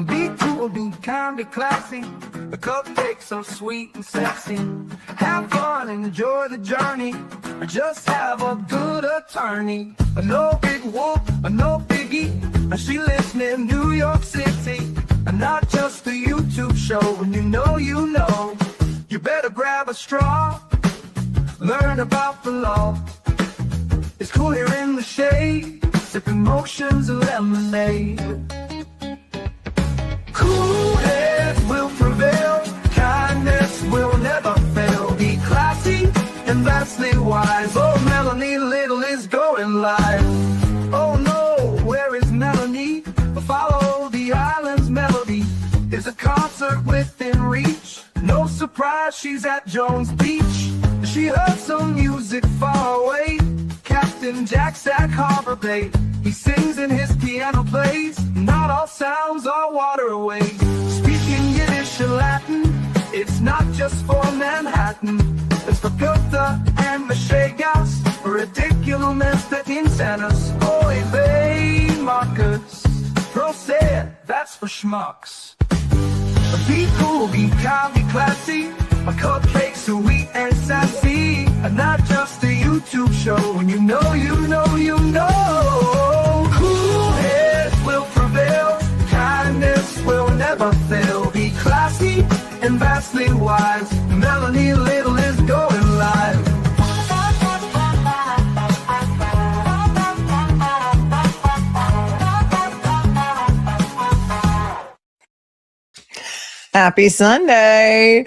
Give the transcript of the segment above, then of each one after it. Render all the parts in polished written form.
Be cool, be kind, be classy. A cupcake so sweet and sexy. Have fun and enjoy the journey. Or just have a good attorney. No big whoop, no biggie. She lives near New York City. And not just a YouTube show. When you know, you better grab a straw. Learn about the law. It's cool here in the shade. Sipping motions of lemonade. Cool heads will prevail, kindness will never fail. Be classy and vastly wise. Oh, Melanie Little is going live. Oh no, where is Melanie? Follow the island's melody. There's a concert within reach. No surprise, she's at Jones Beach. She heard some music far away. Captain Jack Sack Harbor Bay. He sings and his piano plays. Not all sounds are waterways. Speaking Yiddish and Latin, it's not just for Manhattan. It's for govt and Meshegas. Ridiculous that insanus. Oy vey, Marcus. Proset, that's for schmucks. Be cool, be kind, be classy. My cupcake's sweet and sassy. And not just a YouTube show. When you know. Cool heads will prevail. Kindness will never fail. Be classy and vastly wise. Melanie Little is going live. Happy Sunday.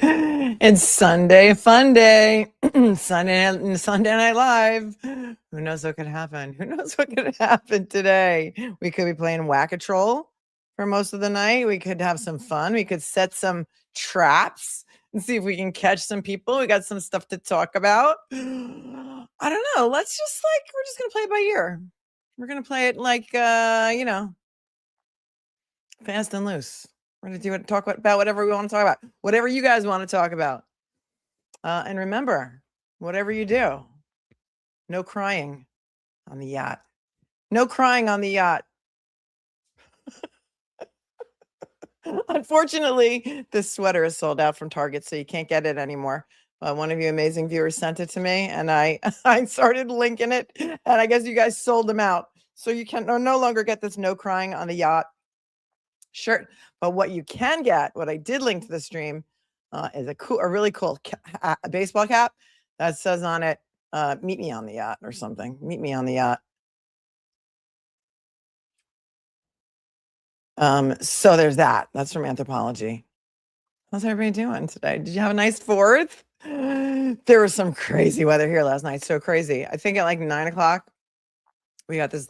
It's Sunday Fun Day. Sunday Night Live. Who knows what could happen? Who knows what could happen today? We could be playing Whack-A-Troll for most of the night. We could have some fun. We could set some traps and see if we can catch some people. We got some stuff to talk about. I don't know. We're just going to play it by ear. We're going to play it like, fast and loose. We're going to talk about whatever we want to talk about, whatever you guys want to talk about. And remember, whatever you do, no crying on the yacht. No crying on the yacht. Unfortunately, this sweater is sold out from Target, so you can't get it anymore. One of you amazing viewers sent it to me, and I started linking it, and I guess you guys sold them out. So you can no longer get this no crying on the yacht shirt. But what you can get, what I did link to the stream, is a really cool baseball cap that says on it, meet me on the yacht or something. Meet me on the yacht. So there's that. That's from Anthropology. How's everybody doing today? Did you have a nice 4th? There was some crazy weather here last night. So crazy. I think at like 9 o'clock, we got this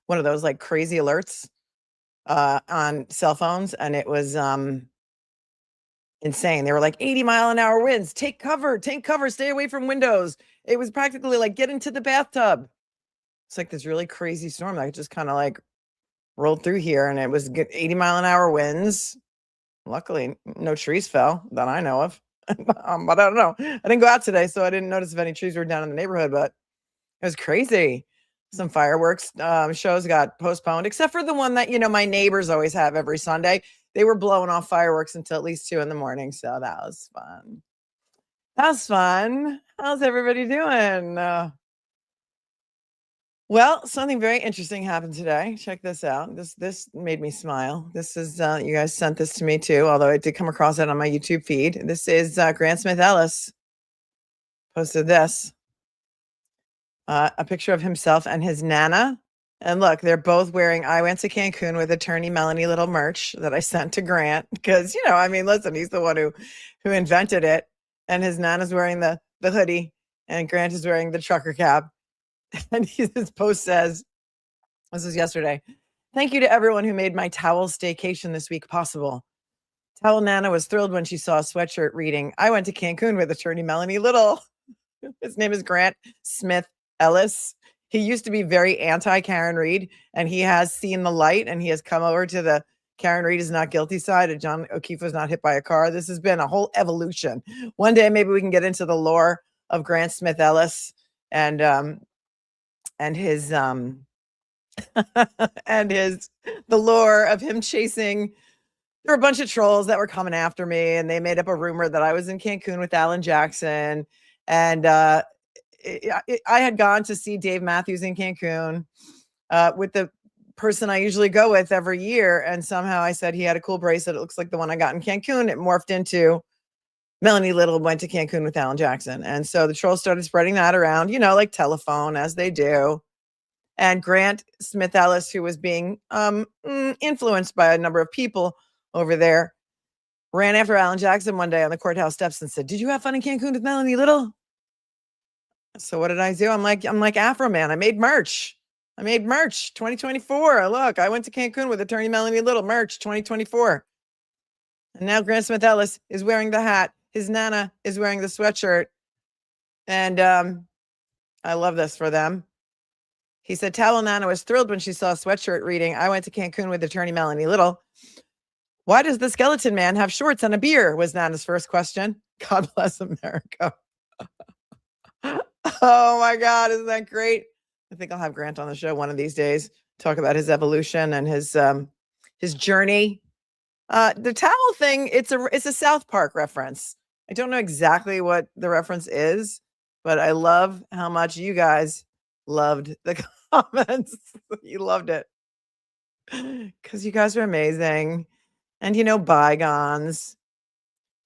one of those crazy alerts on cell phones, and it was insane. They were 80-mile-an-hour winds. Take cover, stay away from windows. It was practically get into the bathtub. It's this really crazy storm that just kind of rolled through here, and it was 80-mile-an-hour winds. Luckily, no trees fell that I know of. But I don't know. I didn't go out today, so I didn't notice if any trees were down in the neighborhood, but it was crazy. Some fireworks shows got postponed, except for the one that, my neighbors always have every Sunday. They were blowing off fireworks until at least 2 a.m. So that was fun. How's everybody doing? Well, something very interesting happened today. Check this out. This made me smile. This is, you guys sent this to me too, although I did come across it on my YouTube feed. This is Grant Smith Ellis posted this. A picture of himself and his Nana. And look, they're both wearing I Went to Cancun with attorney Melanie Little merch that I sent to Grant. Because, listen, he's the one who invented it. And his Nana's wearing the hoodie. And Grant is wearing the trucker cap. And his post says, this was yesterday, "Thank you to everyone who made my towel staycation this week possible. Towel Nana was thrilled when she saw a sweatshirt reading, I went to Cancun with attorney Melanie Little." His name is Grant Smith Ellis. He used to be very anti-Karen Reed, and he has seen the light, and he has come over to the Karen Reed is not guilty side, and John O'Keefe was not hit by a car. This has been a whole evolution. One day, maybe we can get into the lore of Grant Smith Ellis and his the lore of him chasing there were a bunch of trolls that were coming after me, and they made up a rumor that I was in Cancun with Alan Jackson. And I had gone to see Dave Matthews in Cancun with the person I usually go with every year. And somehow I said he had a cool bracelet. It looks like the one I got in Cancun. It morphed into Melanie Little went to Cancun with Alan Jackson. And so the trolls started spreading that around, like telephone, as they do. And Grant Smith Ellis, who was being influenced by a number of people over there, ran after Alan Jackson one day on the courthouse steps and said, "Did you have fun in Cancun with Melanie Little?" So what did I do? I'm like Afro Man. I made merch 2024. Look, I went to Cancun with attorney Melanie Little, merch 2024. And now Grant Smith Ellis is wearing the hat. His Nana is wearing the sweatshirt. And I love this for them. He said, Towel Nana was thrilled when she saw a sweatshirt reading, "I went to Cancun with attorney Melanie Little." "Why does the skeleton man have shorts and a beer?" was Nana's first question. God bless America. Oh my God, isn't that great? I think I'll have Grant on the show one of these days, talk about his evolution and his journey. The towel thing, it's a South Park reference. I don't know exactly what the reference is, but I love how much you guys loved the comments. You loved it because you guys are amazing. And bygones.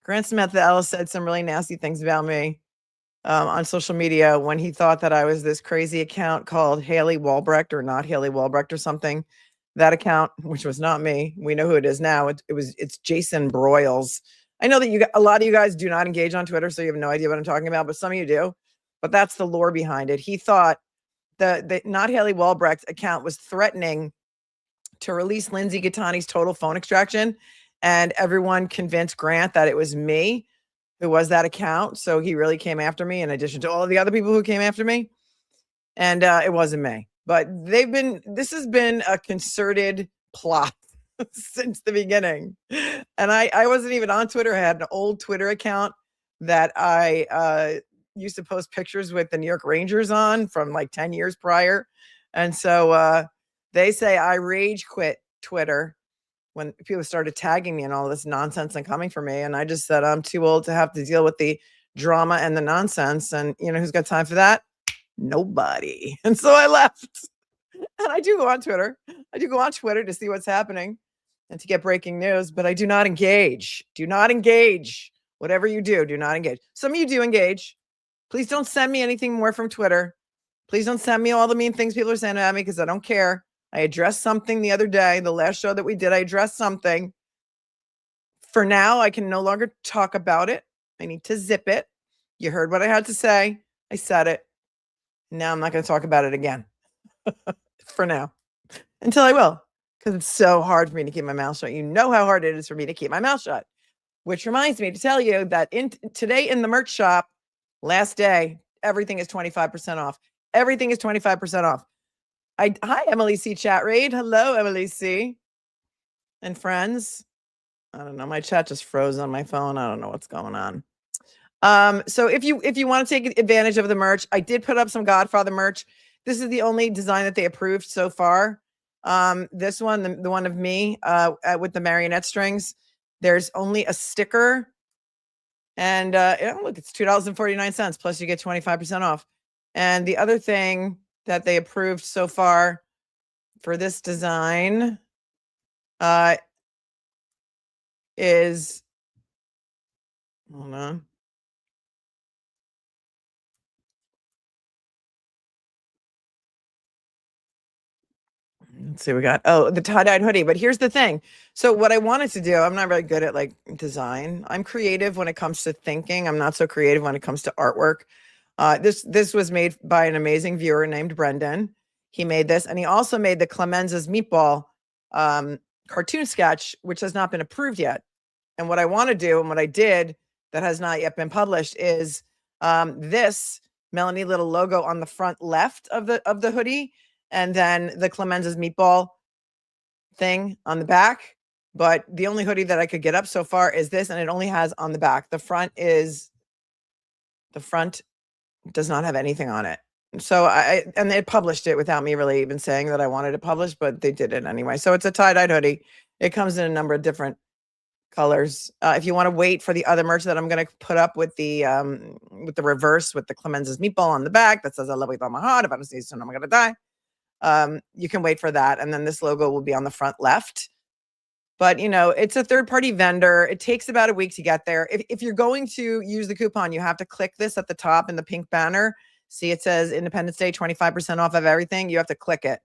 Grant Smith Ellis said some really nasty things about me on social media when he thought that I was this crazy account called Haley Walbrecht or not Haley Walbrecht or something. That account, which was not me, we know who it is now. It's Jason Broyles. I know that a lot of you guys do not engage on Twitter, so you have no idea what I'm talking about, but some of you do. But that's the lore behind it. He thought the not Haley Walbrecht account was threatening to release Lindsay Gattani's total phone extraction, and everyone convinced Grant that it was me who was that account. So he really came after me in addition to all of the other people who came after me. And it wasn't me. But this has been a concerted plot since the beginning. And I wasn't even on Twitter. I had an old Twitter account that I used to post pictures with the New York Rangers on from like 10 years prior. And so they say I rage quit Twitter when people started tagging me and all this nonsense and coming for me. And I just said, I'm too old to have to deal with the drama and the nonsense. And who's got time for that? Nobody. And so I left. And I do go on Twitter. I do go on Twitter to see what's happening and to get breaking news, but I do not engage. Do not engage. Whatever you do not engage. Some of you do engage. Please don't send me anything more from Twitter. Please don't send me all the mean things people are saying about me because I don't care. I addressed something the other day. The last show that we did, I addressed something. For now, I can no longer talk about it. I need to zip it. You heard what I had to say. I said it. Now I'm not going to talk about it again. For now. Until I will. Because it's so hard for me to keep my mouth shut. You know how hard it is for me to keep my mouth shut. Which reminds me to tell you that today in the merch shop, last day, everything is 25% off. Everything is 25% off. Hi, Emily C. Chat Raid. Hello, Emily C. And friends. I don't know. My chat just froze on my phone. I don't know what's going on. So if you want to take advantage of the merch, I did put up some Godfather merch. This is the only design that they approved so far. This one, the one of me with the marionette strings. There's only a sticker. And look, it's $2.49 plus you get 25% off. And the other thing that they approved so far for this design is, hold on. Let's see, we got, the tie-dyed hoodie. But here's the thing. So what I wanted to do, I'm not very good at like design. I'm creative when it comes to thinking. I'm not so creative when it comes to artwork. This was made by an amazing viewer named Brendan. He made this, and he also made the Clemenza's Meatball cartoon sketch, which has not been approved yet. And what I want to do, and what I did that has not yet been published, is this Melanie Little logo on the front left of the hoodie, and then the Clemenza's Meatball thing on the back. But the only hoodie that I could get up so far is this, and it only has on the back. The front does not have anything on it. So and they published it without me really even saying that I wanted it published, but they did it anyway. So it's a tie-dyed hoodie. It comes in a number of different colors. If you want to wait for the other merch that I'm going to put up with the reverse with the Clemenza's meatball on the back that says "I love you with all my heart. If I don't see you soon, I'm going to die." You can wait for that, and then this logo will be on the front left. But it's a third-party vendor. It takes about a week to get there. If you're going to use the coupon, you have to click this at the top in the pink banner. See, it says Independence Day 25% off of everything. You have to click it,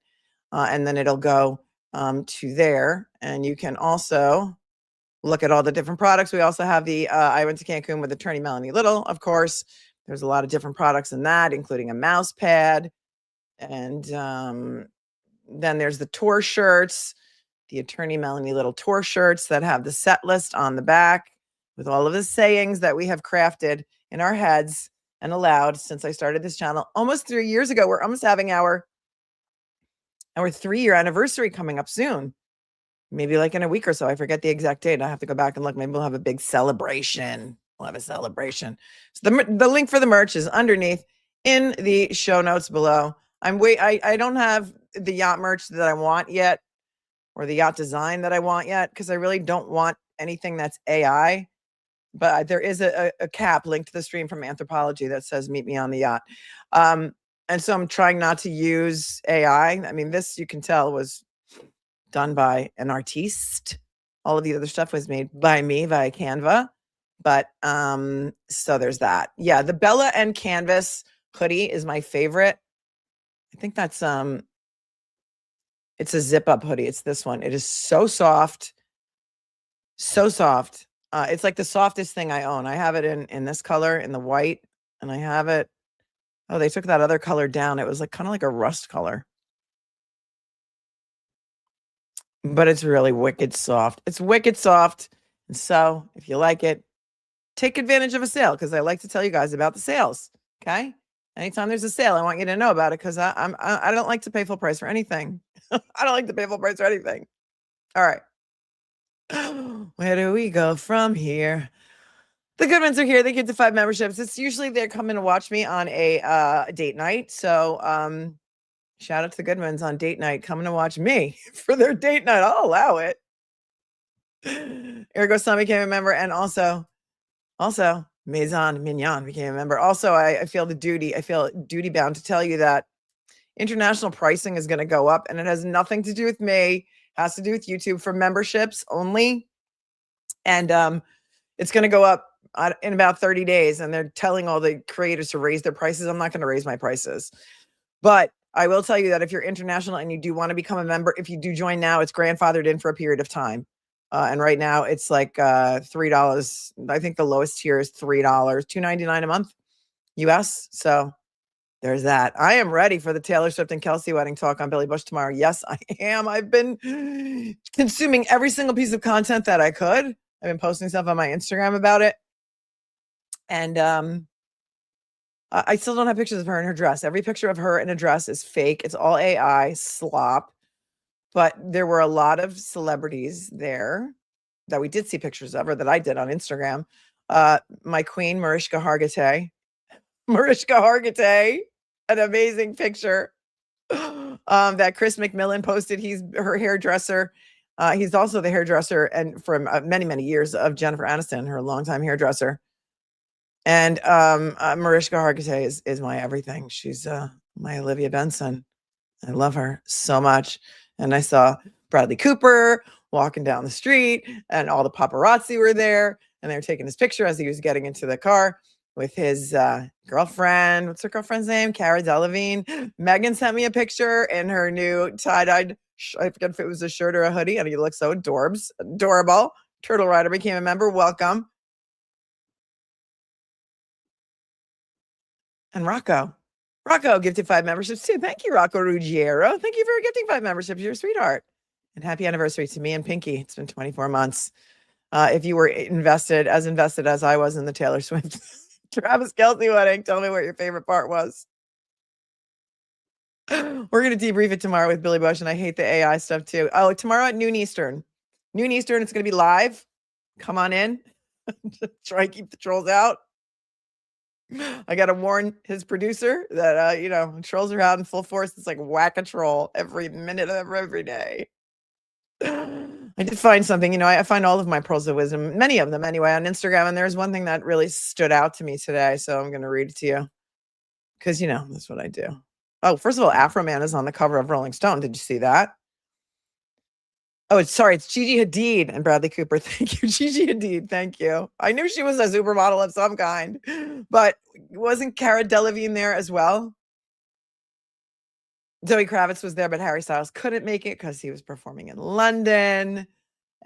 and then it'll go to there. And you can also look at all the different products. We also have the I went to Cancun with attorney Melanie Little, of course. There's a lot of different products in that, including a mouse pad. And then there's the tour shirts, the attorney Melanie Little tour shirts that have the set list on the back with all of the sayings that we have crafted in our heads and allowed since I started this channel almost 3 years ago. We're almost having our 3-year anniversary coming up soon. Maybe like in a week or so. I forget the exact date. I have to go back and look. Maybe we'll have a big celebration. We'll have a celebration. So the link for the merch is underneath in the show notes below. I don't have the yacht merch that I want yet, or the yacht design that I want yet, because I really don't want anything that's AI. But there is a cap linked to the stream from Anthropology that says "Meet me on the yacht." And so I'm trying not to use AI. I mean, this, you can tell, was done by an artiste. All of the other stuff was made by me via Canva. But so there's that. Yeah, the Bella and Canvas hoodie is my favorite. I think that's it's a zip up hoodie. It's this one. It is so soft. So soft. It's like the softest thing I own. I have it in this color, in the white, and I have it. Oh, they took that other color down. It was like kind of like a rust color. But it's really wicked soft. It's wicked soft. And so if you like it, take advantage of a sale, because I like to tell you guys about the sales. Okay. Anytime there's a sale, I want you to know about it, because I don't like to pay full price for anything. I don't like to pay full price for anything. All right. Where do we go from here? The good ones are here. They get to 5 memberships. It's usually they're coming to watch me on a date night. So shout out to the good ones on date night coming to watch me for their date night. I'll allow it. Ergo Sun became a member, and also Maison Mignon became a member. Also, I feel duty bound to tell you that international pricing is going to go up, and it has nothing to do with me. It has to do with YouTube for memberships only. And it's going to go up in about 30 days, and they're telling all the creators to raise their prices. I'm not going to raise my prices, but I will tell you that if you're international and you do want to become a member, if you do join now, it's grandfathered in for a period of time. And right now it's like $3. I think the lowest tier is $3, $2.99 a month US. So there's that. I am ready for the Taylor Swift and Kelsey wedding talk on Billy Bush tomorrow. Yes, I am. I've been consuming every single piece of content that I could. I've been posting stuff on my Instagram about it. And I still don't have pictures of her in her dress. Every picture of her in a dress is fake. It's all AI slop. But there were a lot of celebrities there that we did see pictures of, or that I did on Instagram. My queen, Mariska Hargitay. Mariska Hargitay, an amazing picture that Chris McMillan posted. He's her hairdresser. He's also the hairdresser and from many, many years of Jennifer Aniston, her longtime hairdresser. And Mariska Hargitay is my everything. She's my Olivia Benson. I love her so much. And I saw Bradley Cooper walking down the street, and all the paparazzi were there, and they were taking his picture as he was getting into the car with his girlfriend. What's her girlfriend's name? Cara Delevingne. Megan sent me a picture in her new tie-dyed, I forget if it was a shirt or a hoodie, and he looks so adorable. Turtle Rider became a member. Welcome. And Rocco gifted 5 memberships too. Thank you, Rocco Ruggiero. Thank you for gifting 5 memberships. You're a sweetheart. And happy anniversary to me and Pinky. It's been 24 months. If you were invested as I was in the Taylor Swift Travis Kelce wedding, tell me what your favorite part was. We're going to debrief it tomorrow with Billy Bush, and I hate the AI stuff too. Oh, tomorrow at noon Eastern. Noon Eastern, it's going to be live. Come on in. Try and keep the trolls out. I got to warn his producer that, trolls are out in full force. It's like whack a troll every minute of every day. I I did find something, I find all of my pearls of wisdom, many of them anyway, on Instagram. And there's one thing that really stood out to me today. So I'm going to read it to you because, that's what I do. Oh, first of all, Afro Man is on the cover of Rolling Stone. Did you see that? Oh, it's Gigi Hadid and Bradley Cooper. Thank you, Gigi Hadid. Thank you. I knew she was a supermodel of some kind, but wasn't Cara Delevingne there as well? Zoe Kravitz was there, but Harry Styles couldn't make it because he was performing in London.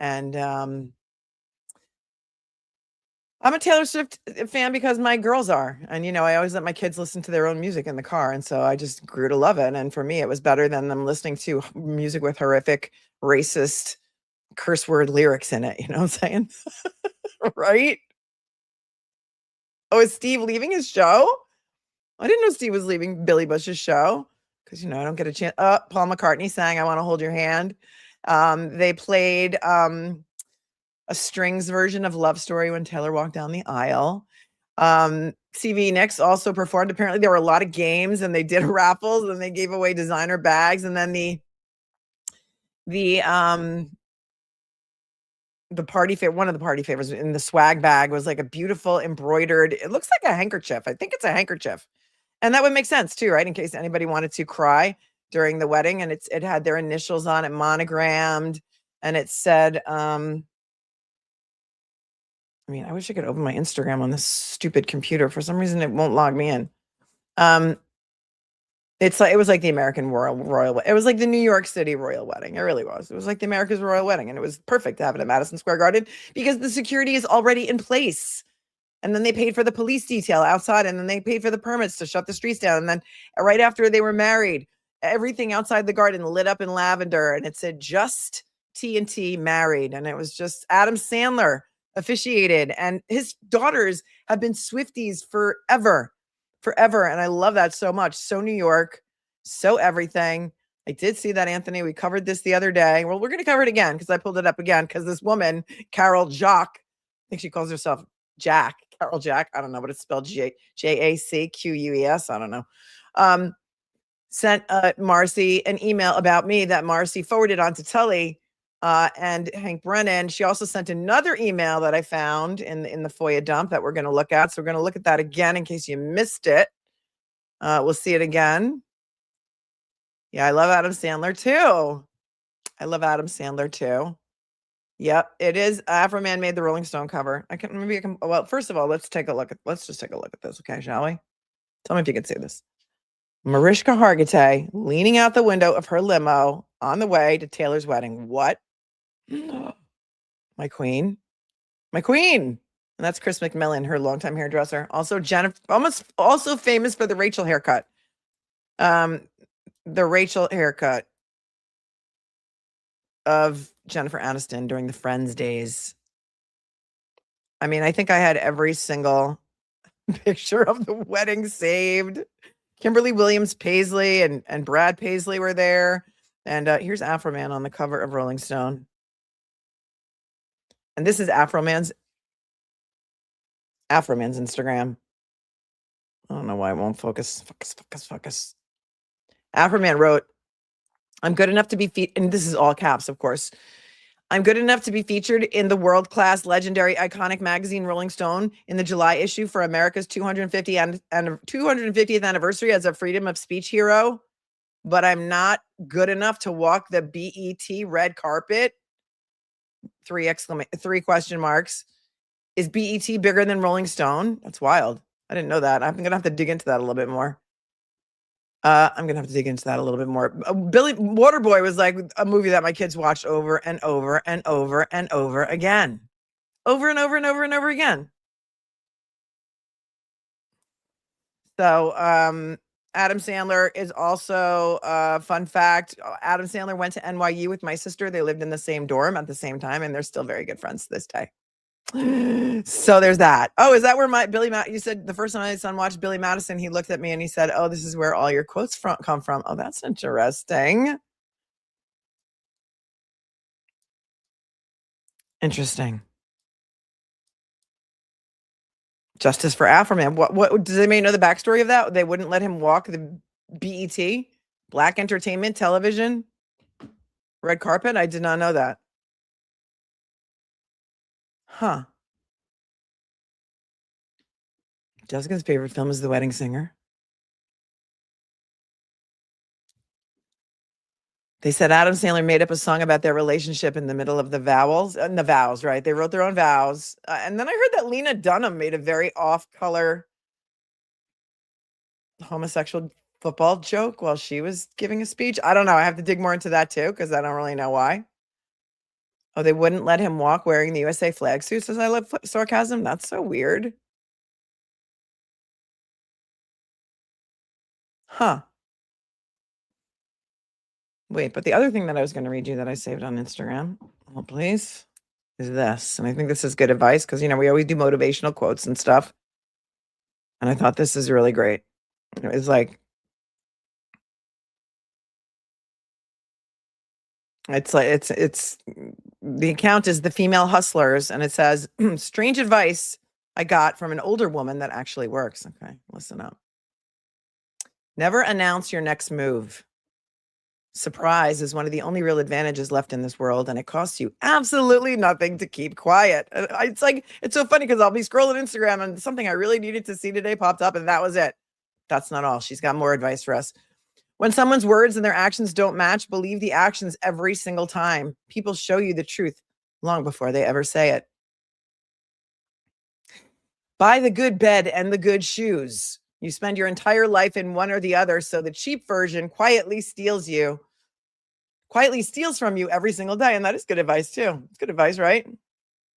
And I'm a Taylor Swift fan because my girls are. And, I always let my kids listen to their own music in the car. And so I just grew to love it. And for me, it was better than them listening to music with horrific, racist, curse word lyrics in it. You know what I'm saying? Right? Oh, is Steve leaving his show? I didn't know Steve was leaving Billy Bush's show because, I don't get a chance. Paul McCartney sang I Want to Hold Your Hand. They played a strings version of Love Story when Taylor walked down the aisle. CV Nicks also performed. Apparently there were a lot of games and they did raffles and they gave away designer bags. And then one of the party favors in the swag bag was like a beautiful embroidered, it looks like a handkerchief. I think it's a handkerchief. And that would make sense too, right? In case anybody wanted to cry during the wedding. And it had their initials on it, monogrammed. And it said, I wish I could open my Instagram on this stupid computer. For some reason, it won't log me in. It was like the American royal. It was like the New York City royal wedding. It really was. It was like the America's royal wedding, and it was perfect to have it at Madison Square Garden because the security is already in place. And then they paid for the police detail outside, and then they paid for the permits to shut the streets down. And then right after they were married, everything outside the garden lit up in lavender, and it said "Just T&T Married," and it was just Adam Sandler officiated, and his daughters have been Swifties forever. And I love that so much. So New York, so everything. I did see that, Anthony. We covered this the other day. Well, we're going to cover it again because I pulled it up again because this woman, Carol Jacques, I think she calls herself Jack, Carol Jacques. I don't know, but it's spelled Jacqueus. I don't know. Sent Marcy an email about me that Marcy forwarded on to Tully and Hank Brennan. She also sent another email that I found in the FOIA dump that we're going to look at. So we're going to look at that again in case you missed it. We'll see it again. Yeah, I love Adam Sandler too. Yep, it is. Afro Man made the Rolling Stone cover. Well, first of all, let's just take a look at this, okay, shall we? Tell me if you can see this. Mariska Hargitay leaning out the window of her limo on the way to Taylor's wedding. What? My queen. And that's Chris McMillan, her longtime hairdresser. Also Jennifer, also famous for the Rachel haircut. The Rachel haircut of Jennifer Aniston during the Friends days. I think I had every single picture of the wedding saved. Kimberly Williams Paisley and Brad Paisley were there. And here's Afro Man on the cover of Rolling Stone. And this is Afro Man's Instagram. I don't know why it won't focus. Afro Man wrote, "I'm good enough to be and this is all caps, of course. I'm good enough to be featured in the world-class, legendary, iconic magazine Rolling Stone in the July issue for America's 250th anniversary as a freedom of speech hero. But I'm not good enough to walk the BET red carpet." 3 question marks. Is BET bigger than Rolling Stone? That's wild. I didn't know that. I'm going to have to dig into that a little bit more. Billy Waterboy was like a movie that my kids watched over and over and over and over again. Over and over and over and over again. So, Adam Sandler is also, fun fact, Adam Sandler went to NYU with my sister. They lived in the same dorm at the same time, and they're still very good friends to this day. So there's that. Oh, is that where you said the first time my son watched Billy Madison, he looked at me and he said, "Oh, this is where all your quotes come from." Oh, that's interesting. Justice for Afro Man. What does anybody know the backstory of that? They wouldn't let him walk the BET, Black Entertainment Television red carpet. I did not know that. Huh. Jessica's favorite film is The Wedding Singer. They said Adam Sandler made up a song about their relationship in the middle of the vows, right? They wrote their own vows. And then I heard that Lena Dunham made a very off-color homosexual football joke while she was giving a speech. I don't know. I have to dig more into that too, because I don't really know why. Oh, they wouldn't let him walk wearing the USA flag suit. Says I love sarcasm. That's so weird. Huh. Wait, but the other thing that I was going to read you that I saved on Instagram, hold please, is this. And I think this is good advice because, we always do motivational quotes and stuff. And I thought this is really great. It's like, it's the account is The Female Hustlers, and it says, strange advice I got from an older woman that actually works. Okay, listen up. Never announce your next move. Surprise is one of the only real advantages left in this world, and it costs you absolutely nothing to keep quiet. It's so funny because I'll be scrolling Instagram and something I really needed to see today popped up, and that was it. That's not all. She's got more advice for us. When someone's words and their actions don't match, believe the actions every single time. People show you the truth long before they ever say it. Buy the good bed and the good shoes. You spend your entire life in one or the other, so the cheap version quietly steals from you every single day. And that is good advice too. It's good advice, right?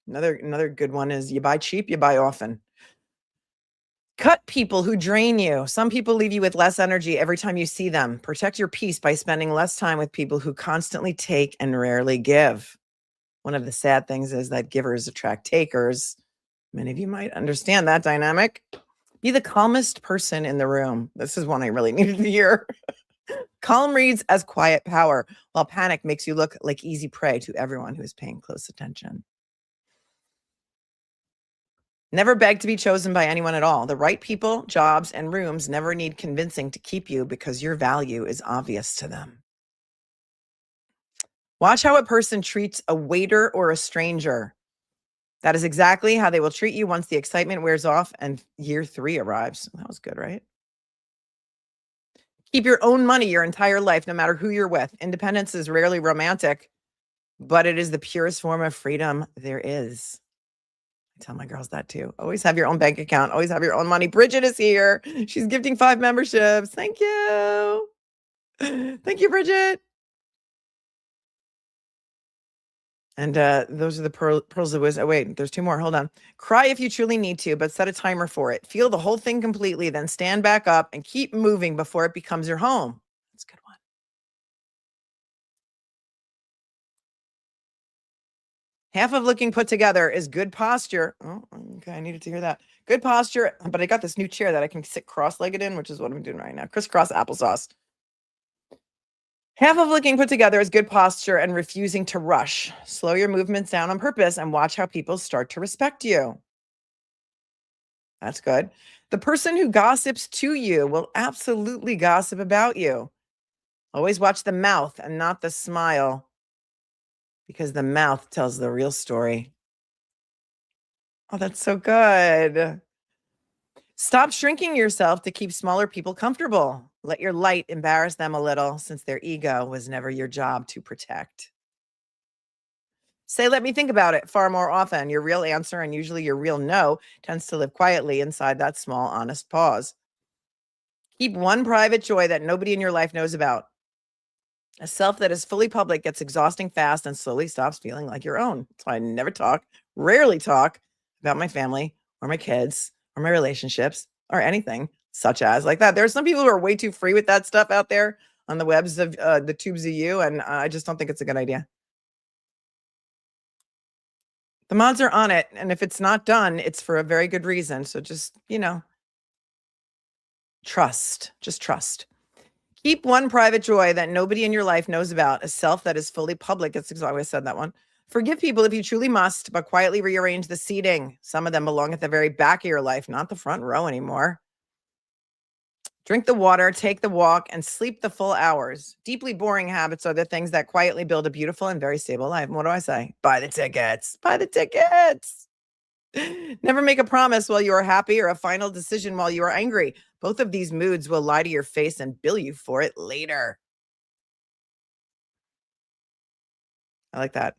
Another good one is you buy cheap, you buy often. Cut people who drain you. Some people leave you with less energy every time you see them. Protect your peace by spending less time with people who constantly take and rarely give. One of the sad things is that givers attract takers. Many of you might understand that dynamic. Be the calmest person in the room. This is one I really needed to hear. Calm reads as quiet power, while panic makes you look like easy prey to everyone who is paying close attention. Never beg to be chosen by anyone at all. The right people, jobs, and rooms never need convincing to keep you because your value is obvious to them. Watch how a person treats a waiter or a stranger. That is exactly how they will treat you once the excitement wears off and year 3 arrives. That was good, right? Keep your own money your entire life, no matter who you're with. Independence is rarely romantic, but it is the purest form of freedom there is. I tell my girls that too. Always have your own bank account. Always have your own money. Bridget is here. She's gifting 5 memberships. Thank you. Thank you, Bridget. And those are the pearls of wisdom. Oh, wait, there's 2 more. Hold on. Cry if you truly need to, but set a timer for it. Feel the whole thing completely, then stand back up and keep moving before it becomes your home. That's a good one. Half of looking put together is good posture. Oh, okay. I needed to hear that. Good posture. But I got this new chair that I can sit cross-legged in, which is what I'm doing right now. Crisscross applesauce. Half of looking put together is good posture and refusing to rush. Slow your movements down on purpose and watch how people start to respect you. That's good. The person who gossips to you will absolutely gossip about you. Always watch the mouth and not the smile, because the mouth tells the real story. Oh, that's so good. Stop shrinking yourself to keep smaller people comfortable. Let your light embarrass them a little, since their ego was never your job to protect. Say, let me think about it far more often. Your real answer, and usually your real no, tends to live quietly inside that small, honest pause. Keep one private joy that nobody in your life knows about. A self that is fully public gets exhausting fast and slowly stops feeling like your own. That's why I rarely talk about my family or my kids or my relationships or anything such as like that. There are some people who are way too free with that stuff out there on the webs of the tubes of you, and I just don't think it's a good idea. The mods are on it, and if it's not done, it's for a very good reason. So just, trust. Just trust. Keep one private joy that nobody in your life knows about. A self that is fully public. It's exactly, I said that one. Forgive people if you truly must, but quietly rearrange the seating. Some of them belong at the very back of your life, not the front row anymore. Drink the water, take the walk, and sleep the full hours. Deeply boring habits are the things that quietly build a beautiful and very stable life. And what do I say? Buy the tickets. Buy the tickets. Never make a promise while you are happy or a final decision while you are angry. Both of these moods will lie to your face and bill you for it later. I like that.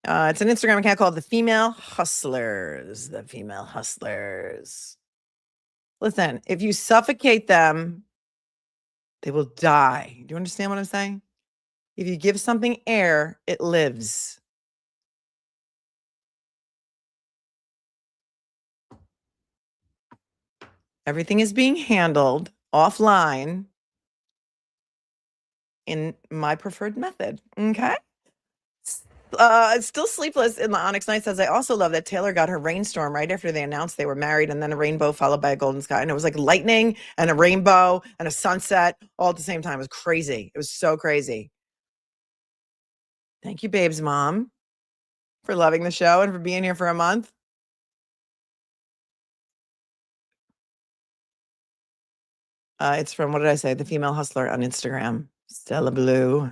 It's an Instagram account called The Female Hustlers. The Female Hustlers. Listen, if you suffocate them, they will die. Do you understand what I'm saying? If you give something air, it lives. Everything is being handled offline in my preferred method. Okay. Still sleepless in the Onyx Night says, I also love that Taylor got her rainstorm right after they announced they were married, and then a rainbow followed by a golden sky. And it was like lightning and a rainbow and a sunset all at the same time. It was crazy. It was so crazy. Thank you, Babe's mom, for loving the show and for being here for a month. It's from, what did I say? The Female Hustler on Instagram. Stella Blue.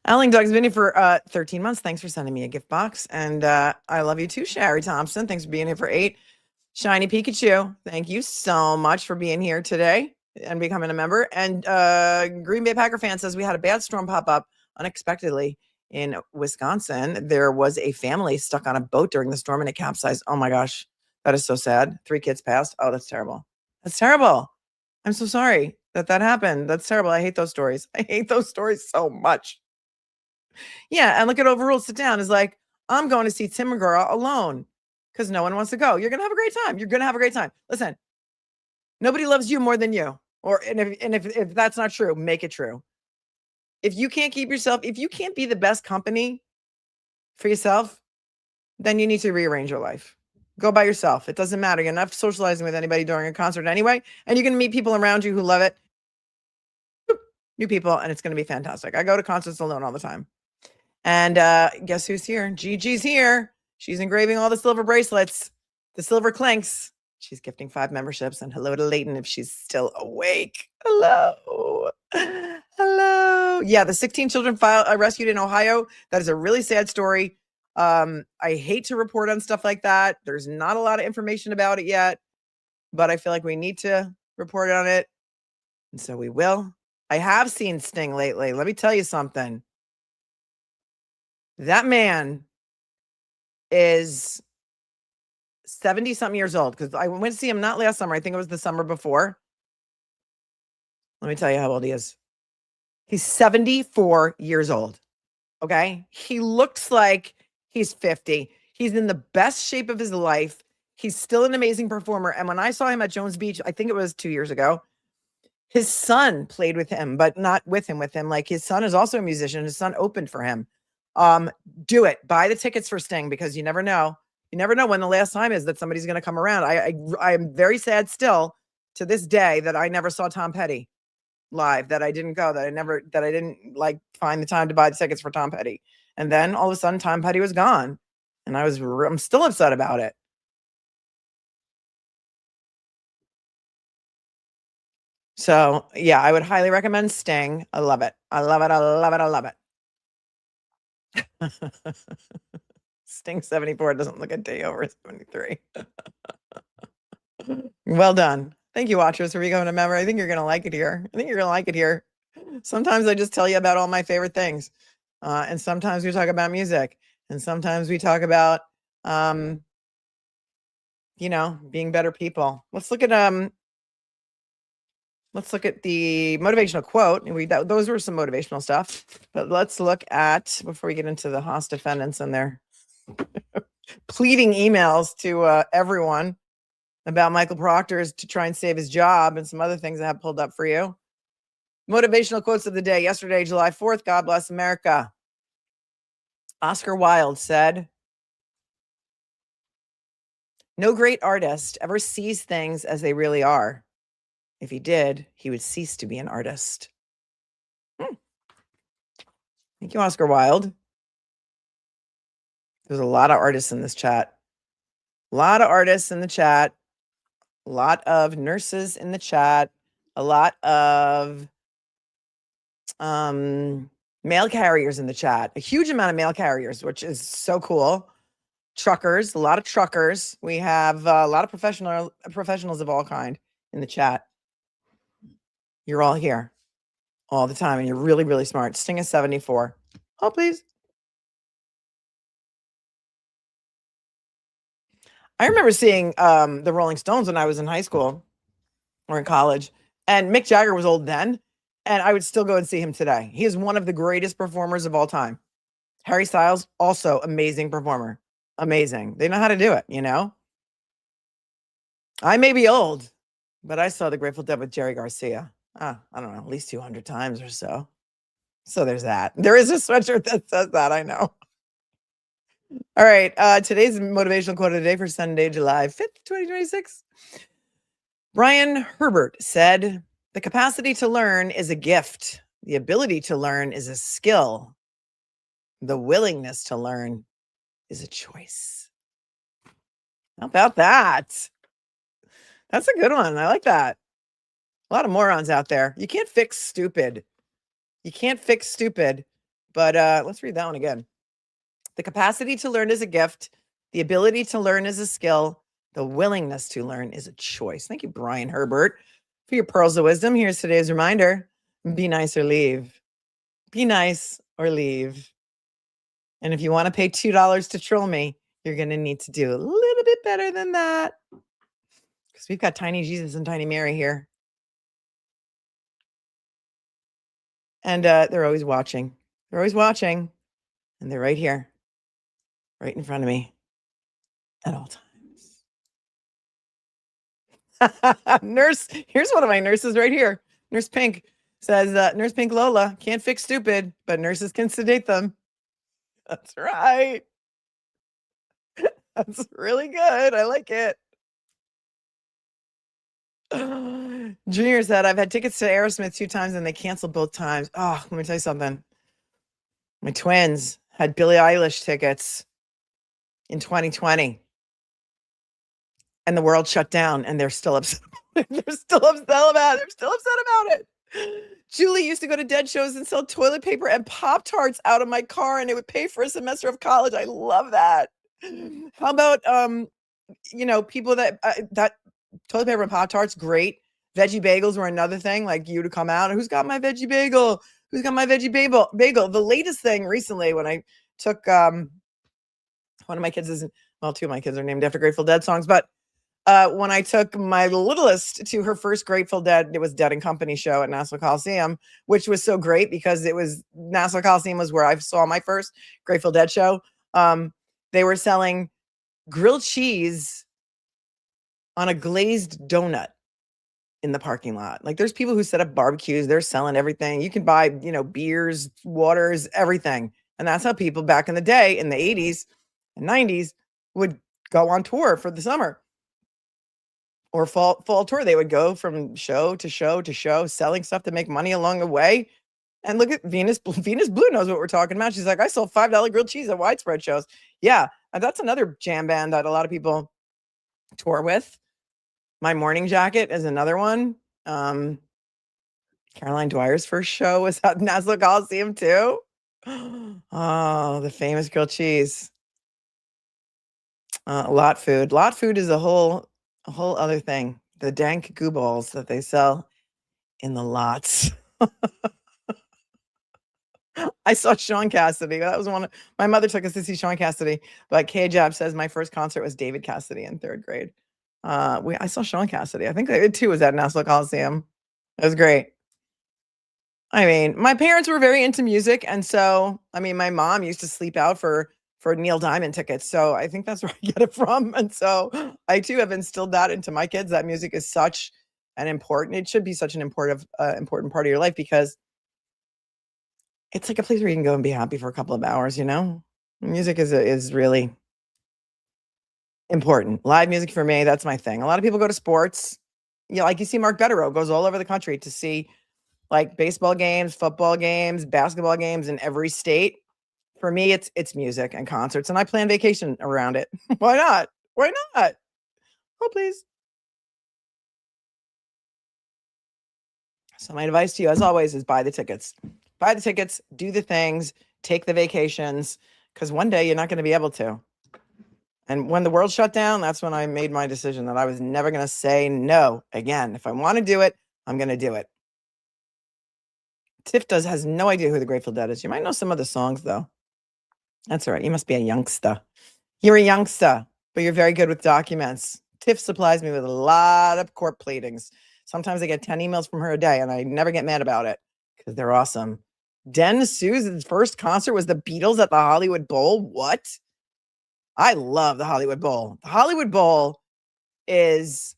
Alan Doug's been here for 13 months. Thanks for sending me a gift box. And I love you too, Sherry Thompson. Thanks for being here for 8. Shiny Pikachu. Thank you so much for being here today and becoming a member. And Green Bay Packer fan says, we had a bad storm pop up unexpectedly in Wisconsin. There was a family stuck on a boat during the storm and it capsized. Oh my gosh. That is so sad. 3 kids passed. Oh, that's terrible. That's terrible. I'm so sorry that happened. That's terrible. I hate those stories. I hate those stories so much. Yeah, and look at Overruled Sit Down is like, I'm going to see Tim McGraw alone because no one wants to go. You're going to have a great time. You're going to have a great time. Listen, nobody loves you more than you. If that's not true, make it true. If you can't keep yourself, if you can't be the best company for yourself, then you need to rearrange your life. Go by yourself. It doesn't matter. You're not socializing with anybody during a concert anyway, and you're going to meet people around you who love it. New people, and it's going to be fantastic. I go to concerts alone all the time. And guess who's here? Gigi's here. She's engraving all the silver bracelets, the silver clinks. She's gifting 5 memberships. And hello to Leighton if she's still awake. Hello. Hello. Yeah, the 16 children rescued in Ohio. That is a really sad story. I hate to report on stuff like that. There's not a lot of information about it yet, but I feel like we need to report on it. And so we will. I have seen Sting lately. Let me tell you something. That man is 70-something years old because I went to see him not last summer. I think it was the summer before. Let me tell you how old he is. He's 74 years old. Okay. He looks like he's 50. He's in the best shape of his life. He's still an amazing performer. And when I saw him at Jones Beach, I think it was 2 years ago, his son played with him, but not with him. Like his son is also a musician. His son opened for him. Do it. Buy the tickets for Sting because you never know. You never know when the last time is that somebody's going to come around. I am very sad still to this day that I never saw Tom Petty live, that I didn't go, that I didn't like find the time to buy the tickets for Tom Petty. And then all of a sudden Tom Petty was gone. And I'm still upset about it. So yeah, I would highly recommend Sting. I love it. I love it. I love it. I love it. Sting 74 doesn't look a day over 73. Well done. Thank you, watchers, for becoming a member. I think you're going to like it here. Sometimes I just tell you about all my favorite things. And sometimes we talk about music. And sometimes we talk about, being better people. Let's look at the motivational quote. Those were some motivational stuff. But let's look at, before we get into the HOS defendants and their pleading emails to everyone about Michael Proctor's to try and save his job and some other things I have pulled up for you. Motivational quotes of the day. Yesterday, July 4th, God bless America. Oscar Wilde said, "No great artist ever sees things as they really are. If he did, he would cease to be an artist." Thank you, Oscar Wilde. There's a lot of artists in this chat. A lot of artists in the chat. A lot of nurses in the chat. A lot of mail carriers in the chat. A huge amount of mail carriers, which is so cool. truckers, a lot of truckers. We have a lot of professionals of all kind in the chat. You're all here all the time, and you're really, really smart. Sting is 74. Oh, please. I remember seeing the Rolling Stones when I was in high school or in college, and Mick Jagger was old then, and I would still go and see him today. He is one of the greatest performers of all time. Harry Styles, also amazing performer. Amazing. They know how to do it, you know? I may be old, but I saw the Grateful Dead with Jerry Garcia. I don't know, at least 200 times or so. So there's that. There is a sweatshirt that says that, I know. All right, today's motivational quote of the day for Sunday, July 5th, 2026. Brian Herbert said, "The capacity to learn is a gift. The ability to learn is a skill. The willingness to learn is a choice." How about that? That's a good one. I like that. A lot of morons out there. You can't fix stupid. You can't fix stupid. But let's read that one again. The capacity to learn is a gift. The ability to learn is a skill. The willingness to learn is a choice. Thank you, Brian Herbert, for your pearls of wisdom. Here's today's reminder. Be nice or leave. Be nice or leave. And if you want to pay $2 to troll me, you're going to need to do a little bit better than that. Because we've got Tiny Jesus and Tiny Mary here. And they're always watching. They're always watching. And they're right here. Right in front of me. At all times. Nurse, here's one of my nurses right here. Nurse Pink says, Nurse Pink Lola can't fix stupid, but nurses can sedate them. That's right. That's really good. I like it. Junior said, I've had tickets to Aerosmith 2 times and they canceled both times. Oh, let me tell you something. My twins had Billie Eilish tickets in 2020 and the world shut down and they're still upset. They're still upset about it. Julie used to go to Dead shows and sell toilet paper and Pop-Tarts out of my car and it would pay for a semester of college. I love that. How about, people that toilet paper and Pop-Tarts, great. Veggie bagels were another thing, like you to come out. Who's got my veggie bagel? Who's got my veggie bagel? The latest thing recently when I took one of my kids is, well, 2 of my kids are named after Grateful Dead songs, but when I took my littlest to her first Grateful Dead, it was Dead and Company show at Nassau Coliseum, which was so great because it was Nassau Coliseum was where I saw my first Grateful Dead show. They were selling grilled cheese on a glazed donut in the parking lot. Like there's people who set up barbecues. They're selling everything. You can buy, beers, waters, everything. And that's how people back in the day in the 80s and 90s would go on tour for the summer or fall tour. They would go from show to show to show, selling stuff to make money along the way. And look at Venus Blue knows what we're talking about. She's like, I sold $5 grilled cheese at widespread shows. Yeah, that's another jam band that a lot of people tour with. My Morning Jacket is another one. Caroline Dwyer's first show was at Nassau Coliseum too. Oh, the famous grilled cheese. Lot food. Lot food is a whole other thing. The dank goo balls that they sell in the lots. I saw Sean Cassidy. That was my mother took us to see Sean Cassidy, but K-Jab says my first concert was David Cassidy in 3rd grade. I saw Sean Cassidy. I think they did too, was at Nassau Coliseum. It was great. I mean, my parents were very into music. And so, my mom used to sleep out for Neil Diamond tickets. So I think that's where I get it from. And so I too have instilled that into my kids, that music is such an important, it should be such an important part of your life because it's like a place where you can go and be happy for a couple of hours, Music is really important. Live music for me, that's my thing. A lot of people go to sports. Like you see Mark Betterow goes all over the country to see like baseball games, football games, basketball games in every state. For me, it's music and concerts, and I plan vacation around it. Why not? Why not? Oh, please. So my advice to you, as always, is buy the tickets. Buy the tickets, do the things, take the vacations, because one day you're not going to be able to. And when the world shut down, that's when I made my decision that I was never going to say no again. If I want to do it, I'm going to do it. Tiff has no idea who the Grateful Dead is. You might know some of the songs, though. That's all right. You must be a youngster. You're a youngster, but you're very good with documents. Tiff supplies me with a lot of court pleadings. Sometimes I get 10 emails from her a day, and I never get mad about it because they're awesome. Den Sue's first concert was the Beatles at the Hollywood Bowl. What? I love the Hollywood Bowl. The Hollywood Bowl is,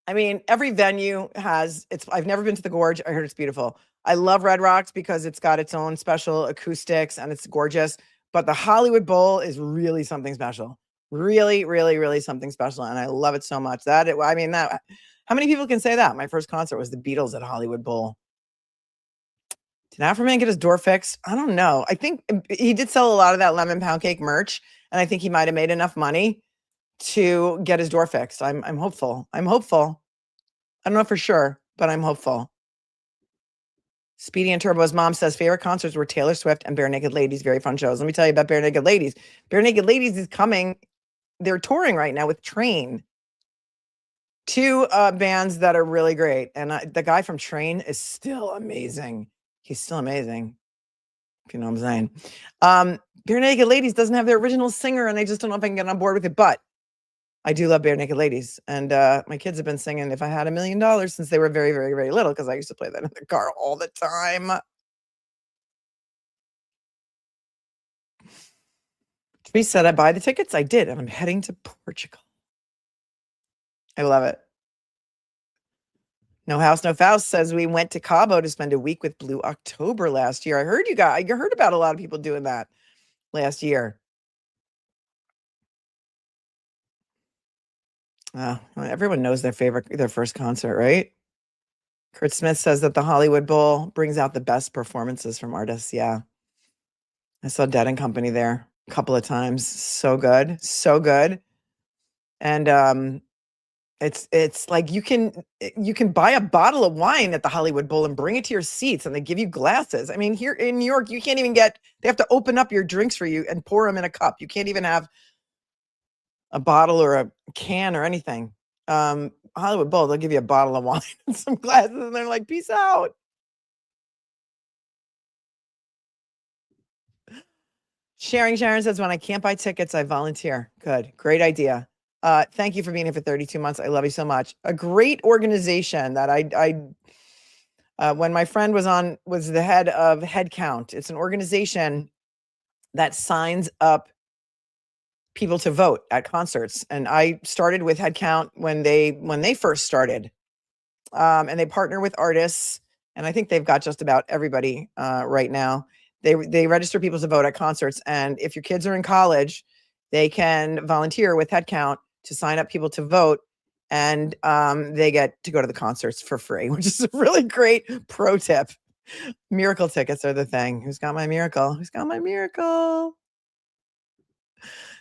I mean, every venue has I've never been to the Gorge. I heard it's beautiful. I love Red Rocks because it's got its own special acoustics and it's gorgeous. But the Hollywood Bowl is really something special. Really, really, really something special. And I love it so much. How many people can say that? My first concert was the Beatles at Hollywood Bowl. Did Afroman get his door fixed? I don't know. I think he did sell a lot of that lemon pound cake merch. And I think he might have made enough money to get his door fixed. I'm hopeful. I'm hopeful. I don't know for sure, but I'm hopeful. Speedy and Turbo's mom says favorite concerts were Taylor Swift and Bare Naked Ladies. Very fun shows. Let me tell you about Bare Naked Ladies. Bare Naked Ladies is coming. They're touring right now with Train. Two bands that are really great. And the guy from Train is still amazing. He's still amazing. If you know what I'm saying. Bare Naked Ladies doesn't have their original singer, and I just don't know if I can get on board with it. But I do love Bare Naked Ladies. And my kids have been singing If I Had $1 Million since they were very, very, very little, because I used to play that in the car all the time. Teresa said I buy the tickets. I did, and I'm heading to Portugal. I love it. No House, No Faust says we went to Cabo to spend a week with Blue October last year. I heard about a lot of people doing that last year. Everyone knows their first concert, right? Kurt Smith says that the Hollywood Bowl brings out the best performances from artists. Yeah. I saw Dead and Company there a couple of times. So good. So good. And it's like you can buy a bottle of wine at the Hollywood Bowl and bring it to your seats, and they give you glasses. I mean, here in New York, you can't even they have to open up your drinks for you and pour them in a cup. You can't even have a bottle or a can or anything. Hollywood Bowl, they'll give you a bottle of wine and some glasses, and they're like, peace out. Sharon says, when I can't buy tickets, I volunteer. Good. Great idea. Thank you for being here for 32 months. I love you so much. A great organization that when my friend was the head of Headcount. It's an organization that signs up people to vote at concerts. And I started with Headcount when they first started. And they partner with artists. And I think they've got just about everybody right now. They register people to vote at concerts. And if your kids are in college, they can volunteer with Headcount to sign up people to vote. And they get to go to the concerts for free, which is a really great pro tip. Miracle tickets are the thing. Who's got my miracle? Who's got my miracle?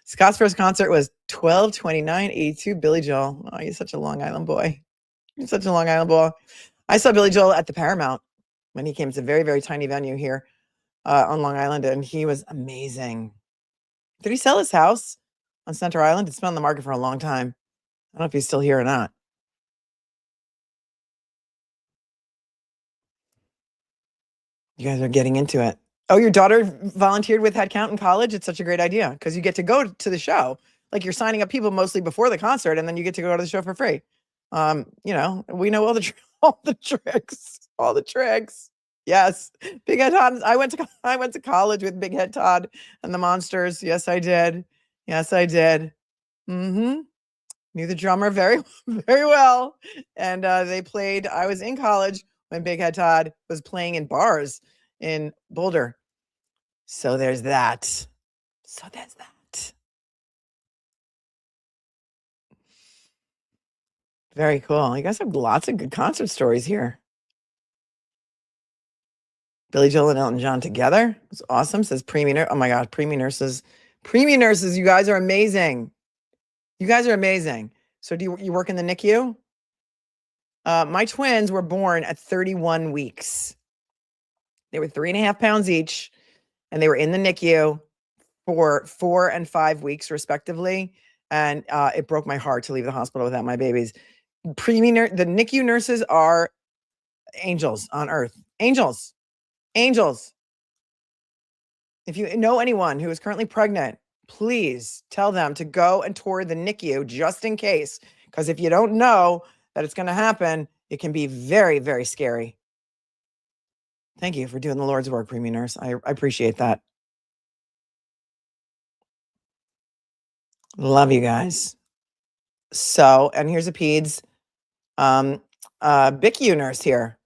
Scott's first concert was 12/29/82. Billy Joel. Oh, he's such a Long Island boy. He's such a Long Island boy. I saw Billy Joel at the Paramount when he came. It's a very, very tiny venue here on Long Island, and he was amazing. Did he sell his house on Center Island? It's been on the market for a long time. I don't know if he's still here or not. You guys are getting into it. Oh, your daughter volunteered with Headcount in college? It's such a great idea because you get to go to the show. Like you're signing up people mostly before the concert, and then you get to go to the show for free. We know all the tricks. Yes. Big Head Todd. I went to college with Big Head Todd and the Monsters. Yes, I did. Mm-hmm. Knew the drummer very, very well. And they played. I was in college when Big Head Todd was playing in bars in Boulder. So there's that. Very cool. You guys have lots of good concert stories here. Billy Joel and Elton John together. It's awesome. Says preemie nurse. Oh my gosh, preemie nurses. Preemie nurses, you guys are amazing. So do you work in the NICU? My twins were born at 31 weeks. They were 3.5 pounds each, and they were in the NICU for 4 and 5 weeks respectively. And it broke my heart to leave the hospital without my babies. The NICU nurses are angels on earth. Angels. If you know anyone who is currently pregnant, please tell them to go and tour the NICU just in case. Because if you don't know that it's going to happen, it can be very, very scary. Thank you for doing the Lord's work, preemie nurse. I appreciate that. Love you guys. So, and here's a peds BICU nurse here.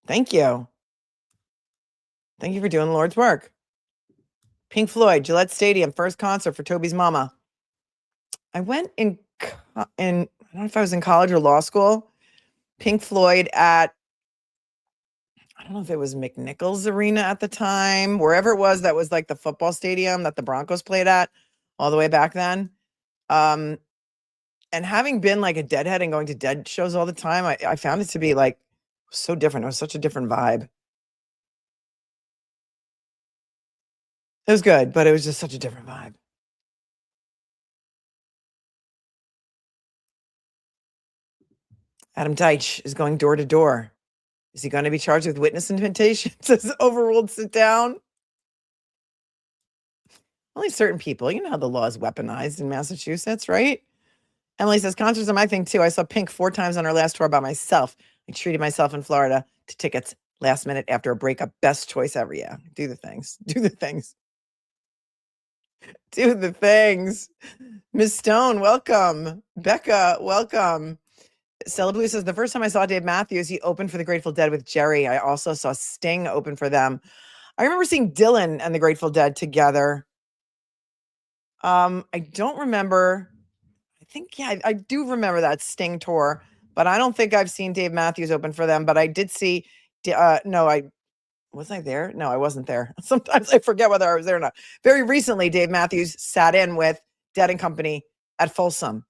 Thank you. Thank you for doing the Lord's work. Pink Floyd, Gillette Stadium, first concert for Toby's mama. I went in I don't know if I was in college or law school. Pink Floyd at, I don't know if it was McNichols Arena at the time, wherever it was, that was like the football stadium that the Broncos played at all the way back then. And having been like a Deadhead and going to Dead shows all the time, I found it to be like so different. It was such a different vibe. It was good, but it was just such a different vibe. Adam Deitch is going door to door. Is he going to be charged with witness intimidation? Says overruled, sit down. Only certain people. You know how the law is weaponized in Massachusetts, right? Emily says, concerts are my thing too. I saw Pink 4 times on our last tour by myself. I treated myself in Florida to tickets last minute after a breakup. Best choice ever. Yeah, do the things. Do the things. Do the things. Miss Stone, welcome. Becca, welcome. Stella Blue says, the first time I saw Dave Matthews, he opened for the Grateful Dead with Jerry. I also saw Sting open for them. I remember seeing Dylan and the Grateful Dead together. I don't remember. I think, yeah, I do remember that Sting tour, but I don't think I've seen Dave Matthews open for them. But I did see, was I there? No, I wasn't there. Sometimes I forget whether I was there or not. Very recently, Dave Matthews sat in with Dead and Company at Folsom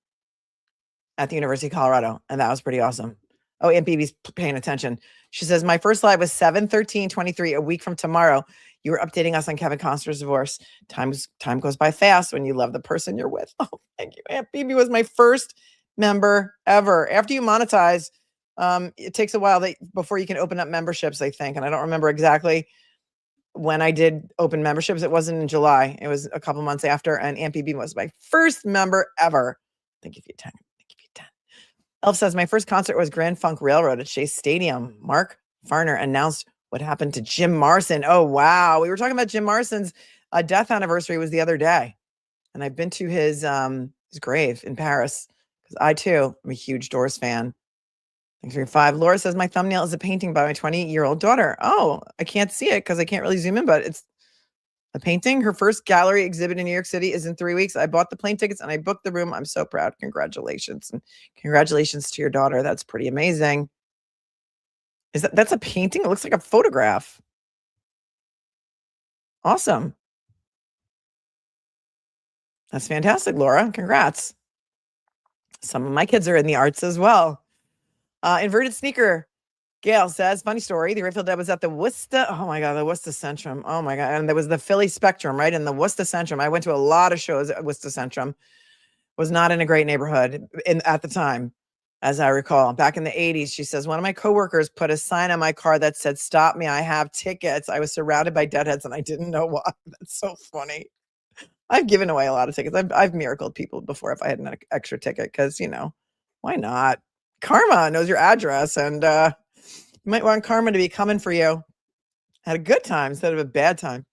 at the University of Colorado, and that was pretty awesome. Oh, Aunt BB's paying attention. She says, my first live was 7/13/23, a week from tomorrow. You were updating us on Kevin Costner's divorce. Time goes by fast when you love the person you're with. Oh, thank you. Aunt BB was my first member ever. After you monetize, it takes a while before you can open up memberships, I think. And I don't remember exactly when I did open memberships. It wasn't in July. It was a couple months after. And Aunt BB was my first member ever. Thank you for your time. Elf says, my first concert was Grand Funk Railroad at Shea Stadium. Mark Farner announced what happened to Jim Morrison. Oh, wow. We were talking about Jim Morrison's death anniversary was the other day. And I've been to his grave in Paris because I, too, am a huge Doors fan. Thanks for your 5. Laura says, my thumbnail is a painting by my 20-year-old daughter. Oh, I can't see it because I can't really zoom in, but it's a painting. Her first gallery exhibit in New York City is in 3 weeks. I bought the plane tickets and I booked the room. I'm so proud. Congratulations. And congratulations to your daughter. That's pretty amazing. That's a painting? It looks like a photograph. Awesome. That's fantastic, Laura. Congrats. Some of my kids are in the arts as well. Inverted Sneaker. Gail says, funny story. The Grateful Dead was at the Worcester. Oh my God, the Worcester Centrum. Oh my God. And there was the Philly Spectrum, right? In the Worcester Centrum. I went to a lot of shows at Worcester Centrum. Was not in a great neighborhood at the time, as I recall. Back in the 80s, she says, one of my coworkers put a sign on my car that said, stop me, I have tickets. I was surrounded by deadheads and I didn't know why. That's so funny. I've given away a lot of tickets. I've miracled people before if I had an extra ticket because, why not? Karma knows your address and you might want karma to be coming for you. Had a good time instead of a bad time.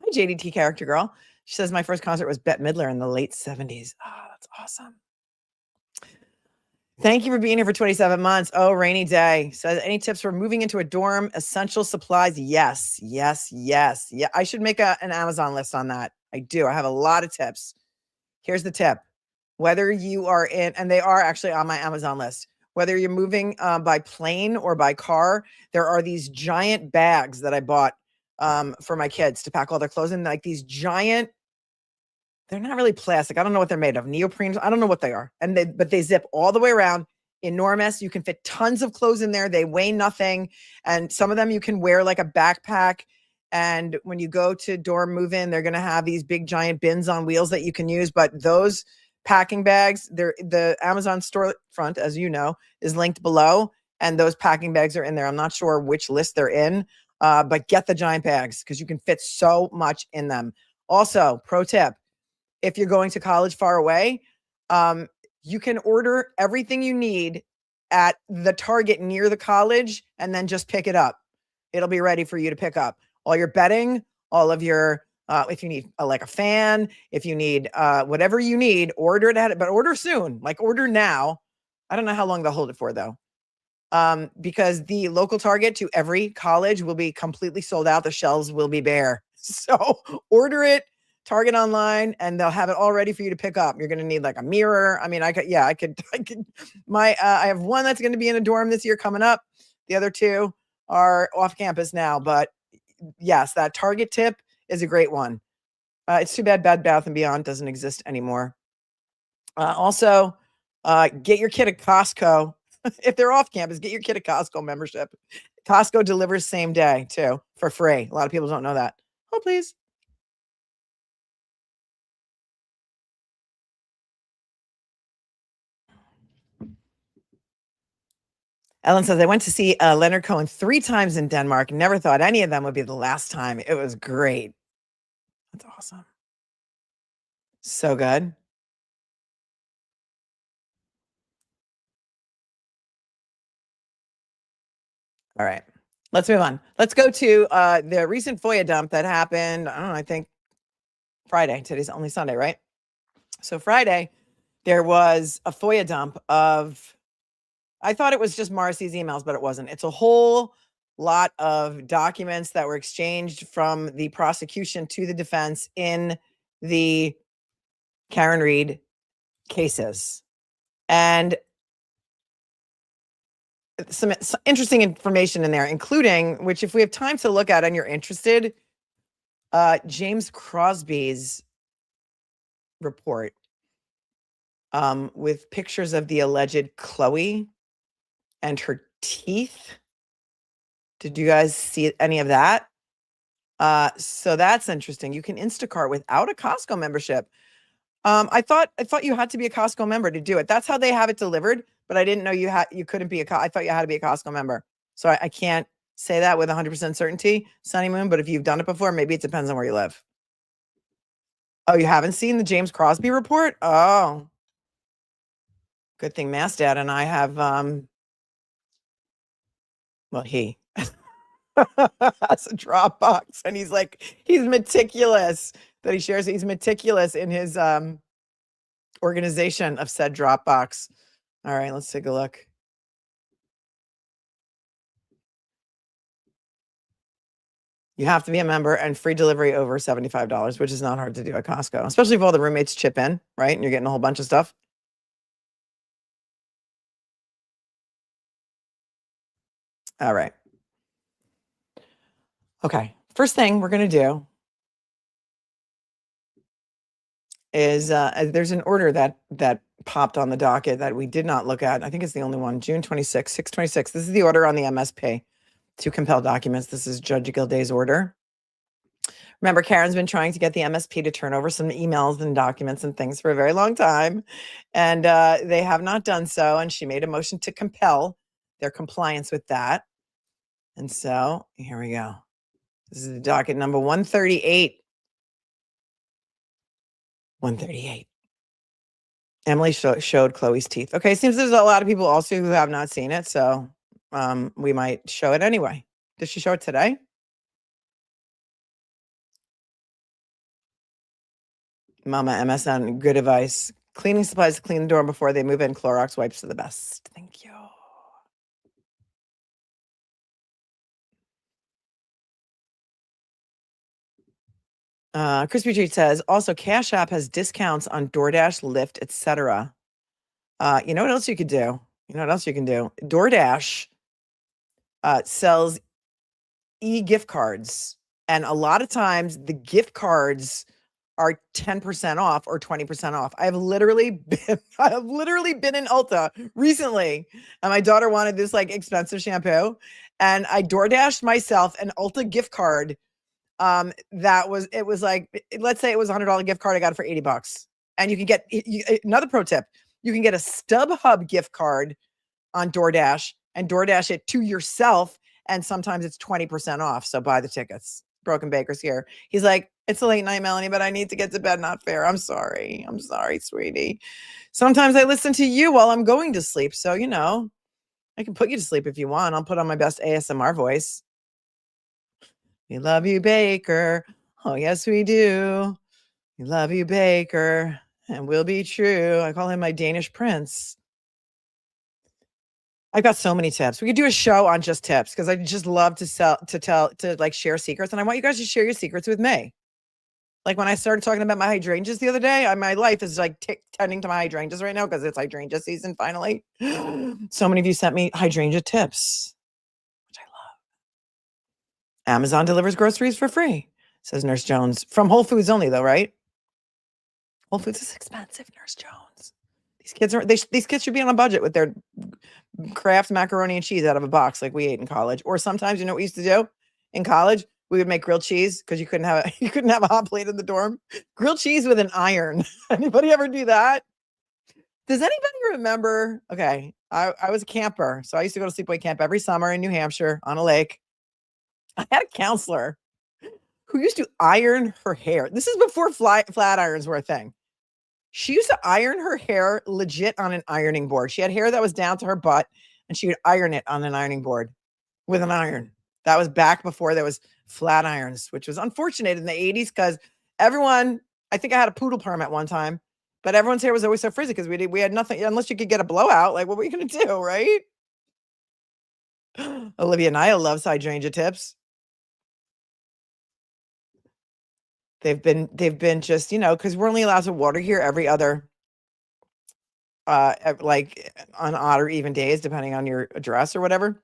Hi, JDT character girl. She says, my first concert was Bette Midler in the late 70s. Oh, that's awesome. Thank you for being here for 27 months. Oh, rainy day. Says, any tips for moving into a dorm? Essential supplies? Yes. Yeah, I should make an Amazon list on that. I do. I have a lot of tips. Here's the tip. Whether you are in, and they are actually on my Amazon list, whether you're moving by plane or by car, there are these giant bags that I bought for my kids to pack all their clothes in, like these giant, they're not really plastic. I don't know what they're made of. Neoprene. I don't know what they are. But they zip all the way around. Enormous. You can fit tons of clothes in there. They weigh nothing. And some of them you can wear like a backpack. And when you go to dorm move in, they're going to have these big giant bins on wheels that you can use. But those packing bags, the Amazon storefront, as you know, is linked below. And those packing bags are in there. I'm not sure which list they're in, but get the giant bags because you can fit so much in them. Also, pro tip, if you're going to college far away, you can order everything you need at the Target near the college and then just pick it up. It'll be ready for you to pick up. All your bedding, all of your, if you need like a fan, if you need whatever you need, order it but order soon, like order now. I don't know how long they'll hold it for though. Because the local Target to every college will be completely sold out. The shelves will be bare. So order it, Target online, and they'll have it all ready for you to pick up. You're going to need like a mirror. I mean, I could, I have one that's going to be in a dorm this year coming up. The other two are off campus now, but yes, that Target tip is a great one. It's too bad Bed Bath & Beyond doesn't exist anymore. Also, get your kid a Costco. If they're off campus, get your kid a Costco membership. Costco delivers same day too for free. A lot of people don't know that. Oh, please. Ellen says, I went to see Leonard Cohen 3 times in Denmark. Never thought any of them would be the last time. It was great. That's awesome. So good. All right. Let's move on. Let's go to the recent FOIA dump that happened, I don't know, I think Friday. Today's only Sunday, right? So Friday, there was a FOIA dump of, I thought it was just Morrissey's emails, but it wasn't. It's a whole lot of documents that were exchanged from the prosecution to the defense in the Karen Read cases. And some interesting information in there, including, which if we have time to look at and you're interested, James Crosby's report with pictures of the alleged Chloe and her teeth. Did you guys see any of that? So that's interesting. You can Instacart without a Costco membership. I thought you had to be a Costco member to do it. That's how they have it delivered, but I didn't know you couldn't be I thought you had to be a Costco member. So I can't say that with 100% certainty, Sunny Moon, but if you've done it before, maybe it depends on where you live. Oh, you haven't seen the James Crosby report? Oh, good thing Mass Dad and I have, well, he has a Dropbox and he's meticulous that he shares. He's meticulous in his organization of said Dropbox. All right, let's take a look. You have to be a member and free delivery over $75, which is not hard to do at Costco, especially if all the roommates chip in, right? And you're getting a whole bunch of stuff. All right. Okay. First thing we're going to do is there's an order that popped on the docket that we did not look at. I think it's the only one, June 26, 626. This is the order on the MSP to compel documents. This is Judge Gildea's order. Remember, Karen's been trying to get the MSP to turn over some emails and documents and things for a very long time, and they have not done so, and she made a motion to compel their compliance with that. And so here we go. This is the docket number 138. 138. Emily showed Chloe's teeth. Okay, seems there's a lot of people also who have not seen it, so we might show it anyway. Did she show it today? Mama MSN, good advice. Cleaning supplies to clean the door before they move in. Clorox wipes are the best. Thank you. Crispy Treat says, also Cash App has discounts on DoorDash, Lyft, etc. You know what else you could do? You know what else you can do? DoorDash sells e-gift cards. And a lot of times the gift cards are 10% off or 20% off. I have literally been in Ulta recently, and my daughter wanted this like expensive shampoo, and I DoorDashed myself an Ulta gift card it was like, let's say it was $100 gift card. I got it for $80. And you can get another pro tip. You can get a StubHub gift card on DoorDash and DoorDash it to yourself. And sometimes it's 20% off. So buy the tickets. Broken Baker's here. He's like, it's a late night, Melanie, but I need to get to bed. Not fair. I'm sorry. I'm sorry, sweetie. Sometimes I listen to you while I'm going to sleep. So, you know, I can put you to sleep if you want. I'll put on my best ASMR voice. We love you, Baker. Oh, yes, we do. We love you, Baker. And we'll be true. I call him my Danish prince. I've got so many tips. We could do a show on just tips because I just love to like share secrets. And I want you guys to share your secrets with me. Like when I started talking about my hydrangeas the other day, my life is like tending to my hydrangeas right now because it's hydrangea season finally. So many of you sent me hydrangea tips, which I love. Amazon delivers groceries for free, says Nurse Jones. From Whole Foods only though, right? Whole Foods is expensive, Nurse Jones. These kids should be on a budget with their Kraft macaroni and cheese out of a box like we ate in college. Or sometimes, you know what we used to do in college? We would make grilled cheese because you couldn't have a hot plate in the dorm. Grilled cheese with an iron. Anybody ever do that? Does anybody remember? Okay, I was a camper, so I used to go to sleepaway camp every summer in New Hampshire on a lake. I had a counselor who used to iron her hair. This is before flat irons were a thing. She used to iron her hair legit on an ironing board. She had hair that was down to her butt, and she would iron it on an ironing board with an iron. That was back before there was flat irons, which was unfortunate in the 80s because everyone, I think I had a poodle perm at one time, but everyone's hair was always so frizzy because we had nothing, unless you could get a blowout. Like, what were you going to do, right? Olivia Nile loves hydrangea tips. They've been just, you know, because we're only allowed to water here every other, like on odd or even days, depending on your address or whatever.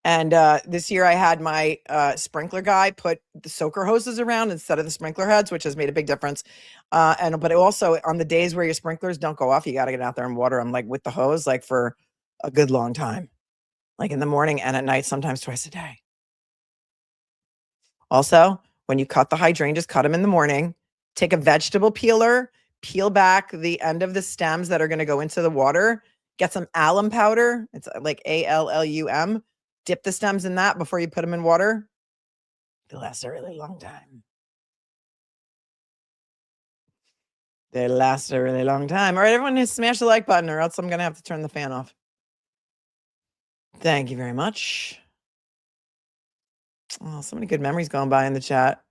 And this year I had my sprinkler guy put the soaker hoses around instead of the sprinkler heads, which has made a big difference. But also on the days where your sprinklers don't go off, you got to get out there and water them like with the hose, like for a good long time, like in the morning and at night, sometimes twice a day. Also, when you cut the hydrangeas, cut them in the morning. Take a vegetable peeler, peel back the end of the stems that are going to go into the water. Get some alum powder. It's like ALLUM. Dip the stems in that before you put them in water. They last a really long time. They last a really long time. All right, everyone, smash the like button or else I'm going to have to turn the fan off. Thank you very much. Oh, so many good memories going by in the chat.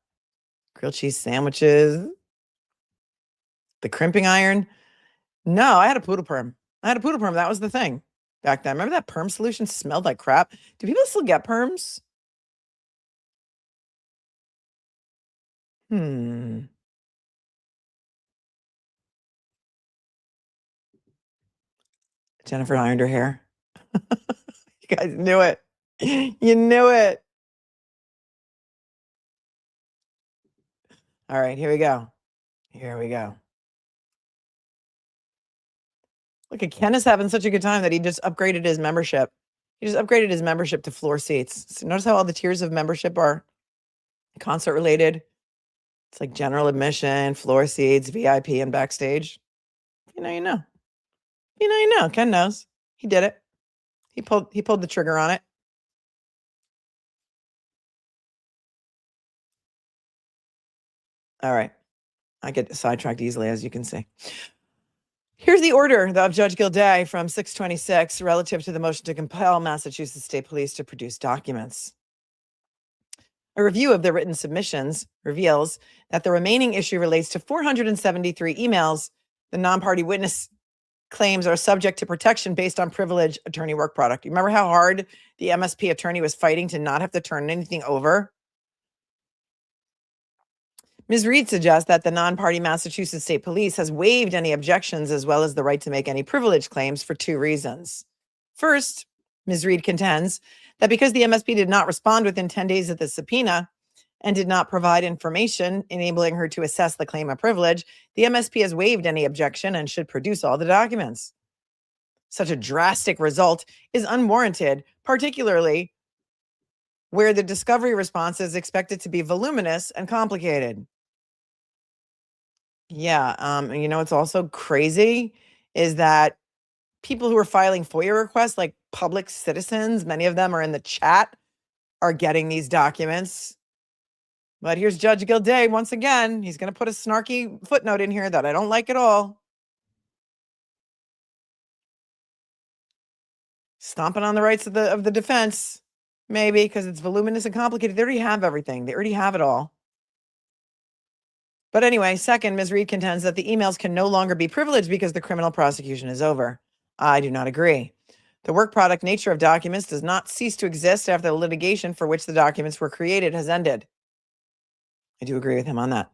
Grilled cheese sandwiches. The crimping iron. No, I had a poodle perm. That was the thing back then. Remember that perm solution smelled like crap? Do people still get perms? Jennifer ironed her hair. You guys knew it. You knew it. All right, here we go. Look at Ken is having such a good time that he just upgraded his membership. To floor seats. So notice how all the tiers of membership are concert related. It's like general admission, floor seats, VIP, and backstage. You know. Ken knows. He did it. He pulled the trigger on it. All right. I get sidetracked easily, as you can see. Here's the order of Judge Gildea from 626 relative to the motion to compel Massachusetts State Police to produce documents. A review of the written submissions reveals that the remaining issue relates to 473 emails. The non-party witness claims are subject to protection based on privilege attorney work product. You remember how hard the MSP attorney was fighting to not have to turn anything over? Ms. Reed suggests that the non-party Massachusetts State Police has waived any objections as well as the right to make any privilege claims for two reasons. First, Ms. Reed contends that because the MSP did not respond within 10 days of the subpoena and did not provide information enabling her to assess the claim of privilege, the MSP has waived any objection and should produce all the documents. Such a drastic result is unwarranted, particularly where the discovery response is expected to be voluminous and complicated. Yeah, you know what's also crazy is that people who are filing FOIA requests, like public citizens, many of them are in the chat, are getting these documents. But here's Judge Gildea once again. He's going to put a snarky footnote in here that I don't like at all. Stomping on the rights of the defense, maybe, because it's voluminous and complicated. They already have everything. They already have it all. But anyway, second, Ms. Reed contends that the emails can no longer be privileged because the criminal prosecution is over. I do not agree. The work product nature of documents does not cease to exist after the litigation for which the documents were created has ended. I do agree with him on that.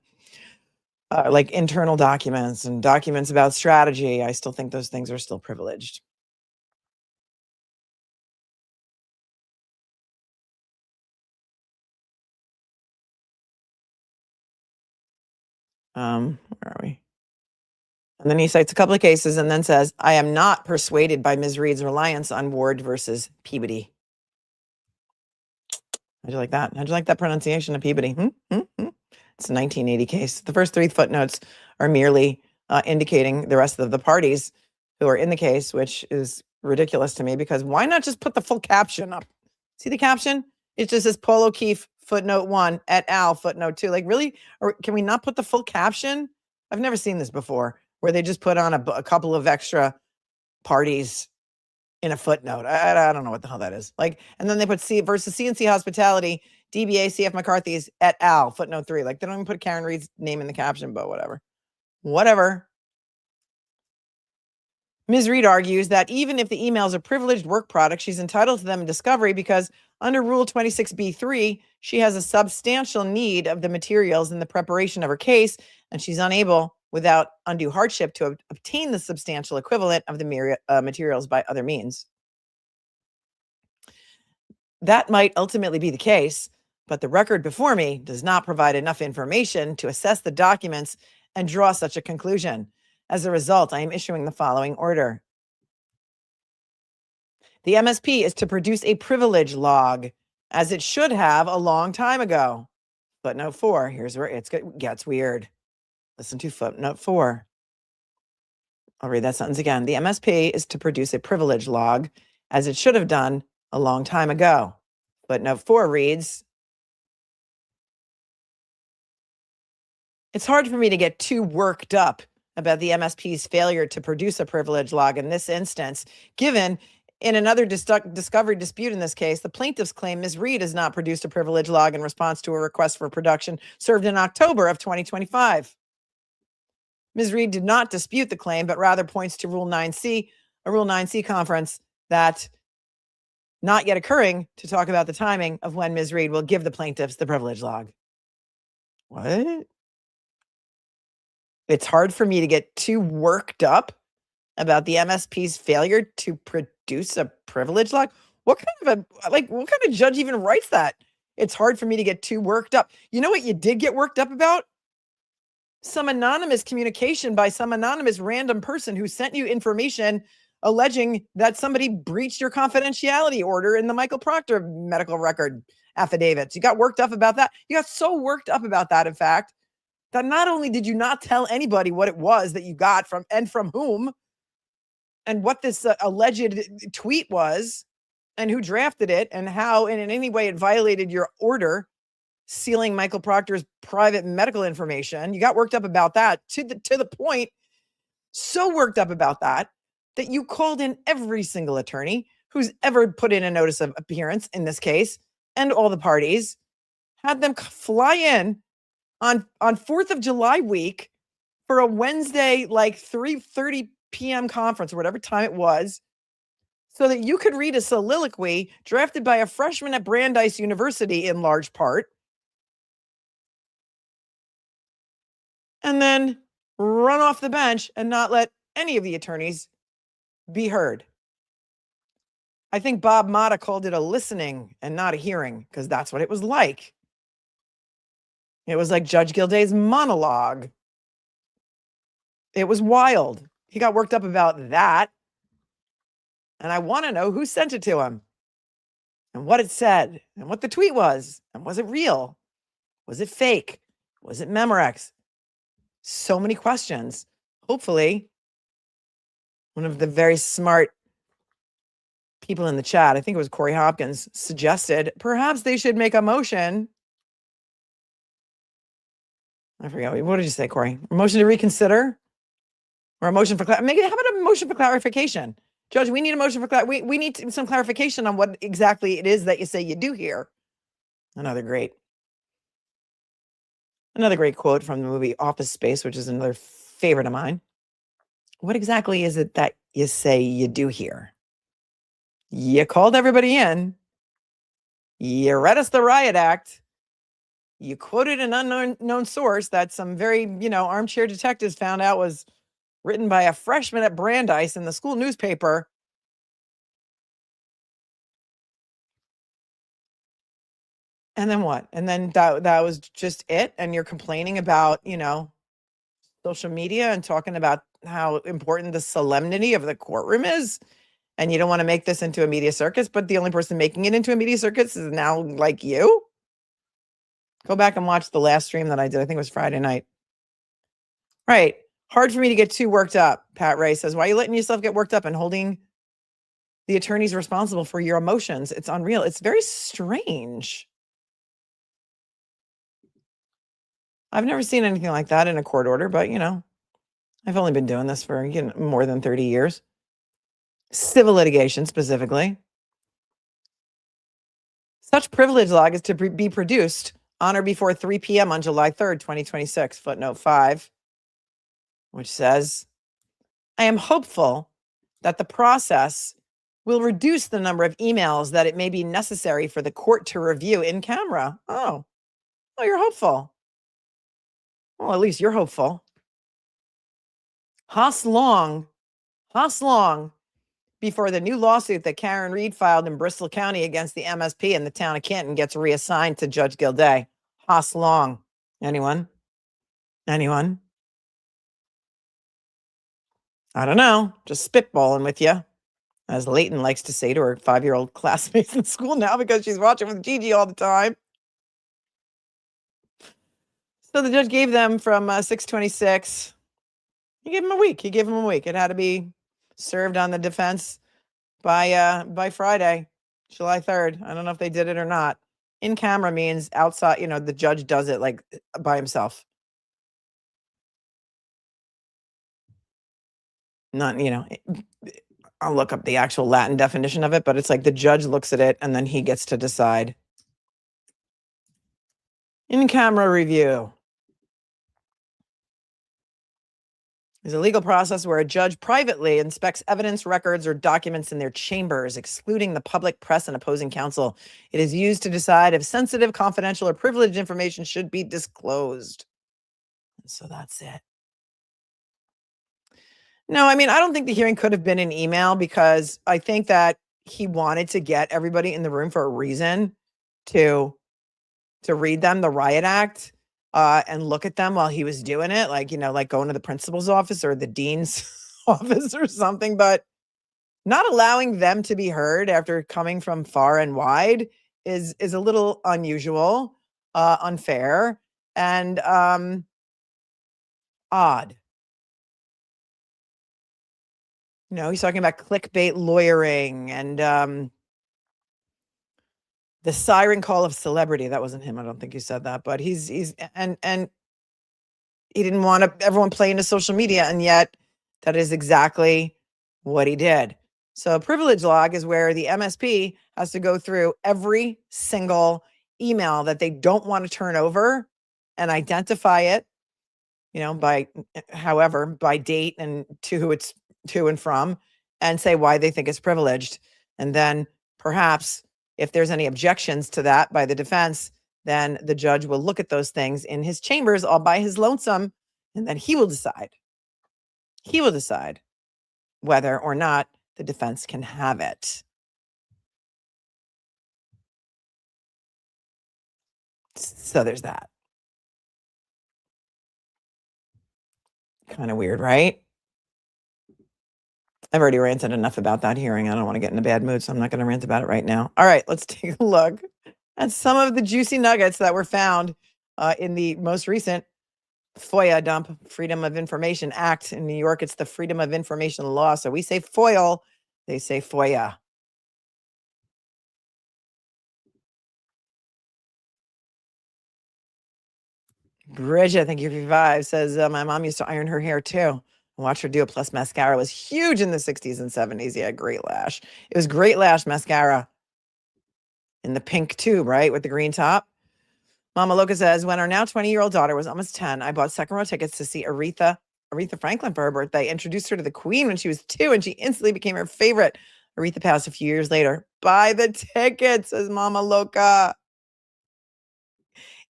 Like internal documents and documents about strategy, I still think those things are still privileged. Where are we? And then he cites a couple of cases and then says, I am not persuaded by Ms. Reed's reliance on Ward versus Peabody. How'd you like that? How'd you like that pronunciation of Peabody? It's a 1980 case. The first three footnotes are merely indicating the rest of the parties who are in the case, which is ridiculous to me because why not just put the full caption up? See the caption? It just says Paul O'Keefe, footnote 1, et al, footnote 2. Like, really? Or can we not put the full caption? I've never seen this before, where they just put on a couple of extra parties in a footnote. I don't know what the hell that is. Like, and then they put C versus CNC Hospitality, DBA CF McCarthy's et al, footnote 3. Like, they don't even put Karen Reed's name in the caption, but whatever. Whatever. Ms. Reed argues that even if the emails are privileged work product, she's entitled to them in discovery because under Rule 26b3, she has a substantial need of the materials in the preparation of her case, and she's unable, without undue hardship, to obtain the substantial equivalent of the materials by other means. That might ultimately be the case, but the record before me does not provide enough information to assess the documents and draw such a conclusion. As a result, I am issuing the following order. The MSP is to produce a privilege log, as it should have a long time ago. Footnote 4, here's where it gets weird. Listen to footnote 4. I'll read that sentence again. The MSP is to produce a privilege log, as it should have done a long time ago. Footnote 4 reads, it's hard for me to get too worked up about the MSP's failure to produce a privilege log in this instance, given in another discovery dispute in this case, the plaintiffs claim Ms. Reed has not produced a privilege log in response to a request for production served in October of 2025. Ms. Reed did not dispute the claim, but rather points to Rule 9C, a Rule 9C conference that not yet occurring to talk about the timing of when Ms. Reed will give the plaintiffs the privilege log. What? It's hard for me to get too worked up about the MSP's failure to produce a privilege log. What kind of judge even writes that? It's hard for me to get too worked up. You know what you did get worked up about? Some anonymous communication by some anonymous random person who sent you information alleging that somebody breached your confidentiality order in the Michael Proctor medical record affidavits. You got worked up about that. You got so worked up about that, in fact, that not only did you not tell anybody what it was that you got from whom and what this alleged tweet was and who drafted it and how and in any way it violated your order sealing Michael Proctor's private medical information. You got worked up about that to the point, so worked up about that you called in every single attorney who's ever put in a notice of appearance in this case and all the parties, had them fly in on 4th of July week for a Wednesday, like 3:30 p.m. conference or whatever time it was, so that you could read a soliloquy drafted by a freshman at Brandeis University in large part, and then run off the bench and not let any of the attorneys be heard. I think Bob Motta called it a listening and not a hearing, because that's what it was like. It was like Judge Gildea's monologue. It was wild. He got worked up about that. And I want to know who sent it to him. and what it said and what the tweet was. And was it real? Was it fake? Was it Memorex? So many questions. Hopefully, one of the very smart people in the chat, I think it was Corey Hopkins, suggested perhaps they should make a motion. I forget. What did you say, Corey? A motion to reconsider? Or a motion for how about a motion for clarification? Judge, we need a motion for we need some clarification on what exactly it is that you say you do here. Another great quote from the movie Office Space, which is another favorite of mine. What exactly is it that you say you do here? You called everybody in. You read us the riot act. You quoted an unknown source that some very, armchair detectives found out was written by a freshman at Brandeis in the school newspaper. And then what? And then that was just it. And you're complaining about, social media and talking about how important the solemnity of the courtroom is. And you don't want to make this into a media circus, but the only person making it into a media circus is now like you. Go back and watch the last stream that I did. I think it was Friday night. Right. Hard for me to get too worked up. Pat Ray says, why are you letting yourself get worked up and holding the attorneys responsible for your emotions? It's unreal. It's very strange. I've never seen anything like that in a court order, but I've only been doing this for more than 30 years. Civil litigation specifically. Such privilege log is to be produced on or before 3 p.m. on July 3rd, 2026, footnote 5, which says, I am hopeful that the process will reduce the number of emails that it may be necessary for the court to review in camera. Oh, you're hopeful. Well, at least you're hopeful. HOS long before the new lawsuit that Karen Reed filed in Bristol County against the MSP in the town of Canton gets reassigned to Judge Gildea. HOS long. Anyone? I don't know. Just spitballing with you. As Leighton likes to say to her 5-year-old classmates in school now because she's watching with Gigi all the time. So the judge gave them from 6/26. He gave them a week. It had to be served on the defense by Friday, July 3rd. I don't know if they did it or not. In camera means outside, the judge does it like by himself. Not, I'll look up the actual Latin definition of it, but it's like the judge looks at it and then he gets to decide. In-camera review is a legal process where a judge privately inspects evidence, records, or documents in their chambers, excluding the public, press, and opposing counsel. It is used to decide if sensitive, confidential, or privileged information should be disclosed. So that's it. No, I mean, I don't think the hearing could have been an email because I think that he wanted to get everybody in the room for a reason to read them the riot act and look at them while he was doing it, like going to the principal's office or the dean's office or something, but not allowing them to be heard after coming from far and wide is a little unusual, unfair, and odd. He's talking about clickbait lawyering and the siren call of celebrity. That wasn't him. I don't think he said that, but he's and he didn't want everyone playing to social media, and yet that is exactly what he did. So a privilege log is where the MSP has to go through every single email that they don't want to turn over and identify it, by date and to who it's to and from, and say why they think it's privileged. And then perhaps if there's any objections to that by the defense, then the judge will look at those things in his chambers all by his lonesome, and then he will decide. He will decide whether or not the defense can have it. So there's that. Kind of weird, right? I've already ranted enough about that hearing. I don't want to get in a bad mood, so I'm not going to rant about it right now. All right, let's take a look at some of the juicy nuggets that were found in the most recent FOIA dump, Freedom of Information Act. In New York, it's the Freedom of Information Law. So we say FOIL, they say FOIA. Bridget, thank you for 5, says, my mom used to iron her hair too. Watch her do it. Plus mascara was huge in the 60s and 70s. Yeah, great lash. It was great lash mascara in the pink tube, right? With the green top. Mama Loca says, when our now 20-year-old daughter was almost 10, I bought second row tickets to see Aretha Franklin for her birthday. Introduced her to the Queen when she was 2, and she instantly became her favorite. Aretha passed a few years later. Buy the tickets, says Mama Loca.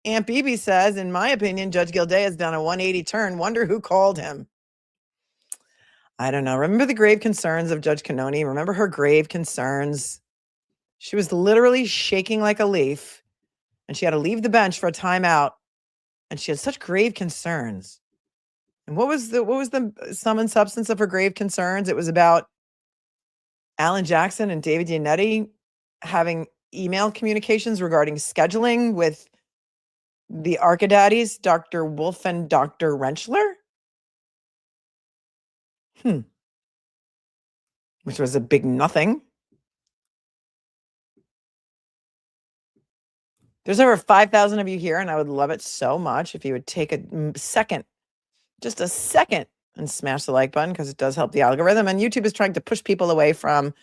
Aunt Bibi says, in my opinion, Judge Gildea has done a 180 turn. Wonder who called him. I don't know. Remember the grave concerns of Judge Cannoni? Remember her grave concerns? She was literally shaking like a leaf, and she had to leave the bench for a timeout, and she had such grave concerns. And what was the sum and substance of her grave concerns? It was about Alan Jackson and David Yannetti having email communications regarding scheduling with the Archidaddies, Dr. Wolf and Dr. Rentschler. Which was a big nothing. There's over 5,000 of you here, and I would love it so much if you would take a second, just a second, and smash the like button, because it does help the algorithm. And YouTube is trying to push people away from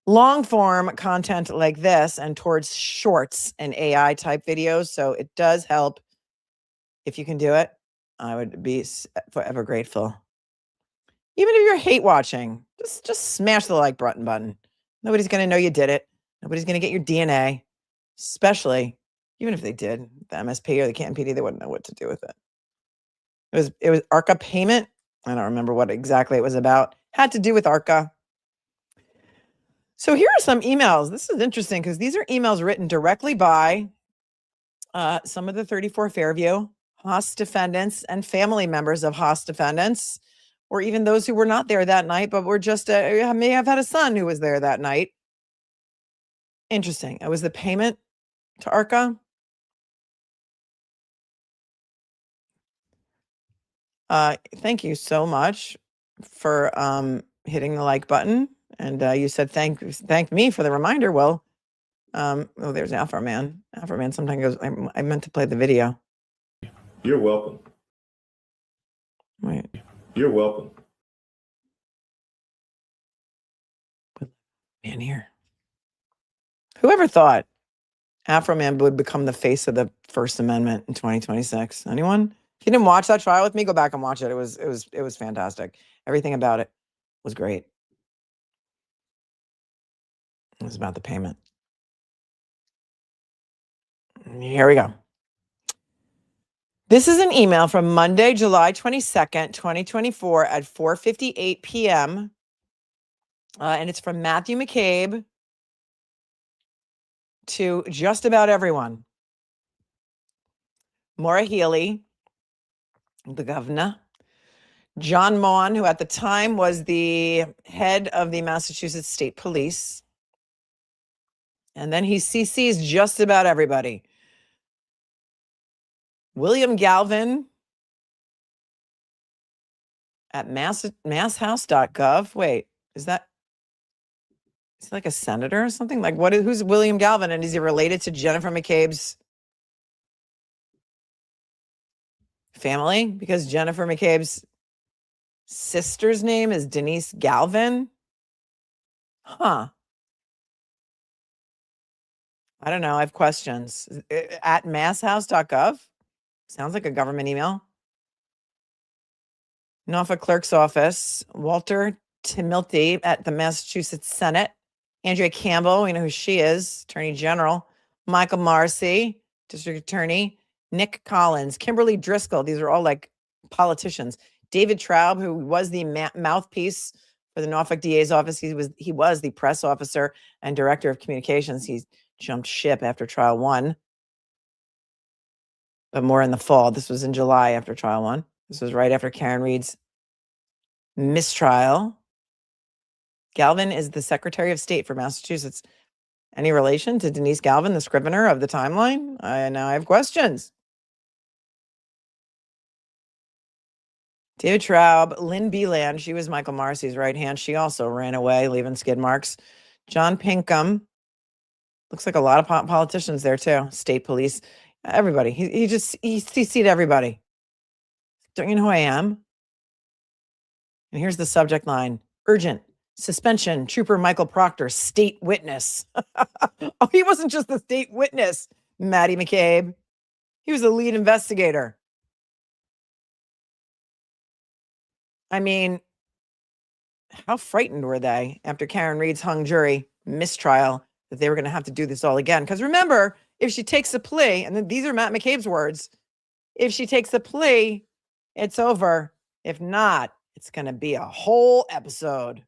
long form content like this and towards shorts and AI type videos. So it does help if you can do it. I would be forever grateful. Even if you're hate watching, just smash the like button. Nobody's going to know you did it. Nobody's going to get your DNA, especially even if they did, the MSP or the CAMPD, they wouldn't know what to do with it. It was ARCA payment. I don't remember what exactly it was about. Had to do with ARCA. So here are some emails. This is interesting because these are emails written directly by some of the 34 Fairview HOS defendants and family members of HOS defendants, or even those who were not there that night, but were just may have had a son who was there that night. Interesting. It was the payment to ARCA. Thank you so much for hitting the like button. And you said thank me for the reminder. Well, oh, there's Alpha Man. Alpha Man sometimes goes, I meant to play the video. You're welcome. Wait. You're welcome. Man here. Whoever thought Afro Man would become the face of the First Amendment in 2026? Anyone? If you didn't watch that trial with me, go back and watch it. It was fantastic. Everything about it was great. It was about the payment. Here we go. This is an email from Monday, July 22nd, 2024 at 4:58 p.m. And it's from Matthew McCabe to just about everyone. Maura Healey, the governor, John Maughan, who at the time was the head of the Massachusetts State Police. And then he CCs just about everybody. William Galvin at masshouse.gov. Wait, is he like a senator or something? Like who's William Galvin? And is he related to Jennifer McCabe's family? Because Jennifer McCabe's sister's name is Denise Galvin. Huh. I don't know. I have questions. At masshouse.gov. Sounds like a government email. Norfolk Clerk's Office. Walter Timilty at the Massachusetts Senate. Andrea Campbell, we know who she is, Attorney General. Michael Morrissey, District Attorney. Nick Collins, Kimberly Driscoll. These are all like politicians. David Traub, who was the mouthpiece for the Norfolk DA's office. He was the press officer and director of communications. He jumped ship after trial 1, but more in the fall. This was in July after trial 1. This was right after Karen Reed's mistrial. Galvin is the Secretary of State for Massachusetts. Any relation to Denise Galvin, the scrivener of the timeline? Now I have questions. David Traub, Lynn Beeland, she was Michael Morrissey's right hand. She also ran away, leaving skid marks. John Pinkham, looks like a lot of politicians there too. State police, everybody. He CC'd everybody. Don't you know who I am? And here's the subject line: urgent suspension. Trooper Michael Proctor, state witness. Oh, he wasn't just the state witness, Maddie McCabe. He was the lead investigator. I mean, how frightened were they after Karen Reed's hung jury mistrial that they were going to have to do this all again? Because remember, if she takes a plea, and these are Matt McCabe's words, if she takes a plea, it's over. If not, it's going to be a whole episode.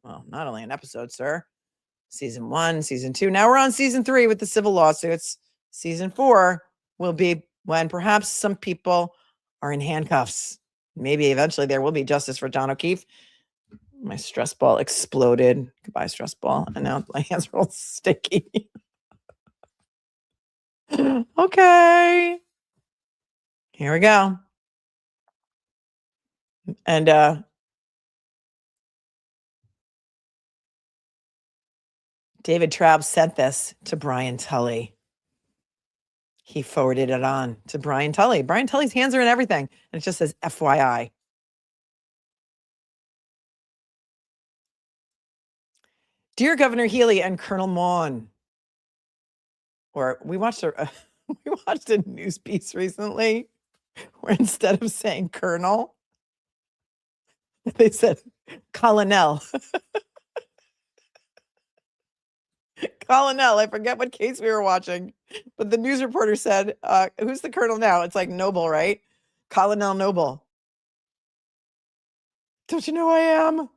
Well, not only an episode, sir. Season 1, season 2. Now we're on season 3 with the civil lawsuits. Season 4 will be when perhaps some people are in handcuffs. Maybe eventually there will be justice for John O'Keefe. My stress ball exploded. Goodbye, stress ball. And now my hands are all sticky. Okay. Here we go. And David Traub sent this to Brian Tully. He forwarded it on to Brian Tully. Brian Tully's hands are in everything. And it just says FYI. Dear Governor Healy and Colonel Maughan. Or we watched a news piece recently where instead of saying Colonel, they said Colonel. Colonel, I forget what case we were watching, but the news reporter said, who's the colonel now? It's like Noble, right? Colonel Noble. Don't you know who I am?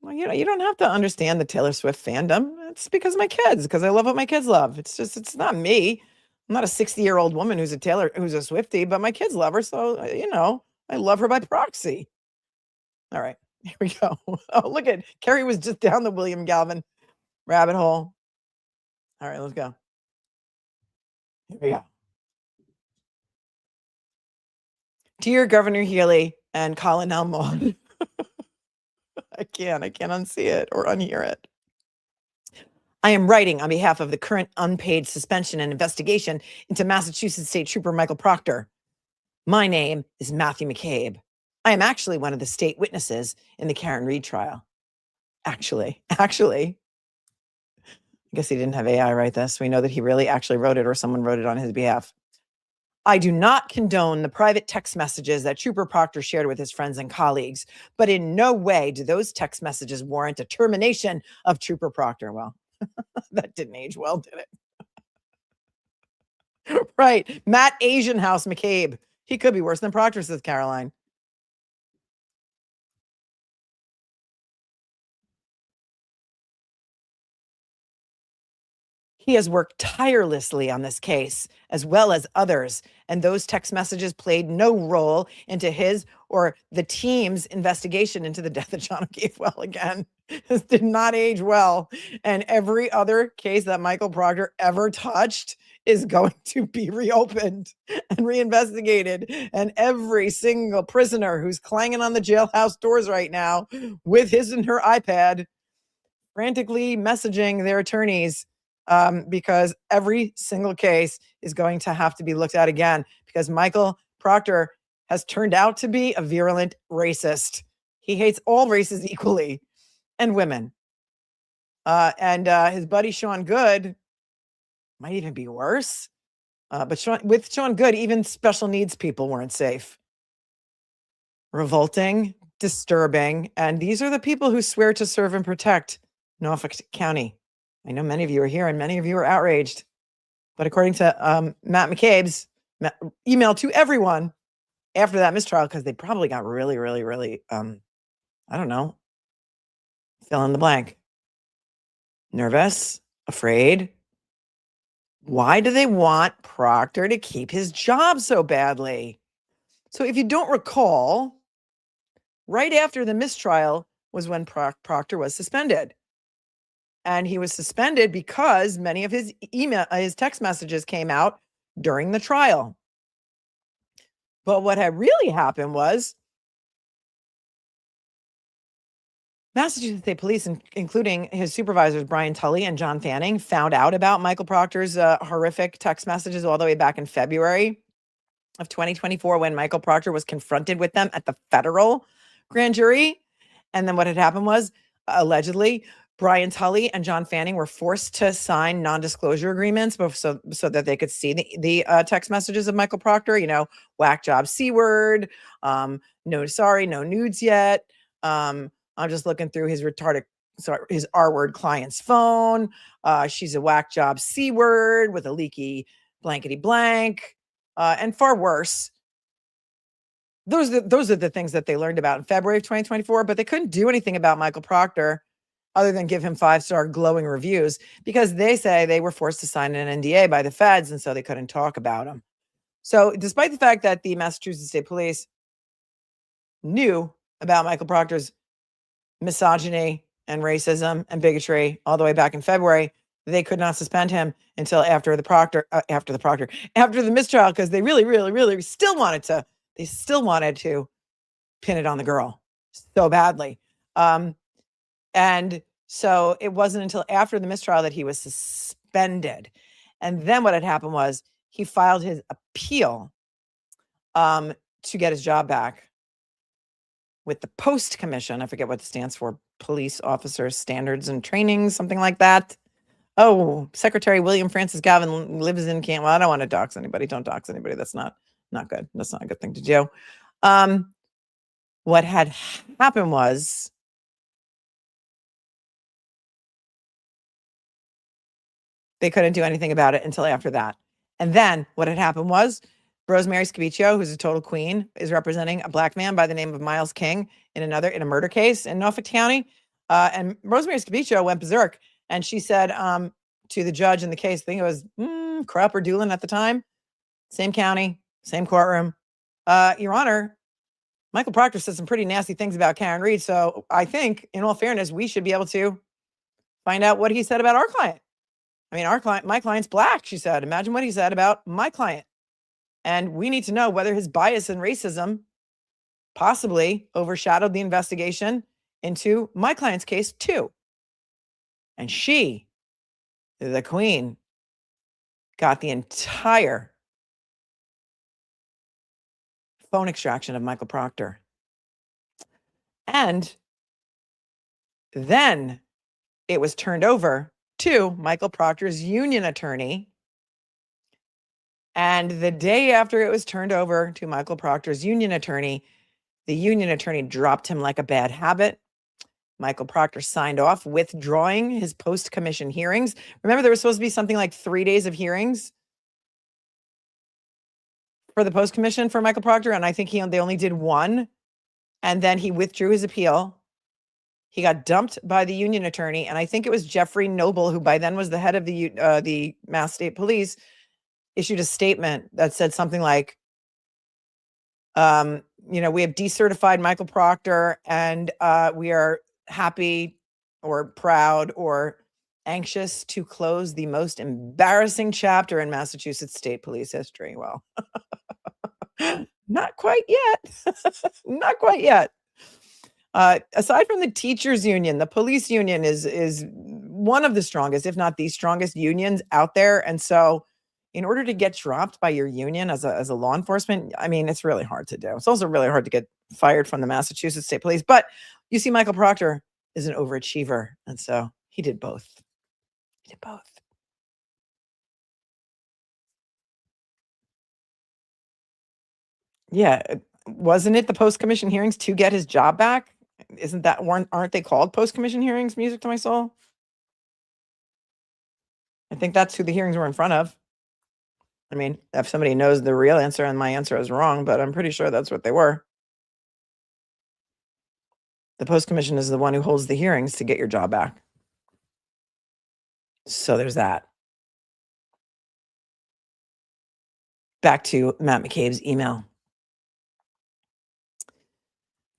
Well, you don't have to understand the Taylor Swift fandom. It's because of my kids, because I love what my kids love. It's not me. I'm not a 60-year-old woman who's a Swiftie, but my kids love her. So, I love her by proxy. All right. Here we go. Oh, look at Kerry was just down the William Galvin rabbit hole. All right, let's go. Here we go. Dear Governor Healy and Colonel Maughan. I can't unsee it or unhear it. I am writing on behalf of the current unpaid suspension and investigation into Massachusetts State Trooper Michael Proctor. My name is Matthew McCabe. I am actually one of the state witnesses in the Karen Reed trial. Actually, I guess he didn't have AI write this. We know that he really actually wrote it or someone wrote it on his behalf. I do not condone the private text messages that Trooper Proctor shared with his friends and colleagues, but in no way do those text messages warrant a termination of Trooper Proctor. Well, that didn't age well, did it? Right. Matt Asian House McCabe. He could be worse than Proctor, says Caroline. He has worked tirelessly on this case, as well as others, and those text messages played no role into his or the team's investigation into the death of John O'Keefe. Well, again, this did not age well, and every other case that Michael Proctor ever touched is going to be reopened and reinvestigated, and every single prisoner who's clanging on the jailhouse doors right now with his and her iPad, frantically messaging their attorneys, because every single case is going to have to be looked at again because Michael Proctor has turned out to be a virulent racist. He hates all races equally and women. And his buddy Sean Good might even be worse. But with Sean Good, even special needs people weren't safe. Revolting, disturbing. And these are the people who swear to serve and protect Norfolk County. I know many of you are here and many of you are outraged. But according to Matt McCabe's email to everyone after that mistrial, because they probably got really, really, really, I don't know, fill in the blank. Nervous, afraid. Why do they want Proctor to keep his job so badly? So if you don't recall, right after the mistrial was when Proctor was suspended. And he was suspended because many of his his text messages came out during the trial. But what had really happened was Massachusetts State Police, including his supervisors, Brian Tully and John Fanning, found out about Michael Proctor's horrific text messages all the way back in February of 2024 when Michael Proctor was confronted with them at the federal grand jury. And then what had happened was, allegedly, Brian Tully and John Fanning were forced to sign non-disclosure agreements so that they could see the text messages of Michael Proctor, you know, whack job, C word, no, sorry, no nudes yet. I'm just looking through his his R-word client's phone. She's a whack job C word with a leaky blankety blank. And far worse. Those are the things that they learned about in February of 2024, but they couldn't do anything about Michael Proctor other than give him 5-star glowing reviews because they say they were forced to sign an NDA by the feds, and so they couldn't talk about him. So despite the fact that the Massachusetts State Police knew about Michael Proctor's misogyny and racism and bigotry all the way back in February, they could not suspend him until after the mistrial, because they really still wanted to pin it on the girl so badly. And so it wasn't until after the mistrial that he was suspended. And then what had happened was he filed his appeal to get his job back with the Post Commission. I forget what it stands for. Police Officers Standards and Training, something like that. Oh, Secretary William Francis Gavin lives in Canton. Well, I don't want to dox anybody. Don't dox anybody. That's not good. That's not a good thing to do. What had happened was they couldn't do anything about it until after that. And then what had happened was Rosemary Scabiccio, who's a total queen, is representing a black man by the name of Miles King in a murder case in Norfolk County. And Rosemary Scabiccio went berserk. And she said to the judge in the case, I think it was Krupp or Doolin at the time, same county, same courtroom. Your Honor, Michael Proctor said some pretty nasty things about Karen Reed. So I think, in all fairness, we should be able to find out what he said about our client. I mean, my client's black, she said. Imagine what he said about my client. And we need to know whether his bias and racism possibly overshadowed the investigation into my client's case too. And she, the queen, got the entire phone extraction of Michael Proctor. And then it was turned over to Michael Proctor's union attorney. And the day after it was turned over to Michael Proctor's union attorney, the union attorney dropped him like a bad habit. Michael Proctor signed off withdrawing his post-commission hearings. Remember, there was supposed to be something like 3 days of hearings for the post-commission for Michael Proctor, and I think they only did one, and then he withdrew his appeal. He got dumped by the union attorney, and I think it was Jeffrey Noble, who by then was the head of the Mass State Police, issued a statement that said something like, we have decertified Michael Proctor, and we are happy or proud or anxious to close the most embarrassing chapter in Massachusetts State Police history. Well, not quite yet. Not quite yet. Aside from the teachers union, the police union is one of the strongest, if not the strongest unions out there. And so in order to get dropped by your union as a law enforcement, I mean, it's really hard to do. It's also really hard to get fired from the Massachusetts State Police. But you see, Michael Proctor is an overachiever. And so he did both. He did both. Yeah. Wasn't it the post-commission hearings to get his job back? Aren't they called post-commission hearings? Music to my soul. I think that's who the hearings were in front of. I mean, if somebody knows the real answer and my answer is wrong, but I'm pretty sure that's what they were. The post-commission is the one who holds the hearings to get your job back. So there's that. Back to Matt McCabe's email.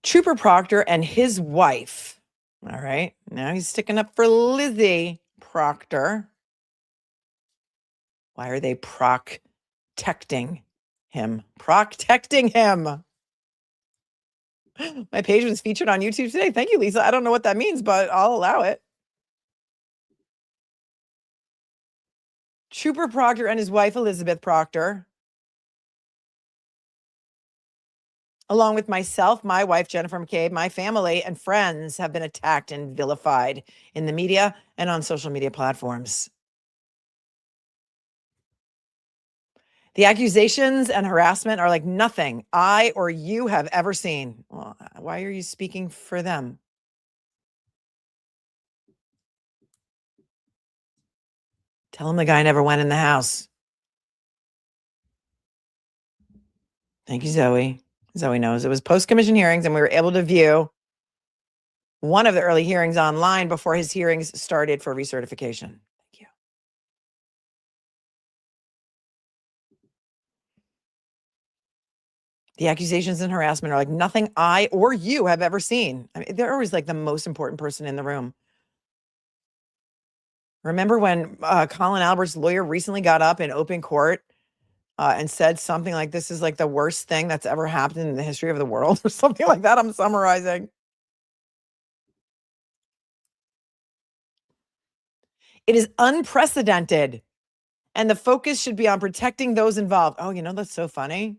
Trooper Proctor and his wife. All right. Now he's sticking up for Lizzie Proctor. Why are they protecting him? Protecting him. My page was featured on YouTube today. Thank you, Lisa. I don't know what that means, but I'll allow it. Trooper Proctor and his wife, Elizabeth Proctor, along with myself, my wife, Jennifer McCabe, my family, and friends have been attacked and vilified in the media and on social media platforms. The accusations and harassment are like nothing I or you have ever seen. Well, why are you speaking for them? Tell him the guy never went in the house. Thank you, Zoe. Zoe knows. It was post-commission hearings, and we were able to view one of the early hearings online before his hearings started for recertification. Thank you. The accusations and harassment are like nothing I or you have ever seen. I mean, they're always like the most important person in the room. Remember when Colin Albert's lawyer recently got up in open court and said something like, this is like the worst thing that's ever happened in the history of the world or something like that? I'm summarizing. It is unprecedented, and the focus should be on protecting those involved. Oh, you know, that's so funny.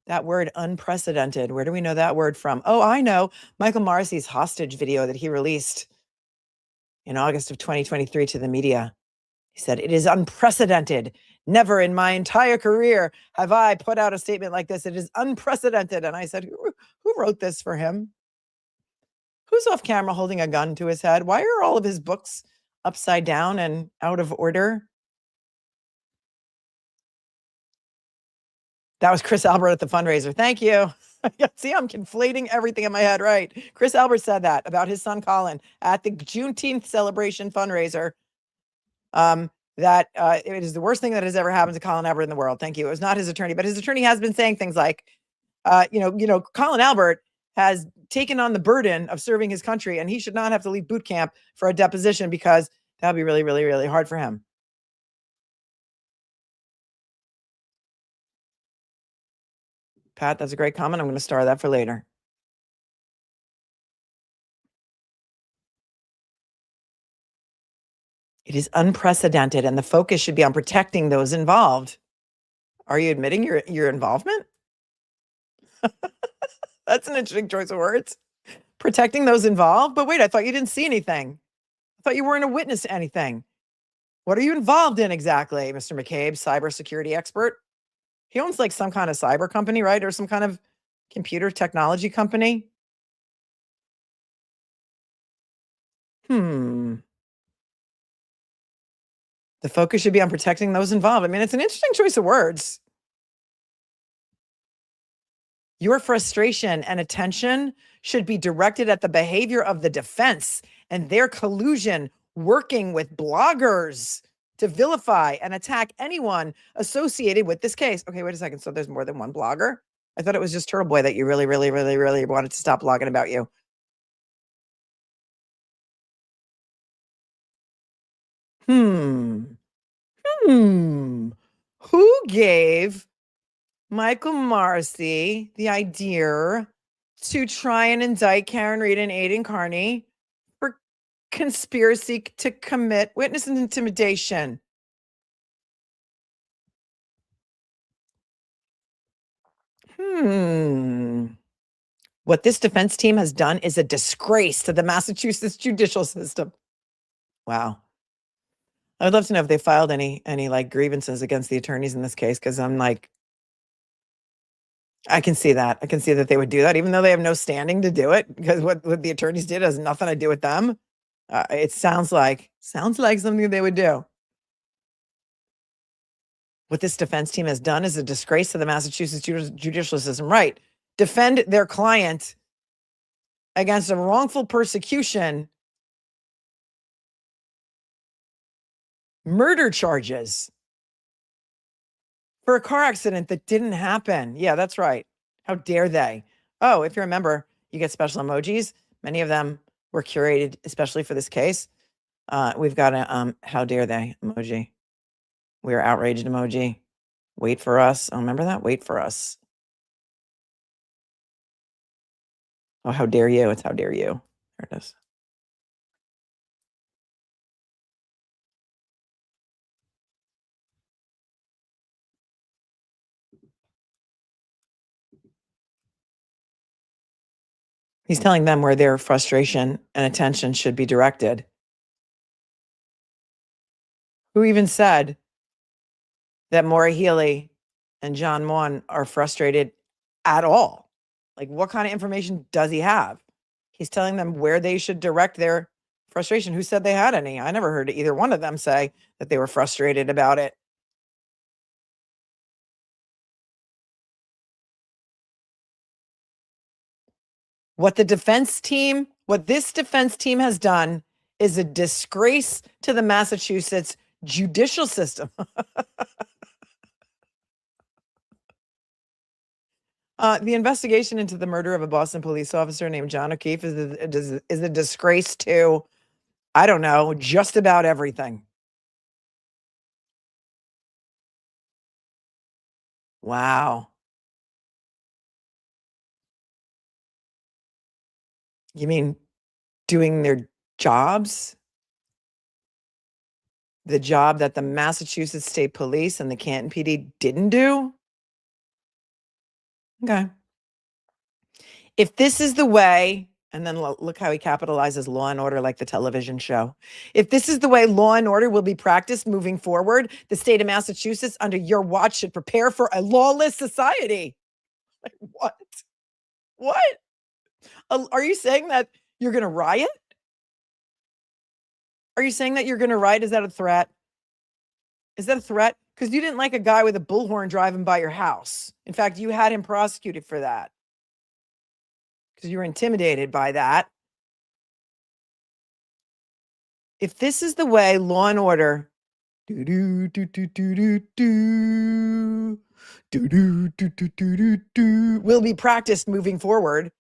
That word unprecedented. Where do we know that word from? Oh, I know. Michael Morrissey's hostage video that he released in August of 2023 to the media. He said, it is unprecedented. Never in my entire career have I put out a statement like this. It is unprecedented. And I said, who wrote this for him? Who's off camera holding a gun to his head? Why are all of his books upside down and out of order? That was Chris Albert at the fundraiser. Thank you. See, I'm conflating everything in my head, right? Chris Albert said that about his son, Colin, at the Juneteenth celebration fundraiser. That it is the worst thing that has ever happened to Colin Albert in the world. Thank you. It was not his attorney, but his attorney has been saying things like, Colin Albert has taken on the burden of serving his country, and he should not have to leave boot camp for a deposition because that would be really, really, really hard for him. Pat, that's a great comment. I'm going to star that for later. It is unprecedented, and the focus should be on protecting those involved. Are you admitting your involvement? That's an interesting choice of words. Protecting those involved? But wait, I thought you didn't see anything. I thought you weren't a witness to anything. What are you involved in exactly, Mr. McCabe, cybersecurity expert? He owns like some kind of cyber company, right? Or some kind of computer technology company. The focus should be on protecting those involved. I mean, it's an interesting choice of words. Your frustration and attention should be directed at the behavior of the defense and their collusion working with bloggers to vilify and attack anyone associated with this case. Okay, wait a second. So there's more than one blogger? I thought it was just Turtle Boy that you really, really, really, really wanted to stop blogging about you. Who gave Michael Morrissey the idea to try and indict Karen Reed and Aidan Carney for conspiracy to commit witness intimidation? What this defense team has done is a disgrace to the Massachusetts judicial system. Wow. I would love to know if they filed any like grievances against the attorneys in this case, because I'm like, I can see that. I can see that they would do that, even though they have no standing to do it, because what the attorneys did has nothing to do with them. It sounds like something they would do. What this defense team has done is a disgrace to the Massachusetts judicial system. Right. Defend their client against a wrongful persecution, murder charges for a car accident that didn't happen. Yeah, that's right. How dare they? Oh, if you remember, You get special emojis. Many of them were curated especially for this case. We've got a how dare they emoji. We are outraged emoji. Wait for us. Oh, remember that? Wait for us. Oh, how dare you? It's how dare you. There it is. He's telling them where their frustration and attention should be directed. Who even said that Maura Healey and John Maughan are frustrated at all? Like, what kind of information does he have? He's telling them where they should direct their frustration. Who said they had any? I never heard either one of them say that they were frustrated about it. What this defense team has done is a disgrace to the Massachusetts judicial system. The investigation into the murder of a Boston police officer named John O'Keefe is a disgrace to, I don't know, just about everything. Wow. You mean doing their jobs? The job that the Massachusetts State Police and the Canton PD didn't do? Okay. If this is the way, and then look how he capitalizes Law and Order like the television show. If this is the way Law and Order will be practiced moving forward, the state of Massachusetts under your watch should prepare for a lawless society. Like, what? What? Are you saying that you're going to riot? Are you saying that you're going to riot? Is that a threat? Is that a threat? Because you didn't like a guy with a bullhorn driving by your house. In fact, you had him prosecuted for that. Because you were intimidated by that. If this is the way Law and Order will be practiced moving forward,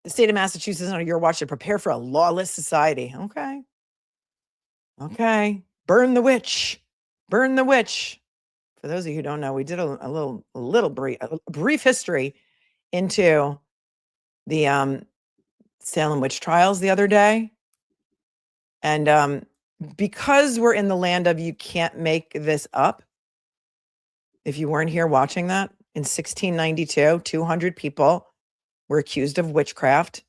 the state of Massachusetts under your watch should prepare for a lawless society. Okay. Okay. Burn the witch. Burn the witch. For those of you who don't know, we did a brief history into the Salem witch trials the other day. And because we're in the land of you can't make this up, if you weren't here watching that, in 1692, 200 people were accused of witchcraft.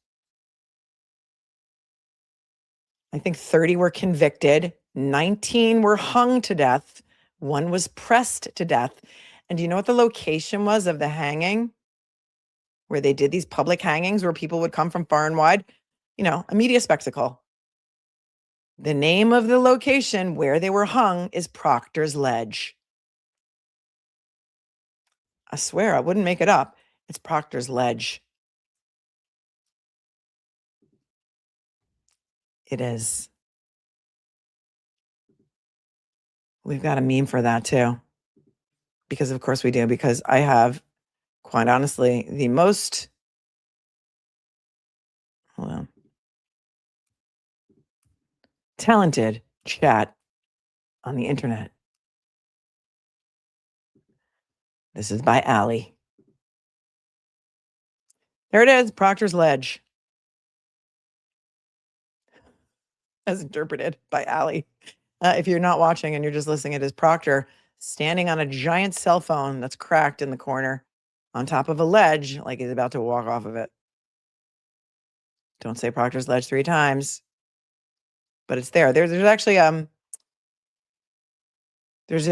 I think 30 were convicted, 19 were hung to death, 1 was pressed to death. And do you know what the location was of the hanging? Where they did these public hangings where people would come from far and wide, a media spectacle. The name of the location where they were hung is Proctor's Ledge. I swear, I wouldn't make it up. It's Proctor's Ledge. It is. We've got a meme for that too. Because of course we do, because I have, quite honestly, the most, talented chat on the internet. This is by Allie. There it is, Proctor's Ledge. As interpreted by Allie. If you're not watching and you're just listening, it is Proctor standing on a giant cell phone that's cracked in the corner on top of a ledge like he's about to walk off of it. Don't say Proctor's Ledge 3 times. But it's there. There's actually there's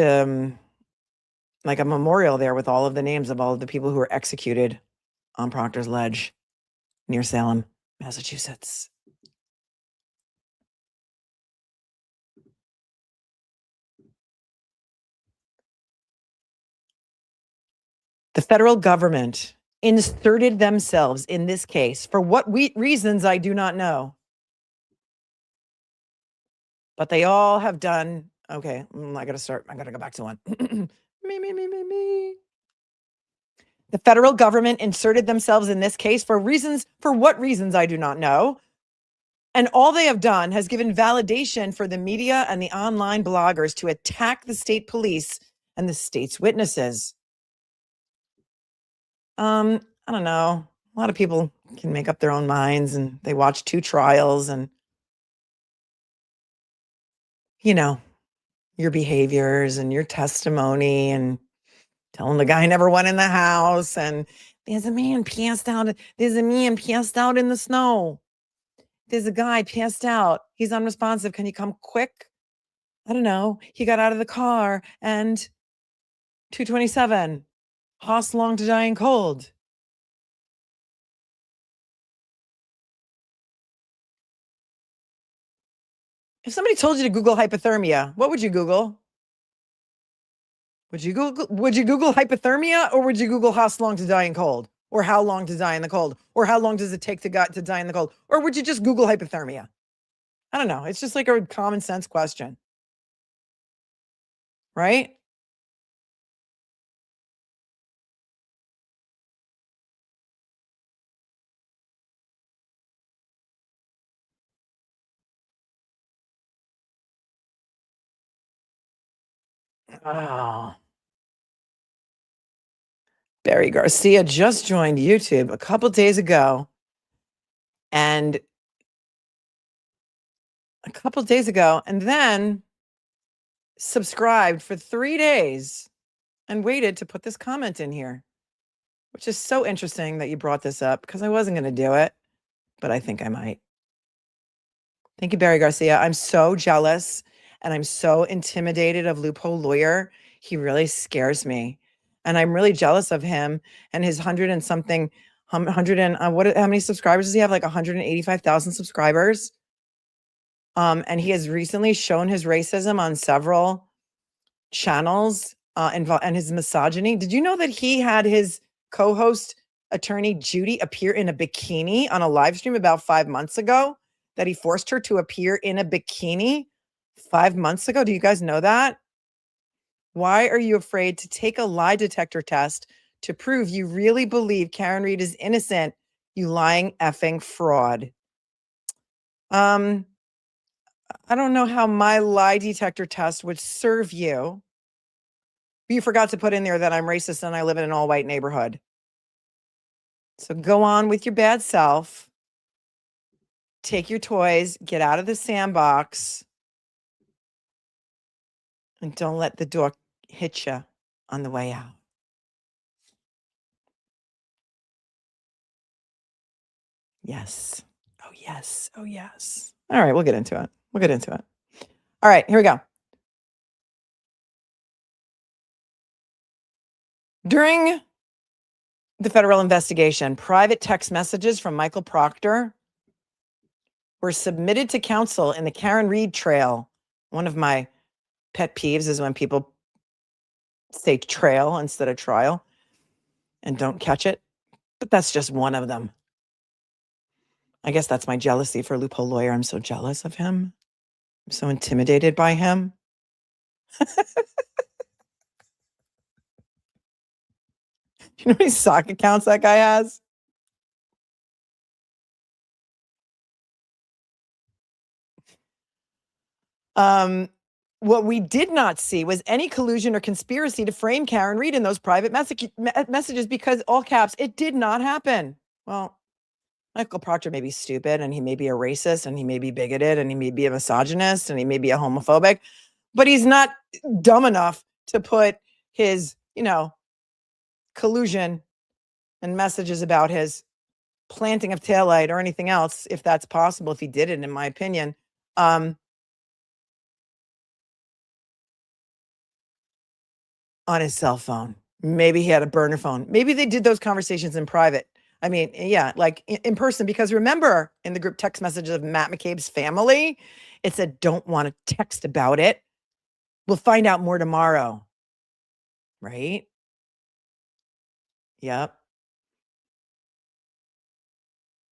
like a memorial there with all of the names of all of the people who were executed on Proctor's Ledge near Salem, Massachusetts. The federal government inserted themselves in this case for what reasons I do not know. But they all have done. Okay, I got to start. I got to go back to one. Me. The federal government inserted themselves in this case for what reasons I do not know. And all they have done has given validation for the media and the online bloggers to attack the state police and the state's witnesses. I don't know. A lot of people can make up their own minds and they watch 2 trials and, your behaviors and your testimony and telling the guy never went in the house and there's a man passed out. There's a man passed out in the snow. There's a guy passed out. He's unresponsive. Can you come quick? I don't know. He got out of the car and 227. HOS long to dying cold. If somebody told you to Google hypothermia, what would you Google? Would you Google hypothermia, or would you Google HOS long to die in cold? Or how long to die in the cold? Or how long does it take to die in the cold? Or would you just Google hypothermia? I don't know. It's just like a common sense question. Right? Oh. Barry Garcia just joined YouTube a couple days ago. And then subscribed for 3 days and waited to put this comment in here, which is so interesting that you brought this up because I wasn't going to do it, but I think I might. Thank you, Barry Garcia. I'm so jealous and I'm so intimidated of Loophole Lawyer. He really scares me. And I'm really jealous of him and his how many subscribers does he have? Like 185,000 subscribers. And he has recently shown his racism on several channels and his misogyny. Did you know that he had his co-host attorney Judy appear in a bikini on a live stream about 5 months ago? That he forced her to appear in a bikini 5 months ago. Do you guys know that? Why are you afraid to take a lie detector test to prove you really believe Karen Read is innocent, you lying effing fraud? I don't know how my lie detector test would serve you. You forgot to put in there that I'm racist and I live in an all-white neighborhood. So go on with your bad self. Take your toys, get out of the sandbox, and don't let the door hit you on the way out. Yes. Oh, yes. Oh, yes. All right, we'll get into it. All right, here we go. During the federal investigation, private text messages from Michael Proctor were submitted to counsel in the Karen Read trail. One of my pet peeves is when people say trail instead of trial and don't catch it. But that's just one of them. I guess that's my jealousy for Loophole Lawyer. I'm so jealous of him. I'm so intimidated by him. You know how many sock accounts that guy has? What we did not see was any collusion or conspiracy to frame Karen Read in those private messages because, all caps, it did not happen. Well, Michael Proctor may be stupid and he may be a racist and he may be bigoted and he may be a misogynist and he may be a homophobic, but he's not dumb enough to put his, collusion and messages about his planting of taillight or anything else, if that's possible, if he did it, in my opinion, on his cell phone. Maybe he had a burner phone. Maybe they did those conversations in private. I mean, yeah, like in person, because remember in the group text messages of Matt McCabe's family, it said, don't want to text about it. We'll find out more tomorrow. Right? Yep.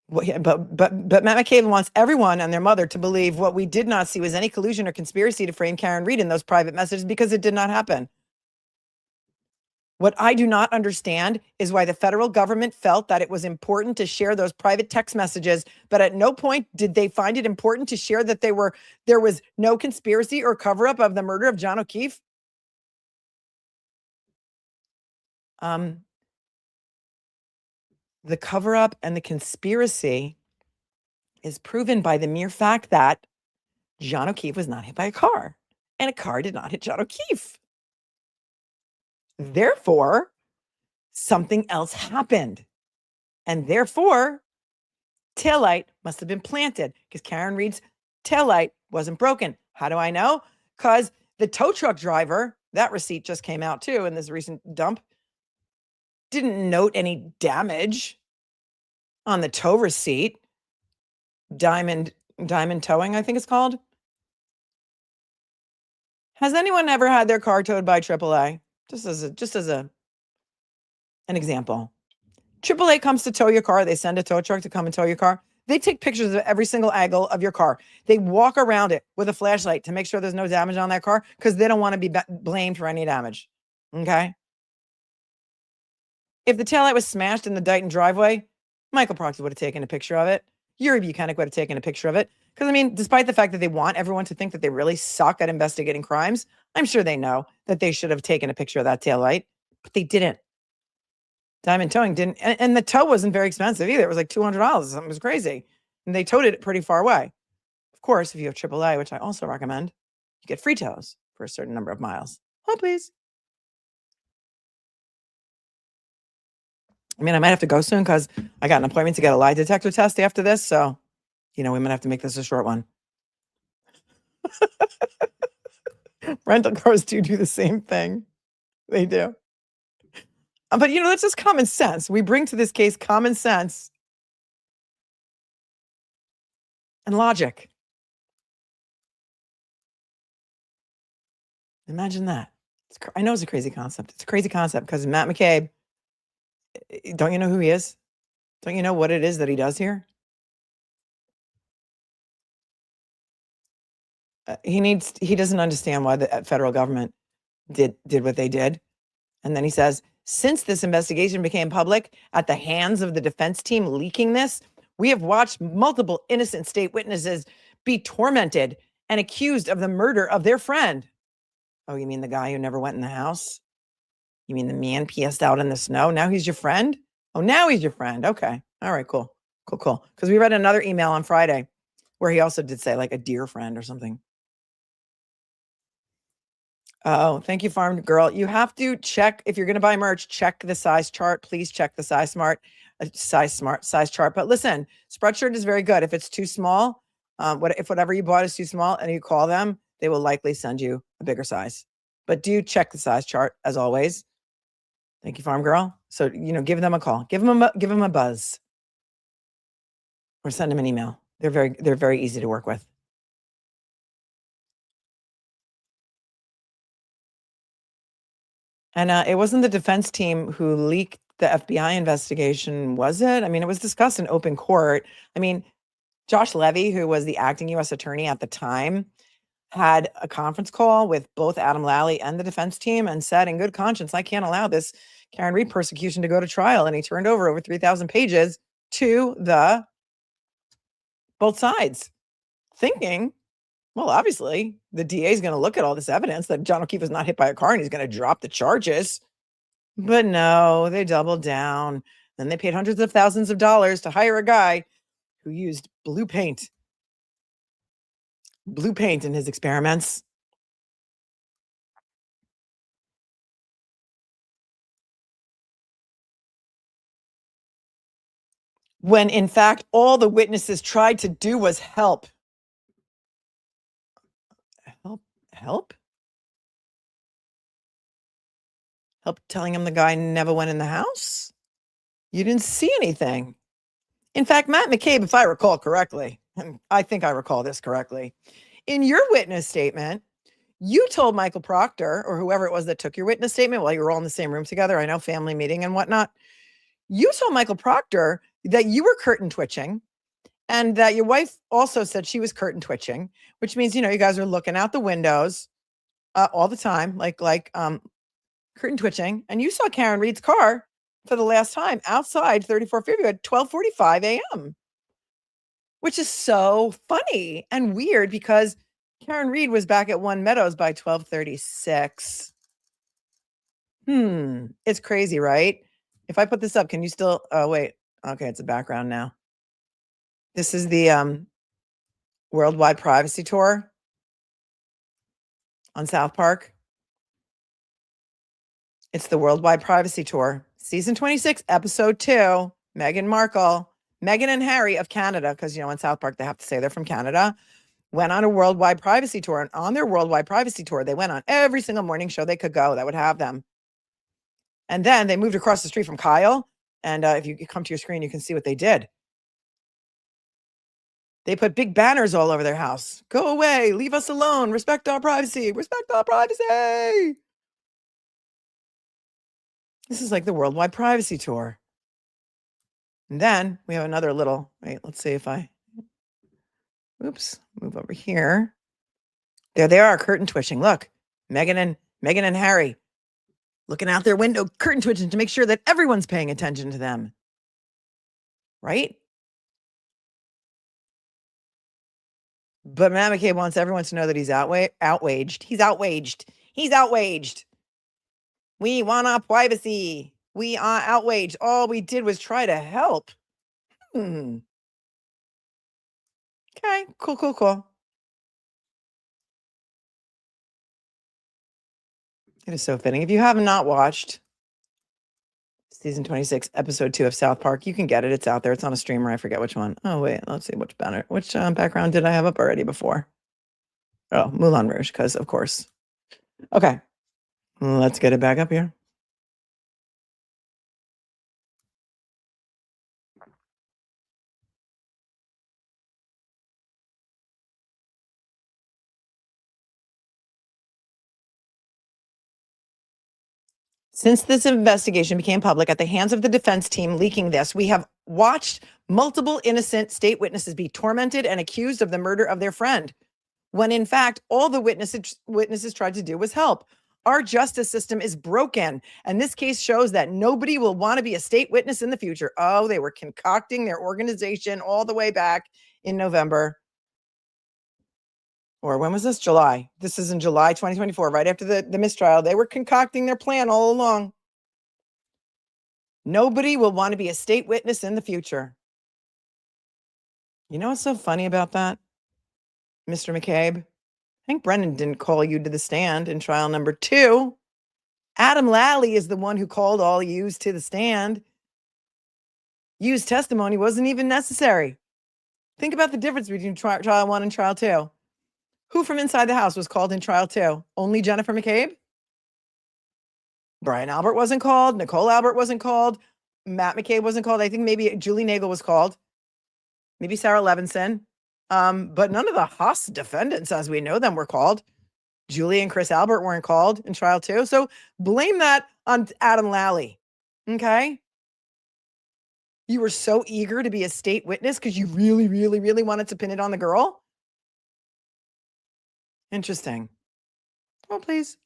Well, yeah, but Matt McCabe wants everyone and their mother to believe what we did not see was any collusion or conspiracy to frame Karen Read in those private messages because it did not happen. What I do not understand is why the federal government felt that it was important to share those private text messages, but at no point did they find it important to share that there was no conspiracy or cover-up of the murder of John O'Keefe. The cover-up and the conspiracy is proven by the mere fact that John O'Keefe was not hit by a car, and a car did not hit John O'Keefe. Therefore, something else happened. And therefore, taillight must have been planted because Karen Reed's taillight wasn't broken. How do I know? Because the tow truck driver, that receipt just came out too in this recent dump, didn't note any damage on the tow receipt. Diamond Towing, I think it's called. Has anyone ever had their car towed by AAA? Just as an example. AAA comes to tow your car. They send a tow truck to come and tow your car. They take pictures of every single angle of your car. They walk around it with a flashlight to make sure there's no damage on that car because they don't want to be blamed for any damage. Okay? If the taillight was smashed in the Dighton driveway, Michael Proctor would have taken a picture of it. Yuri Buchanan would have taken a picture of it. Because, I mean, despite the fact that they want everyone to think that they really suck at investigating crimes, I'm sure they know that they should have taken a picture of that taillight, but they didn't. Diamond Towing didn't. And the tow wasn't very expensive either. It was like $200. Something was crazy. And they towed it pretty far away. Of course, if you have AAA, which I also recommend, you get free tows for a certain number of miles. Oh, please. I mean, I might have to go soon because I got an appointment to get a lie detector test after this. So, we might have to make this a short one. Rental cars do the same thing. They do. But, that's just common sense. We bring to this case common sense and logic. Imagine that. I know it's a crazy concept. It's a crazy concept because Matt McCabe, don't you know who he is? Don't you know what it is that he does here? He doesn't understand why the federal government did what they did. And then he says, since this investigation became public at the hands of the defense team leaking this, we have watched multiple innocent state witnesses be tormented and accused of the murder of their friend. Oh, you mean the guy who never went in the house? You mean the man PS'd out in the snow? Now he's your friend? Oh, now he's your friend. Okay. All right, cool. Because we read another email on Friday where he also did say like a dear friend or something. Oh, thank you, Farm Girl. You have to check, if you're going to buy merch, check the size chart. Please check the size chart. But listen, Spreadshirt is very good. If it's too small, if whatever you bought is too small and you call them, they will likely send you a bigger size. But do check the size chart as always. Thank you, Farm Girl. So, give them a call. Give them a buzz. Or send them an email. They're very easy to work with. And it wasn't the defense team who leaked the FBI investigation, was it? I mean, it was discussed in open court. I mean, Josh Levy, who was the acting U.S. attorney at the time, had a conference call with both Adam Lally and the defense team and said, in good conscience, I can't allow this Karen Reed persecution to go to trial. And he turned over 3,000 pages to both sides, thinking, well, obviously, the DA is going to look at all this evidence that John O'Keefe was not hit by a car and he's going to drop the charges. But no, they doubled down. Then they paid hundreds of thousands of dollars to hire a guy who used blue paint in his experiments. When, in fact, all the witnesses tried to do was help. Help telling him the guy never went in the house? You didn't see anything. In fact, Matt McCabe, if I recall correctly, and I think I recall this correctly, in your witness statement, you told Michael Proctor, or whoever it was that took your witness statement while you were all in the same room together, I know, family meeting and whatnot, you told Michael Proctor that you were curtain twitching and that your wife also said she was curtain twitching, which means, you guys are looking out the windows all the time, like curtain twitching, and you saw Karen Reed's car for the last time outside 34 Fairview at 12:45 a.m., which is so funny and weird because Karen Reed was back at One Meadows by 12:36. It's crazy, right? If I put this up, can you still, oh, wait. Okay, it's a background now. This is the Worldwide Privacy Tour on South Park. It's the Worldwide Privacy Tour, season 26, episode 2. Meghan Markle, Meghan and Harry of Canada, because, in South Park, they have to say they're from Canada, went on a worldwide privacy tour. And on their worldwide privacy tour, they went on every single morning show they could go that would have them. And then they moved across the street from Kyle. And if you come to your screen, you can see what they did. They put big banners all over their house. Go away. Leave us alone. Respect our privacy. Respect our privacy. This is like the Worldwide Privacy Tour. And then we have another little, wait, let's see if I, oops, move over here. There they are, curtain twitching. Look, Meghan and Harry looking out their window, curtain twitching to make sure that everyone's paying attention to them. Right? But Matt McCabe wants everyone to know that he's outraged. He's outraged. He's outraged. We want our privacy. We are outraged. All we did was try to help. Okay, cool. It is so fitting. If you have not watched season 26, episode 2 of South Park, you can get it. It's out there. It's on a streamer. I forget which one. Oh, wait. Let's see which banner. Which background did I have up already before? Oh, Moulin Rouge, because of course. Okay. Let's get it back up here. Since this investigation became public at the hands of the defense team leaking this, we have watched multiple innocent state witnesses be tormented and accused of the murder of their friend, when in fact, all the witnesses tried to do was help. Our justice system is broken, and this case shows that nobody will want to be a state witness in the future. Oh, they were concocting their organization all the way back in November. Or when was this? July. This is in July 2024, right after the mistrial. They were concocting their plan all along. Nobody will want to be a state witness in the future. You know what's so funny about that, Mr. McCabe? Hank Brennan didn't call you to the stand in trial number 2. Adam Lally is the one who called all yous to the stand. You's testimony wasn't even necessary. Think about the difference between trial 1 and trial 2. Who from inside the house was called in trial 2? Only Jennifer McCabe? Brian Albert wasn't called. Nicole Albert wasn't called. Matt McCabe wasn't called. I think maybe Julie Nagel was called. Maybe Sarah Levinson. But none of the HOS defendants, as we know them, were called. Julie and Chris Albert weren't called in trial 2. So blame that on Adam Lally. Okay? You were so eager to be a state witness because you really, really, really wanted to pin it on the girl? Interesting. Oh, please.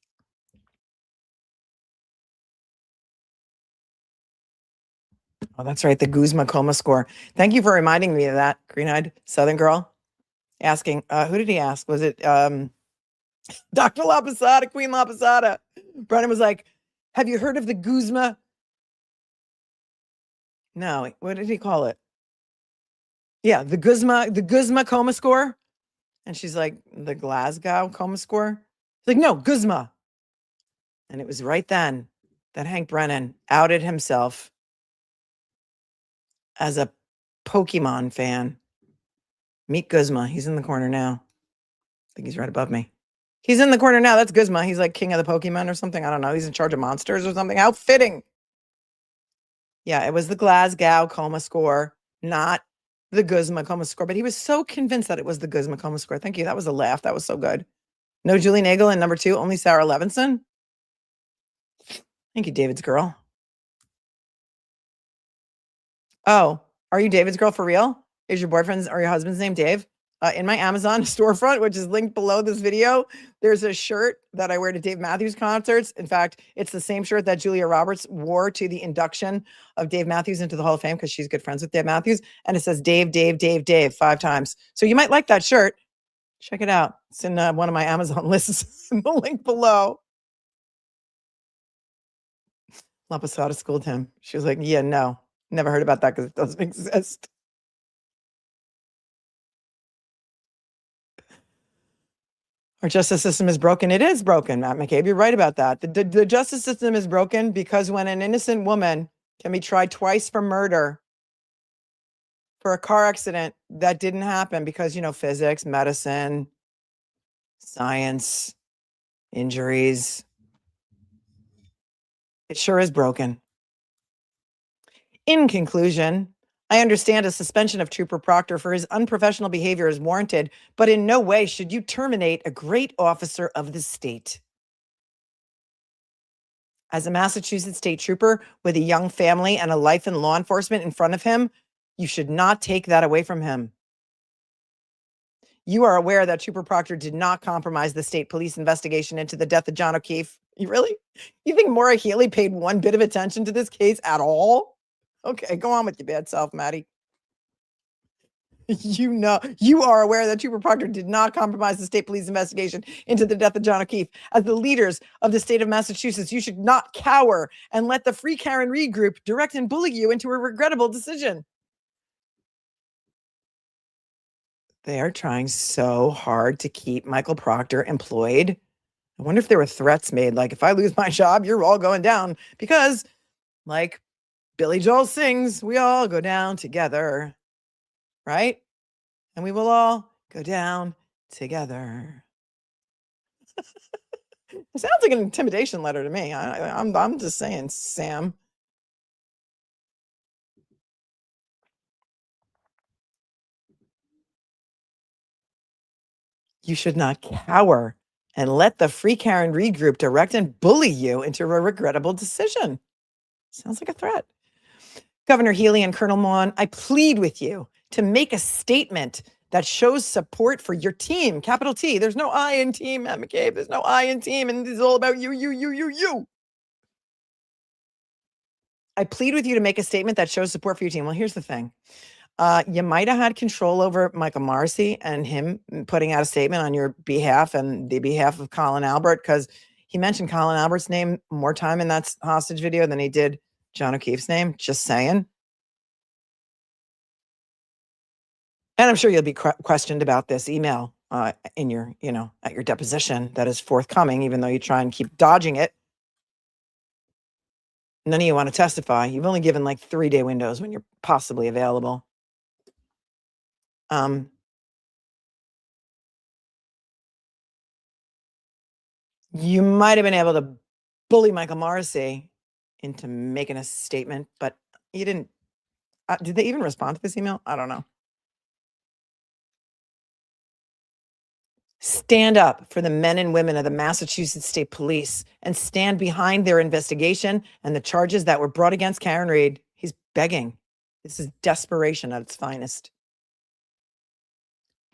Oh, that's right. The Guzma coma score. Thank you for reminding me of that. Green-eyed Southern girl asking, who did he ask? Was it Dr. La Posada, Queen La Posada? Brennan was like, have you heard of the Guzma? No, what did he call it? Yeah, the Guzma coma score. And she's like, the Glasgow coma score? She's like, no, Guzma. And it was right then that Hank Brennan outed himself as a Pokemon fan. Meet Guzma. He's in the corner now. I think he's right above me. He's in the corner now. That's Guzma. He's like king of the Pokemon or something. I don't know. He's in charge of monsters or something. How fitting. Yeah, it was the Glasgow coma score, not the Guzma coma score. But he was so convinced that it was the Guzma coma score. Thank you. That was a laugh. That was so good. No Julie Nagel in number 2. Only Sarah Levinson. Thank you, David's girl. Oh, are you David's girl for real? Is your boyfriend's or your husband's name Dave? in my Amazon storefront, which is linked below this video. There's a shirt that I wear to Dave Matthews concerts. In fact, it's the same shirt that Julia Roberts wore to the induction of Dave Matthews into the Hall of Fame because she's good friends with Dave Matthews. And it says Dave, Dave, Dave, Dave 5 times. So you might like that shirt. Check it out. It's in one of my Amazon lists in the link below. Laposada schooled him. She was like, yeah, no, never heard about that because it doesn't exist. Our justice system is broken. It is broken, Matt McCabe. You're right about that. The justice system is broken because when an innocent woman can be tried twice for murder, for a car accident that didn't happen because, physics, medicine, science, injuries, it sure is broken. In conclusion, I understand a suspension of Trooper Proctor for his unprofessional behavior is warranted, but in no way should you terminate a great officer of the state. As a Massachusetts state trooper with a young family and a life in law enforcement in front of him, you should not take that away from him. You are aware that Trooper Proctor did not compromise the state police investigation into the death of John O'Keefe. You think Maura Healey paid one bit of attention to this case at all? Okay, go on with your bad self, Maddie. You are aware that Trooper Proctor did not compromise the state police investigation into the death of John O'Keefe. As the leaders of the state of Massachusetts, you should not cower and let the Free Karen Reed group direct and bully you into a regrettable decision. They are trying so hard to keep Michael Proctor employed. I wonder if there were threats made, like, if I lose my job, you're all going down. Because, like Billy Joel sings, we all go down together, right? And we will all go down together. It sounds like an intimidation letter to me. I'm just saying, Sam. You should not cower and let the Free Karen Reed group direct and bully you into a regrettable decision. Sounds like a threat. Governor Healey and Colonel Mon, I plead with you to make a statement that shows support for your team, capital T. There's no I in team, Matt McCabe. There's no I in team, and this is all about you. I plead with you to make a statement that shows support for your team. Well, here's the thing. You might have had control over Michael Morrissey and him putting out a statement on your behalf and the behalf of Colin Albert, because he mentioned Colin Albert's name more time in that hostage video than he did John O'Keefe's name. Just saying. And I'm sure you'll be questioned about this email in your, at your deposition that is forthcoming, even though you try and keep dodging it. None of you want to testify. You've only given like 3-day windows when you're possibly available. You might have been able to bully Michael Morrissey into making a statement, but you didn't. Did they even respond to this email? I don't know. Stand up for the men and women of the Massachusetts State Police and stand behind their investigation and the charges that were brought against Karen Reed. He's begging. This is desperation at its finest.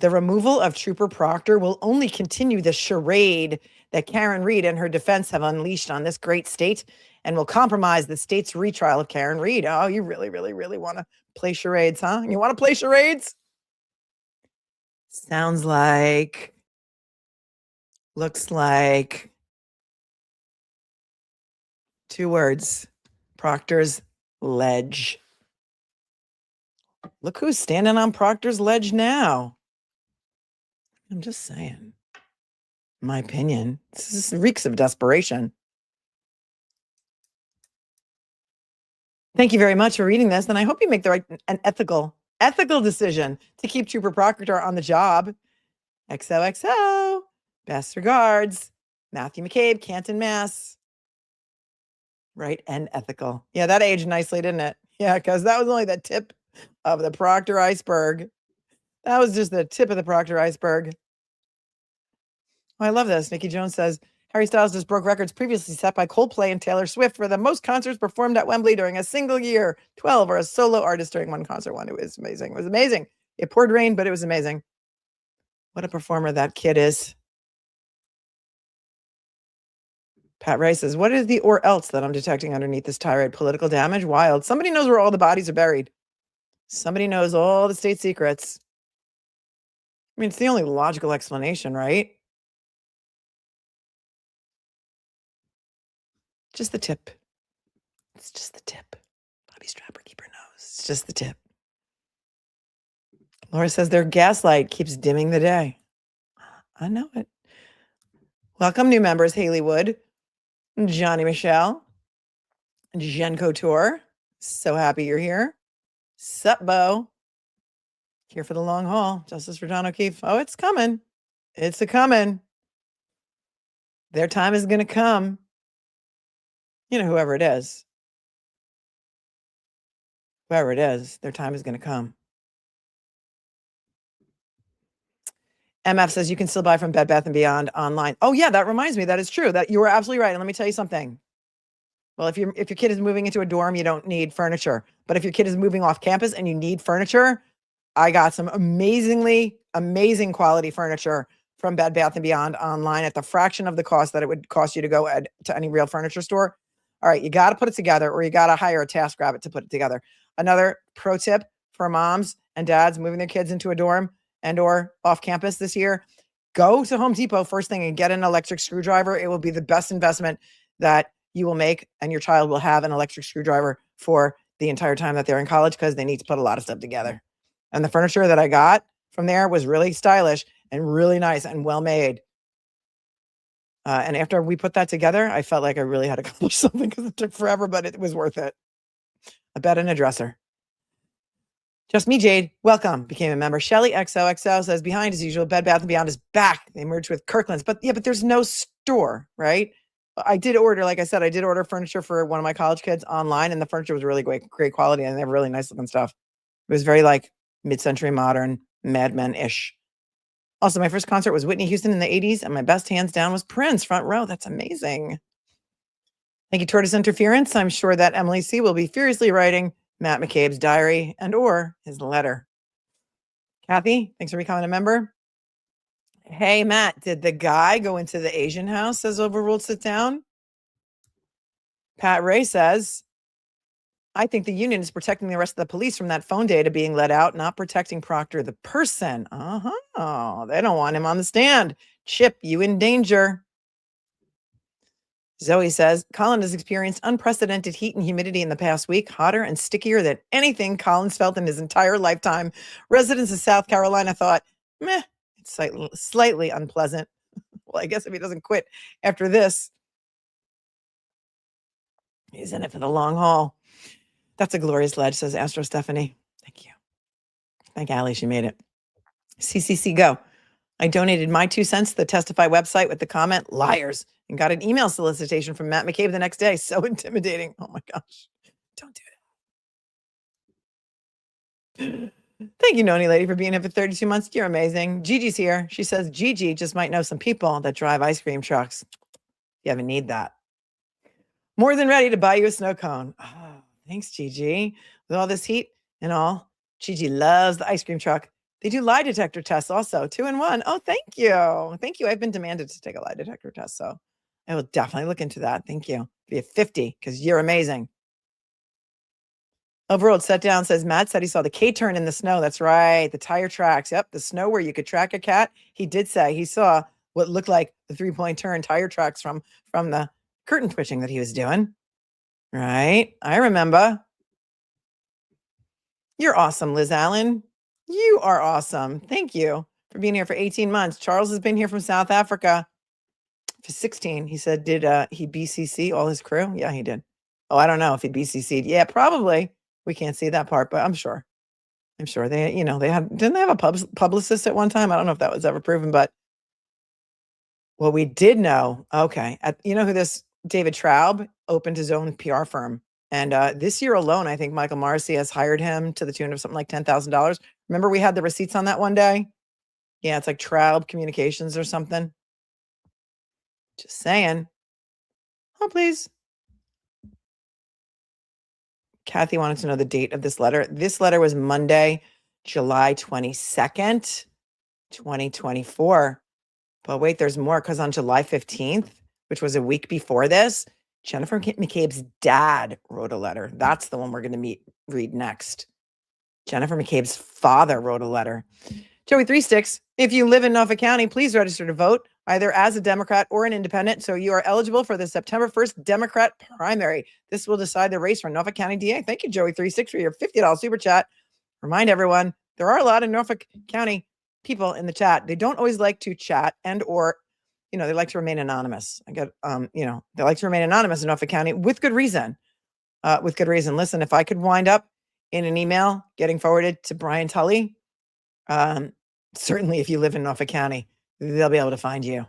The removal of Trooper Proctor will only continue the charade that Karen Reed and her defense have unleashed on this great state and will compromise the state's retrial of Karen Reed. Oh, you really, really, really want to play charades, huh? You want to play charades? Sounds like, looks like 2 words, Proctor's ledge. Look who's standing on Proctor's ledge now. I'm just saying. My opinion. This reeks of desperation. Thank you very much for reading this, and I hope you make the right and ethical decision to keep Trooper Proctor on the job. XOXO. Best regards, Matthew McCabe, Canton, Mass. Right, and ethical. Yeah, that aged nicely, didn't it? Yeah, because that was only the tip of the Proctor iceberg. That was just the tip of the Proctor iceberg. Oh, I love this. Nikki Jones says, Harry Styles just broke records previously set by Coldplay and Taylor Swift for the most concerts performed at Wembley during a single year. 12 or a solo artist during one concert. It was amazing. It was amazing. It poured rain, but it was amazing. What a performer that kid is. Pat Ray says, what is the or else that I'm detecting underneath this tirade? Political damage? Wild. Somebody knows where all the bodies are buried. Somebody knows all the state secrets. I mean, it's the only logical explanation, right? Just the tip. It's just the tip. Bobby Strapper keeper knows. It's just the tip. Laura says their gaslight keeps dimming the day. I know it. Welcome, new members, Haley Wood, Johnny Michelle, Jen Couture. So happy you're here. Sup, Bo? Here for the long haul. Justice for John O'Keefe. Oh, it's coming. It's a-coming. Their time is going to come. You know, whoever it is. Whoever it is, their time is going to come. MF says you can still buy from Bed Bath & Beyond online. Oh, yeah, that reminds me. That is true. That you were absolutely right. And let me tell you something. Well, if your kid is moving into a dorm, you don't need furniture. But if your kid is moving off campus and you need furniture, I got some amazing quality furniture from Bed Bath & Beyond online at the fraction of the cost that it would cost you to go to any real furniture store. All right, you got to put it together, or you got to hire a TaskRabbit to put it together. Another pro tip for moms and dads moving their kids into a dorm and or off campus this year, go to Home Depot first thing and get an electric screwdriver. It will be the best investment that you will make, and your child will have an electric screwdriver for the entire time that they're in college, because they need to put a lot of stuff together. And the furniture that I got from there was really stylish and really nice and well made. And after we put that together, I felt like I really had accomplished something, because it took forever, but it was worth it. A bed and a dresser. Just me, Jade. Welcome. Became a member. Shelly XOXO says, behind as usual, Bed Bath & Beyond is back. They merged with Kirkland's. But there's no store, right? I did order, like I said, I did order furniture for one of my college kids online, and the furniture was really great quality, and they have really nice looking stuff. It was very like mid-century modern, Mad Men-ish. Also, my first concert was Whitney Houston in the 80s, and my best hands down was Prince, front row. That's amazing. Thank you, Tortoise Interference. I'm sure that Emily C. will be furiously writing Matt McCabe's diary and or his letter. Kathy, thanks for becoming a member. Hey, Matt, did the guy go into the Asian house as overruled sit down? Pat Ray says, I think the union is protecting the rest of the police from that phone data being let out, not protecting Proctor, the person. They don't want him on the stand. Chip, you in danger. Zoe says, Colin has experienced unprecedented heat and humidity in the past week, hotter and stickier than anything Colin's felt in his entire lifetime. Residents of South Carolina thought, meh, it's slightly unpleasant. Well, I guess if he doesn't quit after this, he's in it for the long haul. That's a glorious ledge, says Astro Stephanie. Thank you. Thank Allie, she made it. CCC Go. I donated my 2 cents to the Testify website with the comment, liars, and got an email solicitation from Matt McCabe the next day. So intimidating. Oh my gosh. Don't do it. Thank you, Noni Lady, for being here for 32 months. You're amazing. Gigi's here. She says Gigi just might know some people that drive ice cream trucks. You ever need that. More than ready to buy you a snow cone. Oh, thanks, Gigi. With all this heat and all, Gigi loves the ice cream truck. They do lie detector tests also, 2-in-1. Oh, thank you. Thank you. I've been demanded to take a lie detector test, so I will definitely look into that. Thank you. Be a 50, because you're amazing. Overruled Set Down says, Matt said he saw the K-turn in the snow. That's right. The tire tracks. Yep. The snow where you could track a cat. He did say he saw what looked like the 3-point turn tire tracks from the curtain twitching that he was doing. Right. I remember. You're awesome, Liz Allen. You are awesome. Thank you for being here for 18 months. Charles has been here from South Africa for 16. He said, did he BCC all his crew? Yeah, he did. Oh, I don't know if he BCC'd. Yeah, probably. We can't see that part, but I'm sure. They, didn't they have a publicist at one time? I don't know if that was ever proven, but well, we did know. Okay. You know who this David Traub opened his own PR firm. And this year alone, I think Michael Morrissey has hired him to the tune of something like $10,000. Remember we had the receipts on that one day? Yeah, it's like Traub Communications or something. Just saying. Oh, please. Kathy wanted to know the date of this letter. This letter was Monday, July 22nd. 2024. But wait, there's more, because on July 15th, which was a week before this, Jennifer McCabe's dad wrote a letter. That's the one we're going to read next. Jennifer McCabe's father wrote a letter. Joey Three Sticks, if you live in Norfolk County, please register to vote, either as a Democrat or an independent, so you are eligible for the September 1st Democrat primary. This will decide the race for Norfolk County DA. Thank you, Joey Three Sticks, for your $50 super chat. Remind everyone, there are a lot of Norfolk County people in the chat. They don't always like to chat or, they like to remain anonymous. They like to remain anonymous in Norfolk County with good reason. Listen, if I could wind up in an email getting forwarded to Brian Tully, certainly if you live in Norfolk County, they'll be able to find you.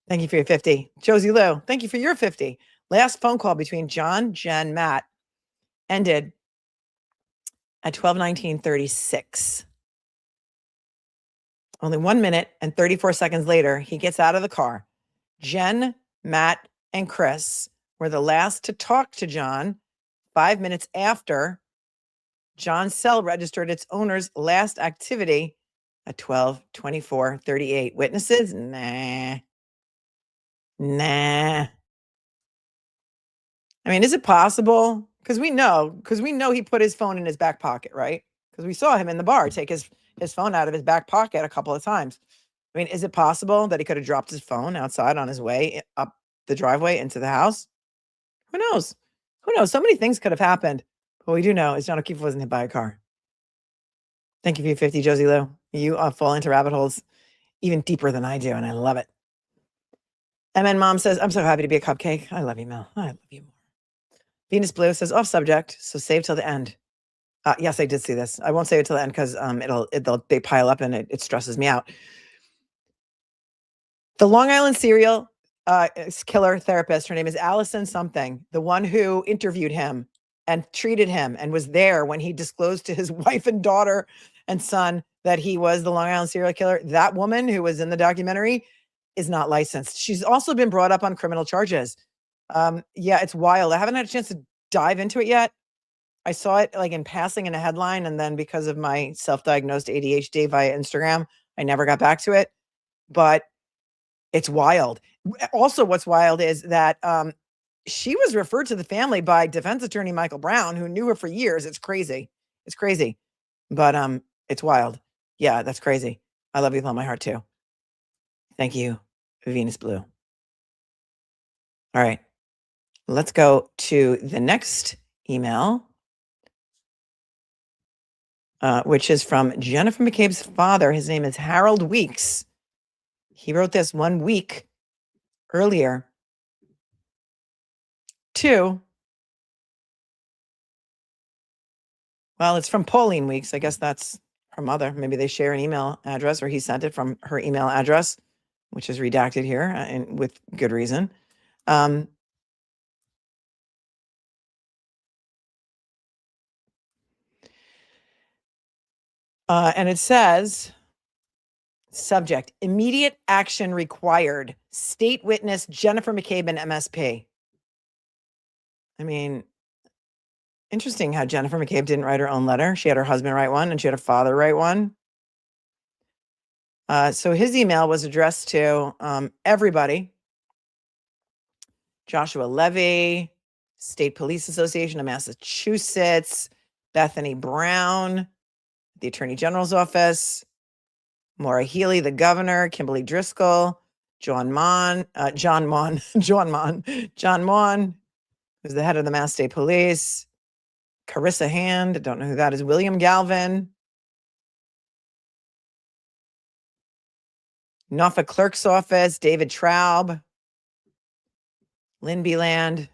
Thank you for your 50. Josie Lou, thank you for your 50. Last phone call between John, Jen, Matt ended at 12:19:36. Only 1 minute and 34 seconds later, he gets out of the car. Jen, Matt, and Chris were the last to talk to John 5 minutes after John's cell registered its owner's last activity at 12:24:38. Witnesses? Nah. I mean, is it possible? Because we know he put his phone in his back pocket, right? Because we saw him in the bar take his phone out of his back pocket a couple of times. I mean, is it possible that he could have dropped his phone outside on his way up the driveway into the house? Who knows? So many things could have happened. What we do know is John O'Keefe wasn't hit by a car. Thank you for your 50, Josie Lou. You fall into rabbit holes even deeper than I do, and I love it. MN Mom says, I'm so happy to be a cupcake. I love you, Mel. I love you more. Venus Blue says, off subject, so save till the end. Yes, I did see this. I won't save it till the end because they pile up and it stresses me out. The Long Island serial killer therapist, her name is Allison something, the one who interviewed him and treated him and was there when he disclosed to his wife and daughter and son that he was the Long Island serial killer. That woman who was in the documentary is not licensed. She's also been brought up on criminal charges. Yeah, it's wild. I haven't had a chance to dive into it yet. I saw it like in passing in a headline, and then because of my self-diagnosed ADHD via Instagram, I never got back to it. But it's wild. Also, what's wild is that she was referred to the family by defense attorney Michael Brown, who knew her for years. It's crazy. But it's wild. Yeah, that's crazy. I love you with all my heart too. Thank you, Venus Blue. All right, let's go to the next email, which is from Jennifer McCabe's father. His name is Harold Weeks. He wrote this 1 week earlier to, well, it's from Pauline Weeks. I guess that's her mother. Maybe they share an email address, or he sent it from her email address, which is redacted here and with good reason. And it says, subject, immediate action required. State witness Jennifer McCabe and MSP. I mean, interesting how Jennifer McCabe didn't write her own letter. She had her husband write one and she had her father write one. So his email was addressed to everybody. Joshua Levy, State Police Association of Massachusetts, Bethany Brown, the Attorney General's office, Maura Healey, the governor, Kimberly Driscoll, John Mon, who's the head of the Mass State Police, Carissa Hand, don't know who that is, William Galvin, Norfolk Clerk's Office, David Traub, Lynn Beland,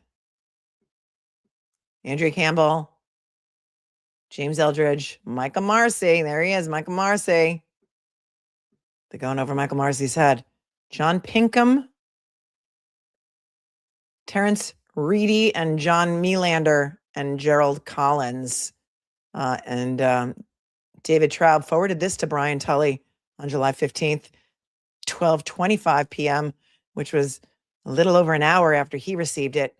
Andrea Campbell, James Eldridge, Michael Morrissey, there he is, Michael Morrissey. They're going over Michael Morrissey's head. John Pinkham, Terrence Reedy, and John Melander, and Gerald Collins. And David Traub forwarded this to Brian Tully on July 15th, 12:25 p.m., which was a little over an hour after he received it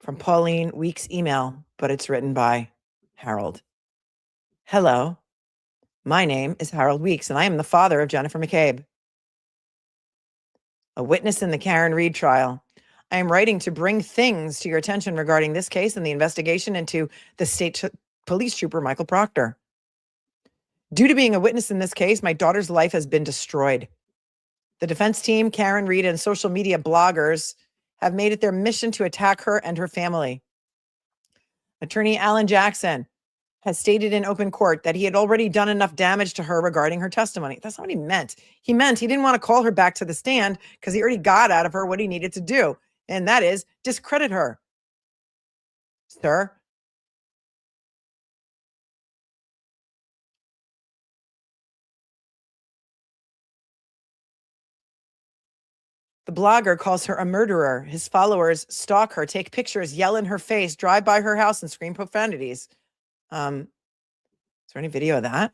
from Pauline Weeks' email, but it's written by Harold. Hello. My name is Harold Weeks, and I am the father of Jennifer McCabe, a witness in the Karen Reed trial. I am writing to bring things to your attention regarding this case and the investigation into the state police trooper, Michael Proctor. Due to being a witness in this case, my daughter's life has been destroyed. The defense team, Karen Reed, and social media bloggers have made it their mission to attack her and her family. Attorney Alan Jackson has stated in open court that he had already done enough damage to her regarding her testimony. That's not what he meant. He meant he didn't want to call her back to the stand because he already got out of her what he needed to do, and that is discredit her. Sir, the blogger calls her a murderer. His followers stalk her, take pictures, yell in her face, drive by her house, and scream profanities. Is there any video of that?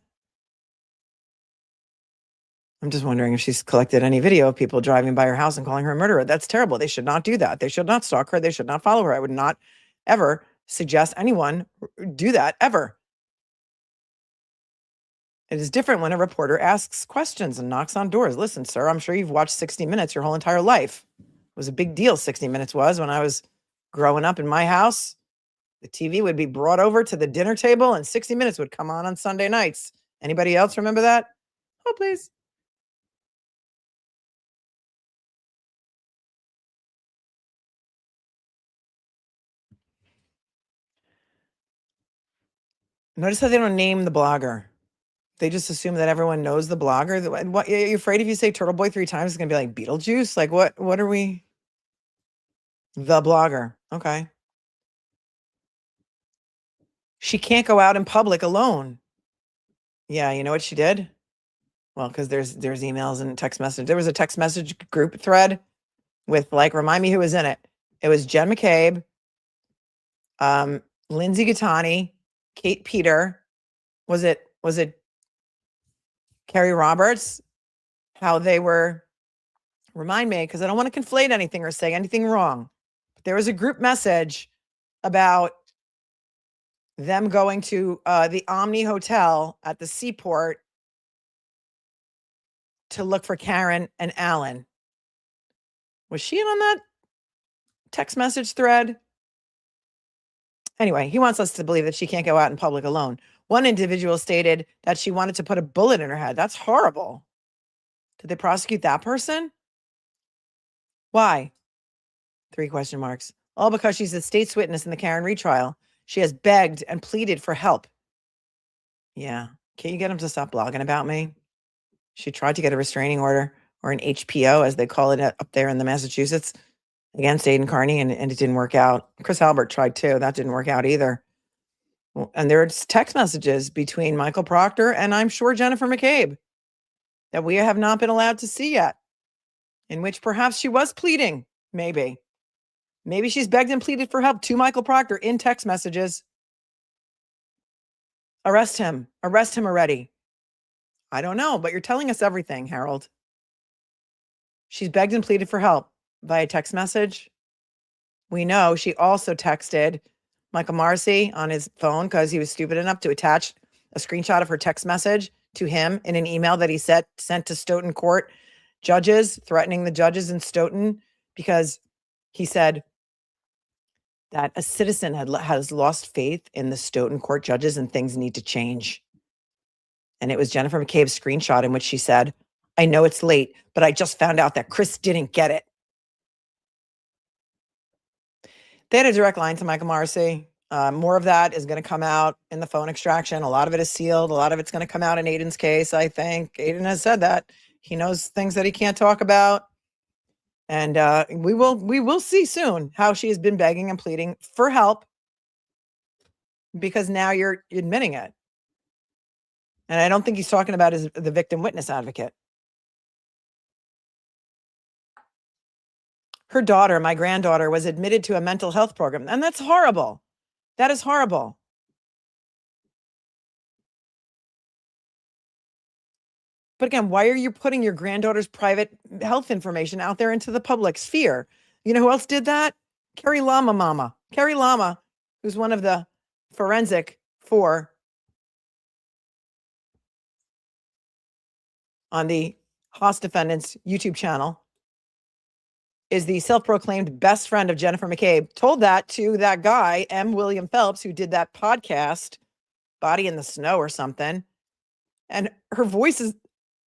I'm just wondering if she's collected any video of people driving by her house and calling her a murderer. That's terrible. They should not do that. They should not stalk her. They should not follow her. I would not ever suggest anyone do that ever. It is different when a reporter asks questions and knocks on doors. Listen, sir, I'm sure you've watched 60 Minutes your whole entire life. It was a big deal, 60 Minutes was, when I was growing up in my house. The TV would be brought over to the dinner table and 60 Minutes would come on Sunday nights. Anybody else remember that? Oh, please. Notice how they don't name the blogger. They just assume that everyone knows the blogger. What, are you afraid if you say Turtle Boy 3 times, it's going to be like Beetlejuice? Like, what are we? The blogger. Okay. She can't go out in public alone. Yeah, you know what she did? Well, because there's emails and text message. There was a text message group thread with like, remind me who was in it. It was Jen McCabe, Lindsay Gattani, Kate Peter. Was it Kerry Roberts? How they were, remind me, because I don't want to conflate anything or say anything wrong. But there was a group message about them going to the Omni Hotel at the Seaport to look for Karen and Alan. Was she in on that text message thread? Anyway, he wants us to believe that she can't go out in public alone. One individual stated that she wanted to put a bullet in her head. That's horrible. Did they prosecute that person? Why? 3 question marks. All because she's a state's witness in the Karen Reed trial. She has begged and pleaded for help. Yeah. Can't you get him to stop blogging about me? She tried to get a restraining order, or an HPO, as they call it up there in the Massachusetts, against Aiden Carney, and it didn't work out. Chris Albert tried too. That didn't work out either. And there's text messages between Michael Proctor and I'm sure Jennifer McCabe that we have not been allowed to see yet, in which perhaps she was pleading, maybe. Maybe she's begged and pleaded for help to Michael Proctor in text messages. Arrest him. Arrest him already. I don't know, but you're telling us everything, Harold. She's begged and pleaded for help via text message. We know she also texted Michael Morrissey on his phone because he was stupid enough to attach a screenshot of her text message to him in an email that he sent to Stoughton court judges, threatening the judges in Stoughton because he said that a citizen has lost faith in the Stoughton court judges and things need to change. And it was Jennifer McCabe's screenshot in which she said, I know it's late, but I just found out that Chris didn't get it. They had a direct line to Michael Morrissey. More of that is going to come out in the phone extraction. A lot of it is sealed. A lot of it's going to come out in Aiden's case, I think. Aiden has said that. He knows things that he can't talk about. And we will see soon how she has been begging and pleading for help, because now you're admitting it. And I don't think he's talking about the victim witness advocate. Her daughter, my granddaughter, was admitted to a mental health program. And that's horrible. That is horrible. But again, why are you putting your granddaughter's private health information out there into the public sphere? You know who else did that? Carrie Lama Mama. Carrie Lama, who's one of the forensic for on the HOS defendant's YouTube channel, is the self-proclaimed best friend of Jennifer McCabe, told that to that guy, M. William Phelps, who did that podcast, Body in the Snow or something. And her voice is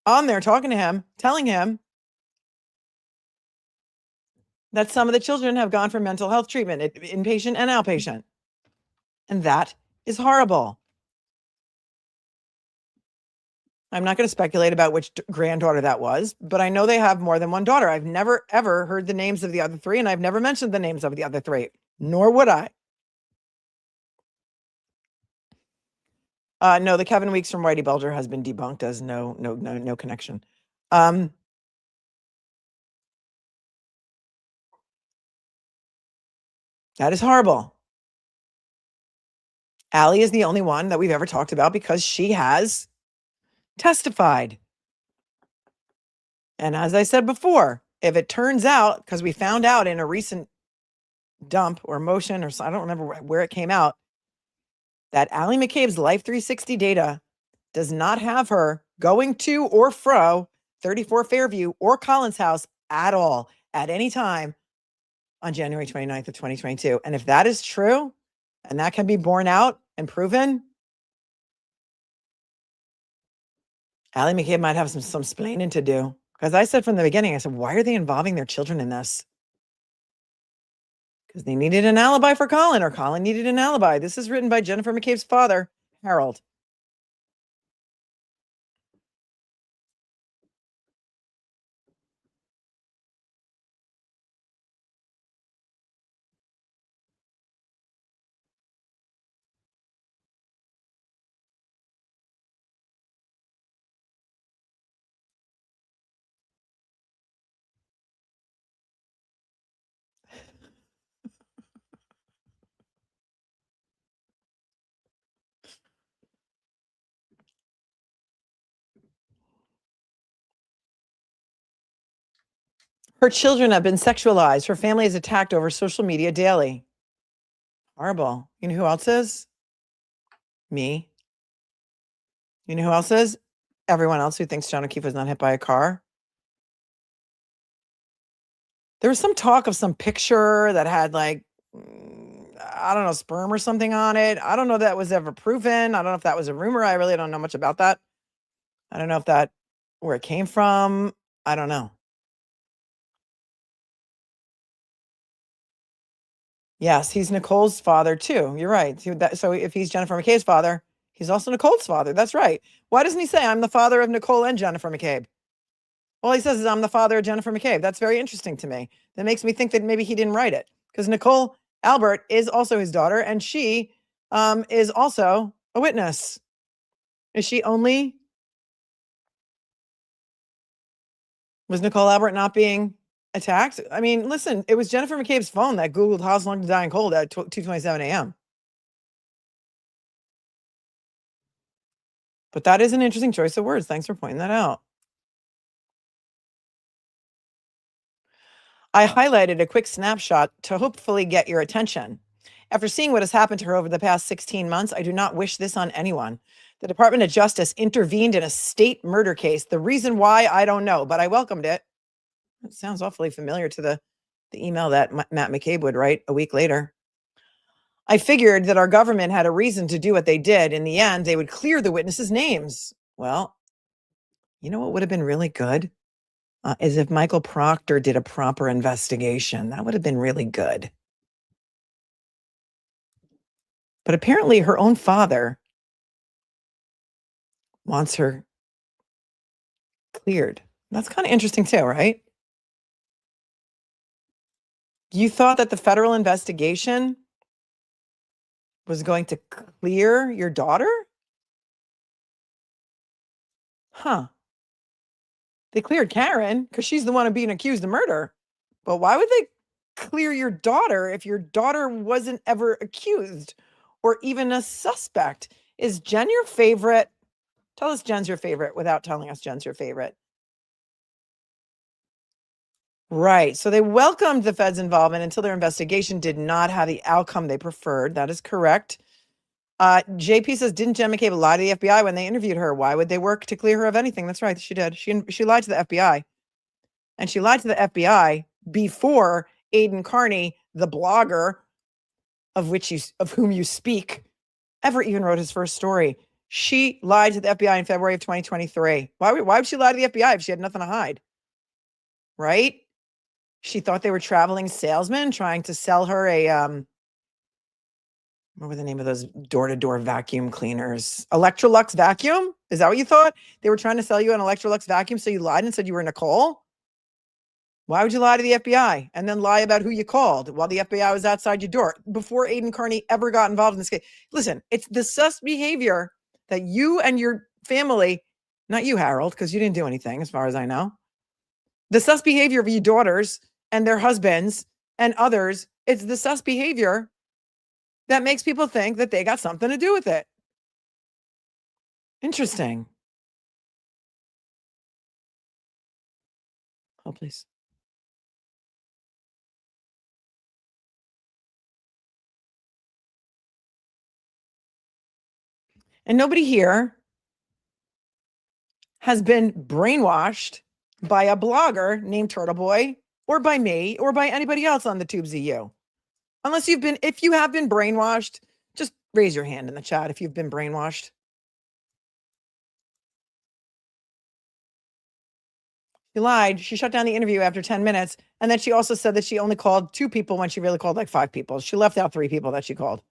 on there talking to him, telling him that some of the children have gone for mental health treatment, inpatient and outpatient. And that is horrible. I'm not going to speculate about which granddaughter that was, but I know they have more than one daughter. I've never, ever heard the names of the other three, and I've never mentioned the names of the other three, nor would I. No, the Kevin Weeks from Whitey Bulger has been debunked as no connection. That is horrible. Allie is the only one that we've ever talked about because she has testified. And as I said before, if it turns out, because we found out in a recent dump or motion, or I don't remember where it came out, that Allie McCabe's Life 360 data does not have her going to or fro 34 Fairview or Collins House at all, at any time on January 29th of 2022. And if that is true, and that can be borne out and proven, Allie McCabe might have some splaining to do. Because I said from the beginning, I said, why are they involving their children in this? Because they needed an alibi for Colin, or Colin needed an alibi. This is written by Jennifer McCabe's father, Harold. Her children have been sexualized. Her family is attacked over social media daily. Horrible. You know who else is? Me. You know who else is? Everyone else who thinks John O'Keefe was not hit by a car. There was some talk of some picture that had like, I don't know, sperm or something on it. I don't know that was ever proven. I don't know if that was a rumor. I really don't know much about that. I don't know if that, where it came from. I don't know. Yes, he's Nicole's father too. You're right. So if he's Jennifer McCabe's father, he's also Nicole's father. That's right. Why doesn't he say, I'm the father of Nicole and Jennifer McCabe? All he says is, I'm the father of Jennifer McCabe. That's very interesting to me. That makes me think that maybe he didn't write it, because Nicole Albert is also his daughter, and she is also a witness. Is she only? Was Nicole Albert not being attacked? I mean, listen, it was Jennifer McCabe's phone that Googled how's long to die in cold at 2:27 a.m. But that is an interesting choice of words. Thanks for pointing that out. I highlighted a quick snapshot to hopefully get your attention. After seeing what has happened to her over the past 16 months, I do not wish this on anyone. The Department of Justice intervened in a state murder case. The reason why, I don't know, but I welcomed it. It sounds awfully familiar to the email that Matt McCabe would write a week later. I figured that our government had a reason to do what they did. In the end, they would clear the witnesses' names. Well, you know what would have been really good? Is if Michael Proctor did a proper investigation. That would have been really good. But apparently her own father wants her cleared. That's kind of interesting too, right? You thought that the federal investigation was going to clear your daughter? Huh. They cleared Karen because she's the one of being accused of murder. But why would they clear your daughter if your daughter wasn't ever accused or even a suspect? Is Jen your favorite? Tell us Jen's your favorite without telling us Jen's your favorite. Right. So they welcomed the Fed's involvement until their investigation did not have the outcome they preferred. That is correct. JP says, didn't Jen McCabe lie to the FBI when they interviewed her? Why would they work to clear her of anything? That's right, she did. She lied to the FBI. And she lied to the FBI before Aidan Carney, the blogger of whom you speak, ever even wrote his first story. She lied to the FBI in February of 2023. Why would she lie to the FBI if she had nothing to hide? Right? She thought they were traveling salesmen trying to sell her a what were the name of those door-to-door vacuum cleaners? Electrolux vacuum? Is that what you thought? They were trying to sell you an Electrolux vacuum, so you lied and said you were Nicole? Why would you lie to the FBI and then lie about who you called while the FBI was outside your door before Aidan Carney ever got involved in this case? Listen, it's the sus behavior that you and your family, not you, Harold, because you didn't do anything as far as I know. The sus behavior of your daughters and their husbands and others, it's the sus behavior that makes people think that they got something to do with it. Interesting. Oh, please. And nobody here has been brainwashed by a blogger named Turtle Boy or by me or by anybody else on the Tubes EU. Unless if you have been brainwashed, just raise your hand in the chat if you've been brainwashed. She lied. She shut down the interview after 10 minutes. And then she also said that she only called 2 people when she really called like 5 people. She left out 3 people that she called.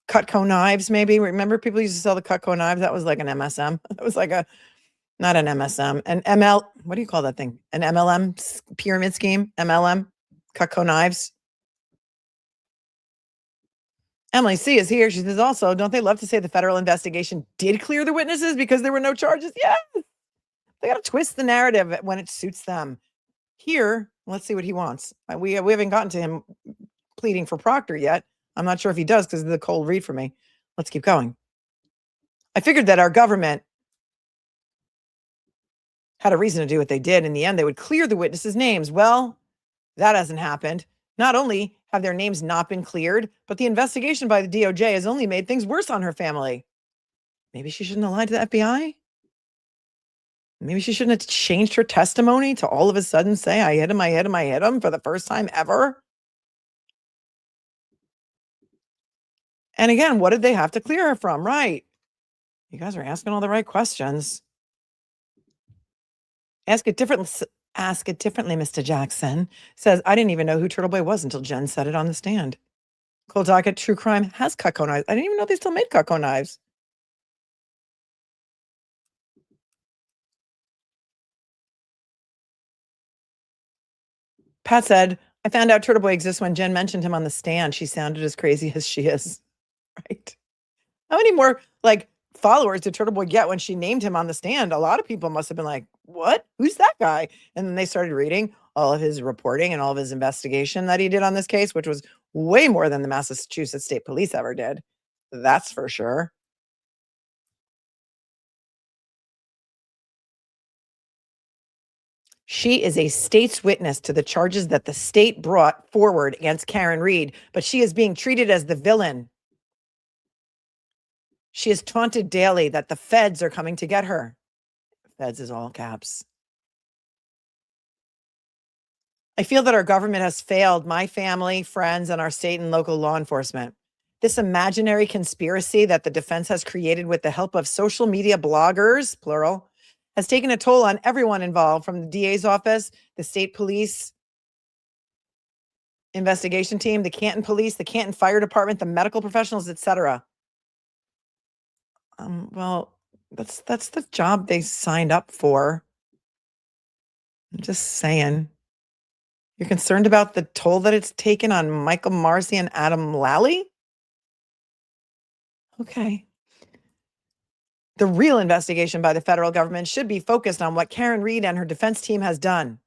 Cutco knives, maybe. Remember people used to sell the Cutco knives? That was like an MSM. It was like not an MSM, an ML. What do you call that thing? An MLM pyramid scheme? MLM? Cutco knives. Emily C is here. She says also, don't they love to say the federal investigation did clear the witnesses because there were no charges? Yes. They got to twist the narrative when it suits them. Here, let's see what he wants. We haven't gotten to him pleading for Proctor yet. I'm not sure if he does because of the cold read for me. Let's keep going. I figured that our government had a reason to do what they did. In the end, they would clear the witnesses' names. Well, that hasn't happened. Not only have their names not been cleared, but the investigation by the DOJ has only made things worse on her family. Maybe she shouldn't have lied to the FBI? Maybe she shouldn't have changed her testimony to all of a sudden say, I hit him for the first time ever. And again, what did they have to clear her from? Right. You guys are asking all the right questions. Ask it differently, Mr. Jackson. Says, I didn't even know who Turtle Boy was until Jen said it on the stand. Cold Docket True Crime has Cutco knives. I didn't even know they still made Cutco knives. Pat said, I found out Turtle Boy exists when Jen mentioned him on the stand. She sounded as crazy as she is. Right. How many more followers did Turtle Boy get when she named him on the stand? A lot of people must have been like, what? Who's that guy? And then they started reading all of his reporting and all of his investigation that he did on this case, which was way more than the Massachusetts State Police ever did. That's for sure. She is a state's witness to the charges that the state brought forward against Karen Reed, but she is being treated as the villain. She is taunted daily that the feds are coming to get her. Feds is all caps. I feel that our government has failed my family, friends, and our state and local law enforcement. This imaginary conspiracy that the defense has created with the help of social media bloggers, plural, has taken a toll on everyone involved, from the DA's office, the state police investigation team, the Canton police, the Canton fire department, the medical professionals, etc. Well, that's the job they signed up for. I'm just saying. You're concerned about the toll that it's taken on Michael Morrissey and Adam Lally? Okay. The real investigation by the federal government should be focused on what Karen Reed and her defense team has done.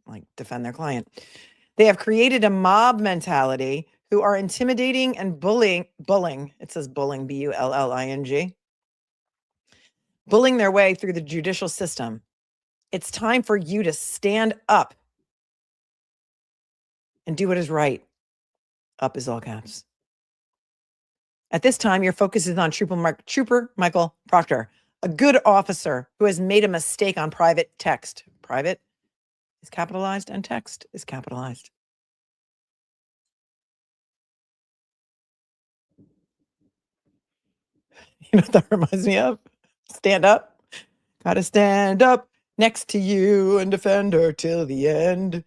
Like, defend their client. They have created a mob mentality who are intimidating and bullying. It says bullying, B-U-L-L-I-N-G. Bullying their way through the judicial system. It's time for you to stand up and do what is right. Up is all caps. At this time, your focus is on Trooper Michael Proctor, a good officer who has made a mistake on private text. Private is capitalized and text is capitalized. You know what that reminds me of? Stand up. Gotta stand up next to you and defend her till the end.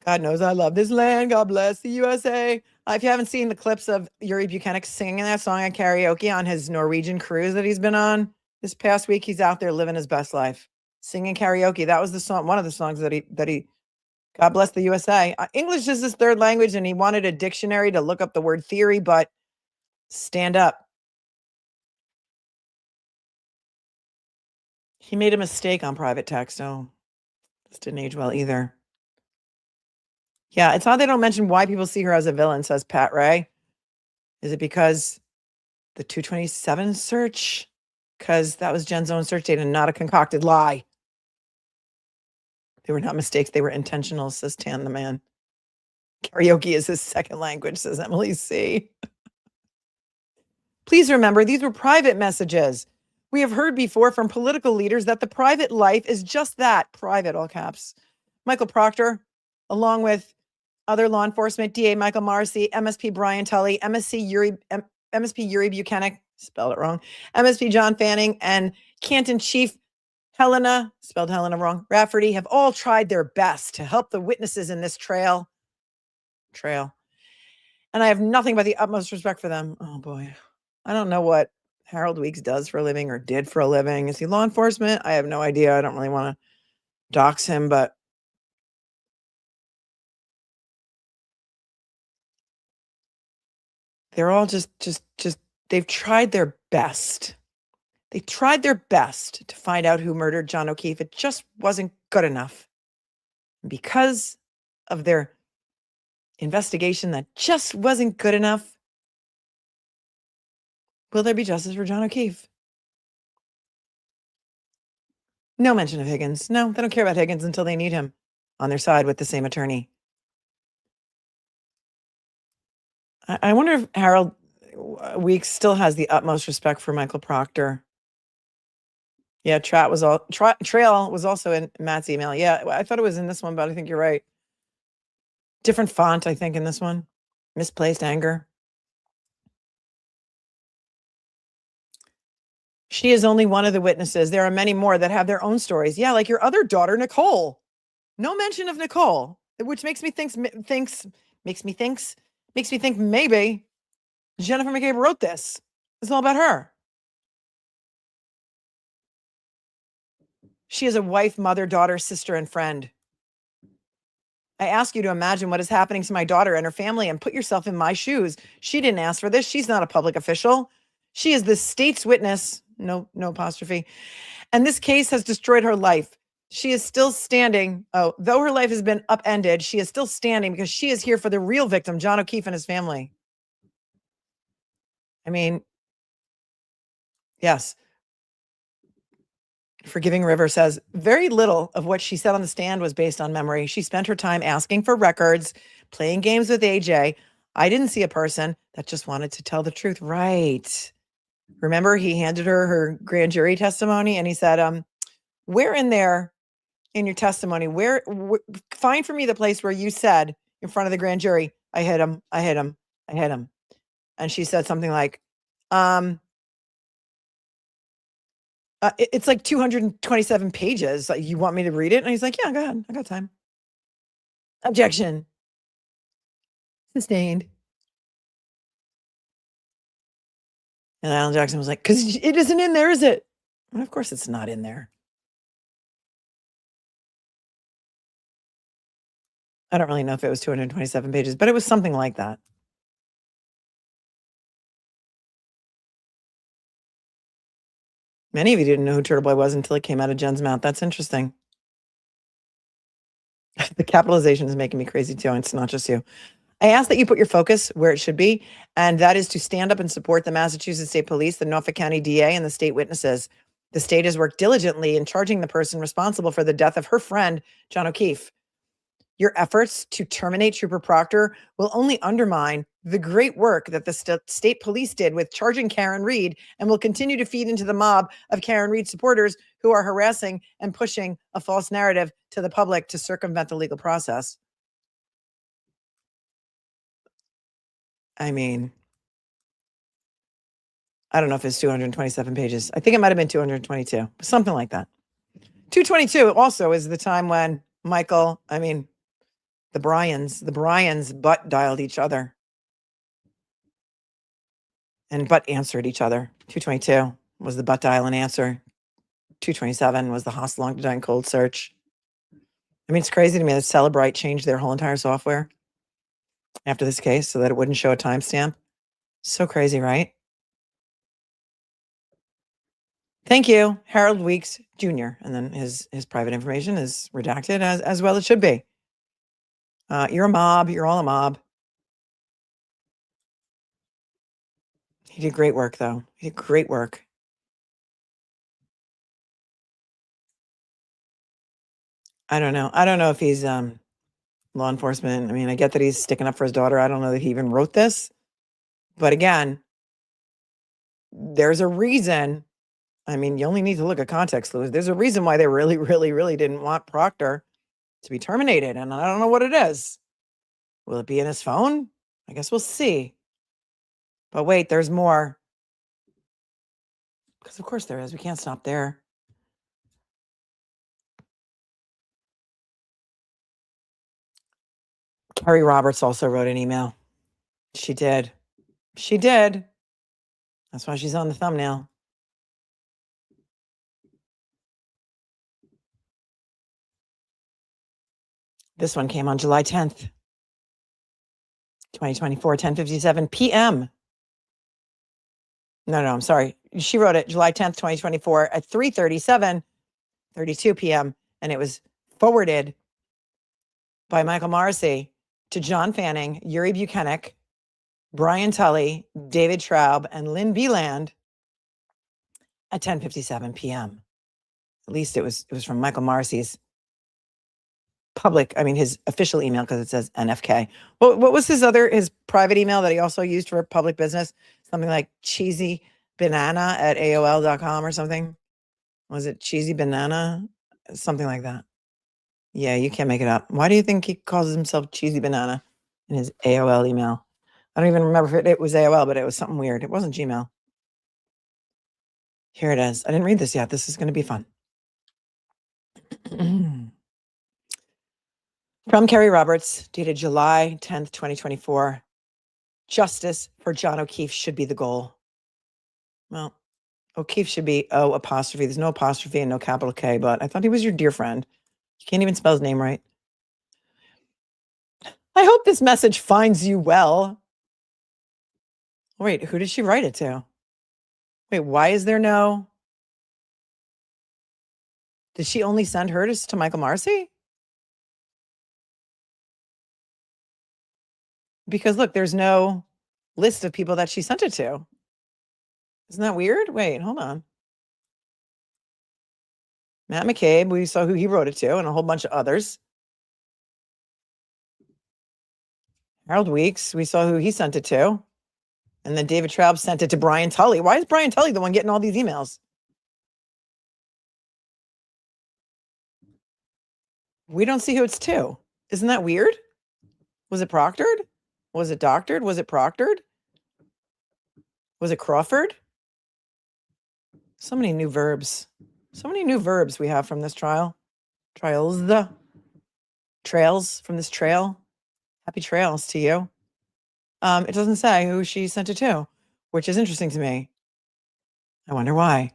God knows I love this land. God bless the USA. If you haven't seen the clips of Yuri Buchanan singing that song at karaoke on his Norwegian cruise that he's been on this past week, he's out there living his best life, singing karaoke. That was the song, one of the songs that he God bless the USA. English is his third language, and he wanted a dictionary to look up the word theory, but stand up. He made a mistake on private text. Oh, this didn't age well either. Yeah, it's odd they don't mention why people see her as a villain, says Pat Ray. Is it because the 227 search? Because that was Jen's own search data, not a concocted lie. They were not mistakes. They were intentional, says Tan the man. Karaoke is his second language, says Emily C. Please remember, these were private messages. We have heard before from political leaders that the private life is just that, private, all caps. Michael Proctor, along with other law enforcement, DA Michael Morrissey, MSP Brian Tully, MSP Yuri Buchanan, spelled it wrong, MSP John Fanning, and Canton Chief Helena, spelled Helena wrong, Rafferty, have all tried their best to help the witnesses in this trail. And I have nothing but the utmost respect for them. Oh boy. I don't know what Harold Weeks does for a living or did for a living. Is he law enforcement? I have no idea. I don't really want to dox him, but they're all just they've tried their best. They tried their best to find out who murdered John O'Keefe. It just wasn't good enough. Because of their investigation that just wasn't good enough, will there be justice for John O'Keefe? No mention of Higgins. No, they don't care about Higgins until they need him on their side with the same attorney. I wonder if Harold Weeks still has the utmost respect for Michael Proctor. Yeah, Trail was also in Matt's email. Yeah, I thought it was in this one, but I think you're right. Different font, I think, in this one. Misplaced anger. She is only one of the witnesses. There are many more that have their own stories. Yeah, like your other daughter, Nicole. No mention of Nicole, which makes me think maybe Jennifer McCabe wrote this. It's all about her. She is a wife, mother, daughter, sister, and friend. I ask you to imagine what is happening to my daughter and her family and put yourself in my shoes. She didn't ask for this. She's not a public official. She is the state's witness. No apostrophe. And this case has destroyed her life. She is still standing. Oh, though her life has been upended, she is still standing because she is here for the real victim, John O'Keefe and his family. I mean, yes. Forgiving River says, very little of what she said on the stand was based on memory. She spent her time asking for records, playing games with AJ. I didn't see a person that just wanted to tell the truth. Right. Remember, he handed her grand jury testimony and he said, where in there in your testimony, find for me the place where you said in front of the grand jury, I hit him. And she said something like, it's like 227 pages. Like, you want me to read it? And he's like, yeah, go ahead. I got time. Objection. Sustained. And Alan Jackson was like, because it isn't in there, is it? And of course it's not in there. I don't really know if it was 227 pages, but it was something like that. Many of you didn't know who Turtle Boy was until it came out of Jen's mouth. That's interesting. The capitalization is making me crazy too, and it's not just you. I ask that you put your focus where it should be, and that is to stand up and support the Massachusetts State Police, the Norfolk County DA, and the state witnesses. The state has worked diligently in charging the person responsible for the death of her friend, John O'Keefe. Your efforts to terminate Trooper Proctor will only undermine the great work that the state police did with charging Karen Read and will continue to feed into the mob of Karen Read supporters who are harassing and pushing a false narrative to the public to circumvent the legal process. I mean, I don't know if it's 227 pages. I think it might have been 222, something like that. 222 also is the time when the Bryans butt dialed each other and butt answered each other. 222 was the butt dial and answer. 227 was the HOS long done cold search. I mean, it's crazy to me that Celebrite changed their whole entire software after this case so that it wouldn't show a timestamp. So crazy, right? Thank you, Harold Weeks Jr. And then his private information is redacted as well it should be. You're a mob. You're all a mob. He did great work, though. He did great work. I don't know. I don't know if he's law enforcement. I mean, I get that he's sticking up for his daughter. I don't know that he even wrote this. But again, there's a reason. I mean, you only need to look at context, Louis. There's a reason why they really, really, really didn't want Proctor to be terminated. And I don't know what it is. Will it be in his phone? I guess we'll see. But wait, there's more. Because of course there is. We can't stop there. Kerry Roberts also wrote an email. She did. She did. That's why she's on the thumbnail. This one came on July 10th, 2024, 10:57 p.m. No, I'm sorry. She wrote it July 10th, 2024 at 3:32 p.m. And it was forwarded by Michael Morrissey to John Fanning, Yuri Buchanan, Brian Tully, David Traub, and Lynn Beeland at 10:57 p.m. At least it was from Michael Morrissey's his official email, because it says NFK. What was his private email that he also used for public business? Something like cheesybanana@aol.com or something. Was it cheesy banana? Something like that. Yeah, you can't make it up. Why do you think he calls himself cheesy banana in his AOL email? I don't even remember if it was AOL, but it was something weird. It wasn't Gmail. Here it is. I didn't read this yet. This is going to be fun. From Kerry Roberts, dated July 10th, 2024. Justice for John O'Keefe should be the goal. Well, O'Keefe should be O apostrophe. There's no apostrophe and no capital K, but I thought he was your dear friend. You can't even spell his name right. I hope this message finds you well. Wait, who did she write it to? Wait, why is there no? Did she only send hers to Michael Morrissey? Because look, there's no list of people that she sent it to. Isn't that weird? Wait, hold on. Matt McCabe, we saw who he wrote it to, and a whole bunch of others. Harold Weeks, we saw who he sent it to. And then David Traub sent it to Brian Tully. Why is Brian Tully the one getting all these emails? We don't see who it's to. Isn't that weird? Was it proctored? Was it doctored? Was it proctored? Was it Crawford? So many new verbs. So many new verbs we have from this trial. Trails from this trail. Happy trails to you. It doesn't say who she sent it to, which is interesting to me. I wonder why.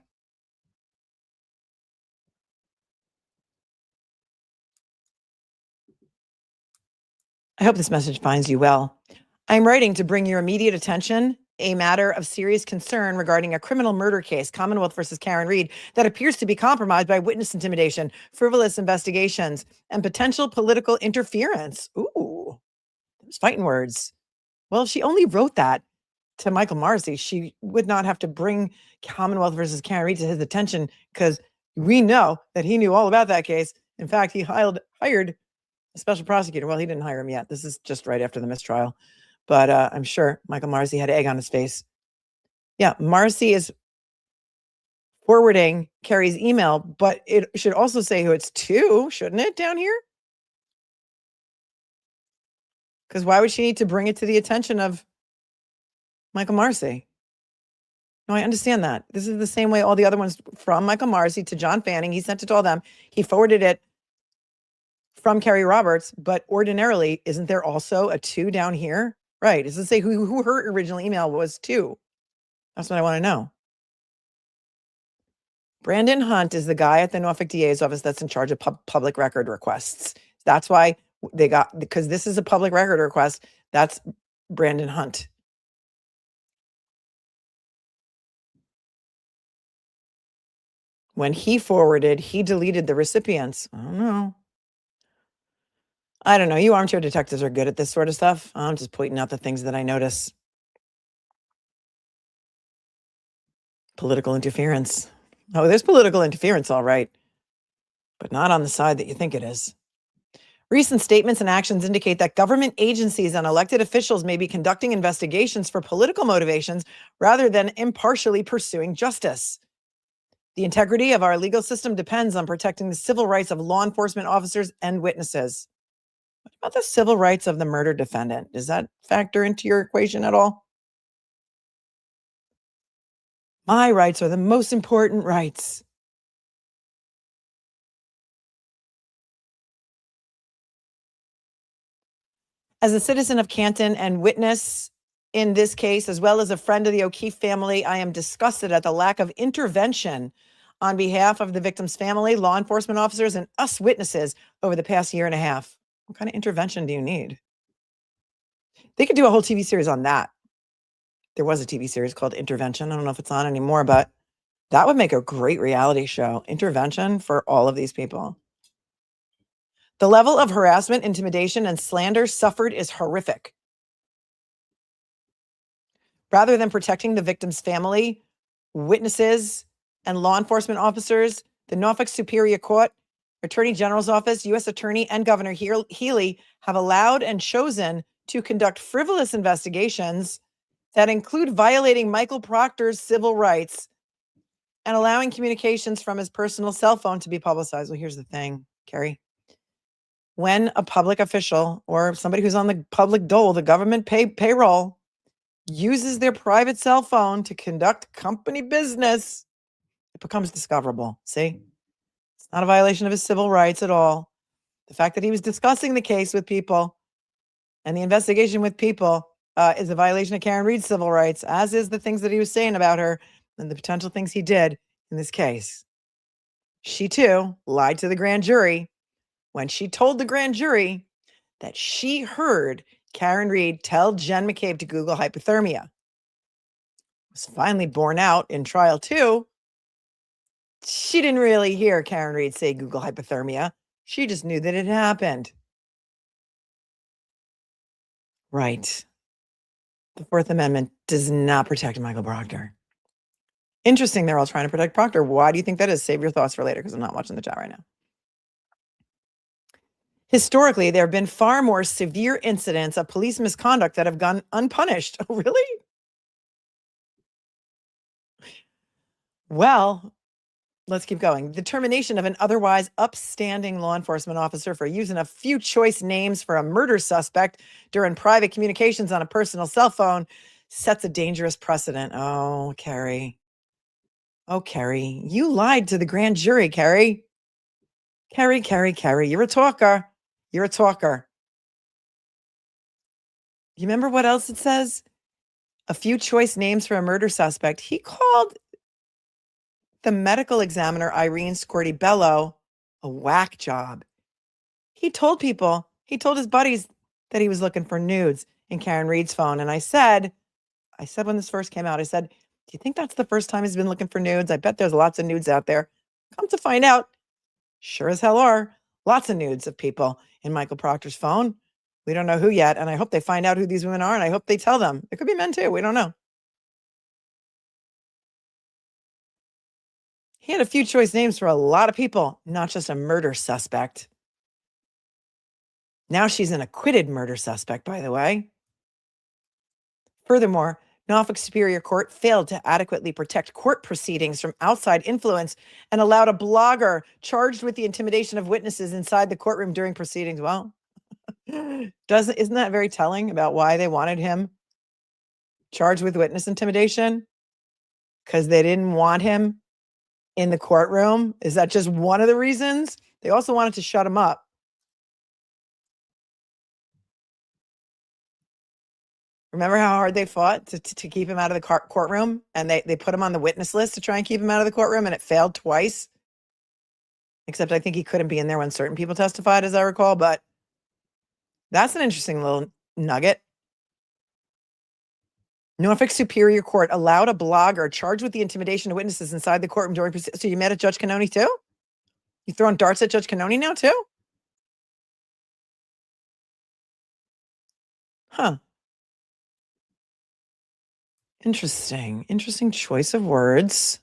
I hope this message finds you well. I'm writing to bring your immediate attention a matter of serious concern regarding a criminal murder case, Commonwealth versus Karen Read, that appears to be compromised by witness intimidation, frivolous investigations, and potential political interference. Ooh, those fighting words. Well, if she only wrote that to Michael Morrissey, she would not have to bring Commonwealth versus Karen Read to his attention, because we know that he knew all about that case. In fact, he hired A special prosecutor. Well, he didn't hire him yet. This is just right after the mistrial. But I'm sure Michael Morrissey had egg on his face. Yeah, Morrissey is forwarding Kerry's email, but it should also say who it's to, shouldn't it, down here? Because why would she need to bring it to the attention of Michael Morrissey? No, I understand that. This is the same way all the other ones from Michael Morrissey to John Fanning. He sent it to all them. He forwarded it from Kerry Roberts, but ordinarily, isn't there also a to down here? Right. Does it say who her original email was to? That's what I want to know. Brandon Hunt is the guy at the Norfolk DA's office that's in charge of public record requests. That's why they got, because this is a public record request. That's Brandon Hunt. When he forwarded, he deleted the recipients. I don't know. I don't know. You armchair detectives are good at this sort of stuff. I'm just pointing out the things that I notice. Political interference. Oh, there's political interference, all right, but not on the side that you think it is. Recent statements and actions indicate that government agencies and elected officials may be conducting investigations for political motivations rather than impartially pursuing justice. The integrity of our legal system depends on protecting the civil rights of law enforcement officers and witnesses. What about the civil rights of the murder defendant? Does that factor into your equation at all? My rights are the most important rights. As a citizen of Canton and witness in this case, as well as a friend of the O'Keefe family, I am disgusted at the lack of intervention on behalf of the victim's family, law enforcement officers, and us witnesses over the past year and a half. What kind of intervention do you need? They could do a whole TV series on that. There was a TV series called Intervention. I don't know if it's on anymore, but that would make a great reality show. Intervention for all of these people. The level of harassment, intimidation, and slander suffered is horrific. Rather than protecting the victim's family, witnesses, and law enforcement officers, the Norfolk Superior Court, Attorney General's Office, U.S. Attorney, and Governor Healy have allowed and chosen to conduct frivolous investigations that include violating Michael Proctor's civil rights and allowing communications from his personal cell phone to be publicized. Well, here's the thing, Kerry. When a public official or somebody who's on the public dole, the government payroll, uses their private cell phone to conduct company business, it becomes discoverable. See? It's not a violation of his civil rights at all. The fact that he was discussing the case with people and the investigation with people is a violation of Karen Reed's civil rights, as is the things that he was saying about her and the potential things he did in this case. She, too, lied to the grand jury when she told the grand jury that she heard Karen Reed tell Jen McCabe to Google hypothermia. It was finally borne out in trial 2. She didn't really hear Karen Reed say Google hypothermia. She just knew that it happened. Right. The Fourth Amendment does not protect Michael Proctor. Interesting, they're all trying to protect Proctor. Why do you think that is? Save your thoughts for later, because I'm not watching the chat right now. Historically, there have been far more severe incidents of police misconduct that have gone unpunished. Oh, really? Well, let's keep going. The termination of an otherwise upstanding law enforcement officer for using a few choice names for a murder suspect during private communications on a personal cell phone sets a dangerous precedent. Oh, Kerry. Oh, Kerry. You lied to the grand jury, Kerry. Kerry. You're a talker. You're a talker. You remember what else it says? A few choice names for a murder suspect. He called the medical examiner, Irene Scorti-Bello, a whack job. He told his buddies that he was looking for nudes in Karen Reed's phone. And I said when this first came out, I said, do you think that's the first time he's been looking for nudes? I bet there's lots of nudes out there. Come to find out, sure as hell are lots of nudes of people in Michael Proctor's phone. We don't know who yet. And I hope they find out who these women are. And I hope they tell them. It could be men too. We don't know. He had a few choice names for a lot of people, not just a murder suspect. Now she's an acquitted murder suspect, by the way. Furthermore, Norfolk Superior Court failed to adequately protect court proceedings from outside influence and allowed a blogger charged with the intimidation of witnesses inside the courtroom during proceedings. Well, isn't that very telling about why they wanted him charged with witness intimidation? Because they didn't want him in the courtroom. Is that just one of the reasons? They also wanted to shut him up. Remember how hard they fought to keep him out of the courtroom? And they put him on the witness list to try and keep him out of the courtroom, and it failed twice. Except I think he couldn't be in there when certain people testified, as I recall. But that's an interesting little nugget. Norfolk Superior Court allowed a blogger charged with the intimidation of witnesses inside the courtroom during proceedings. So you mad at Judge Cannoni too? You throwing darts at Judge Cannoni now too? Huh. Interesting. Interesting choice of words.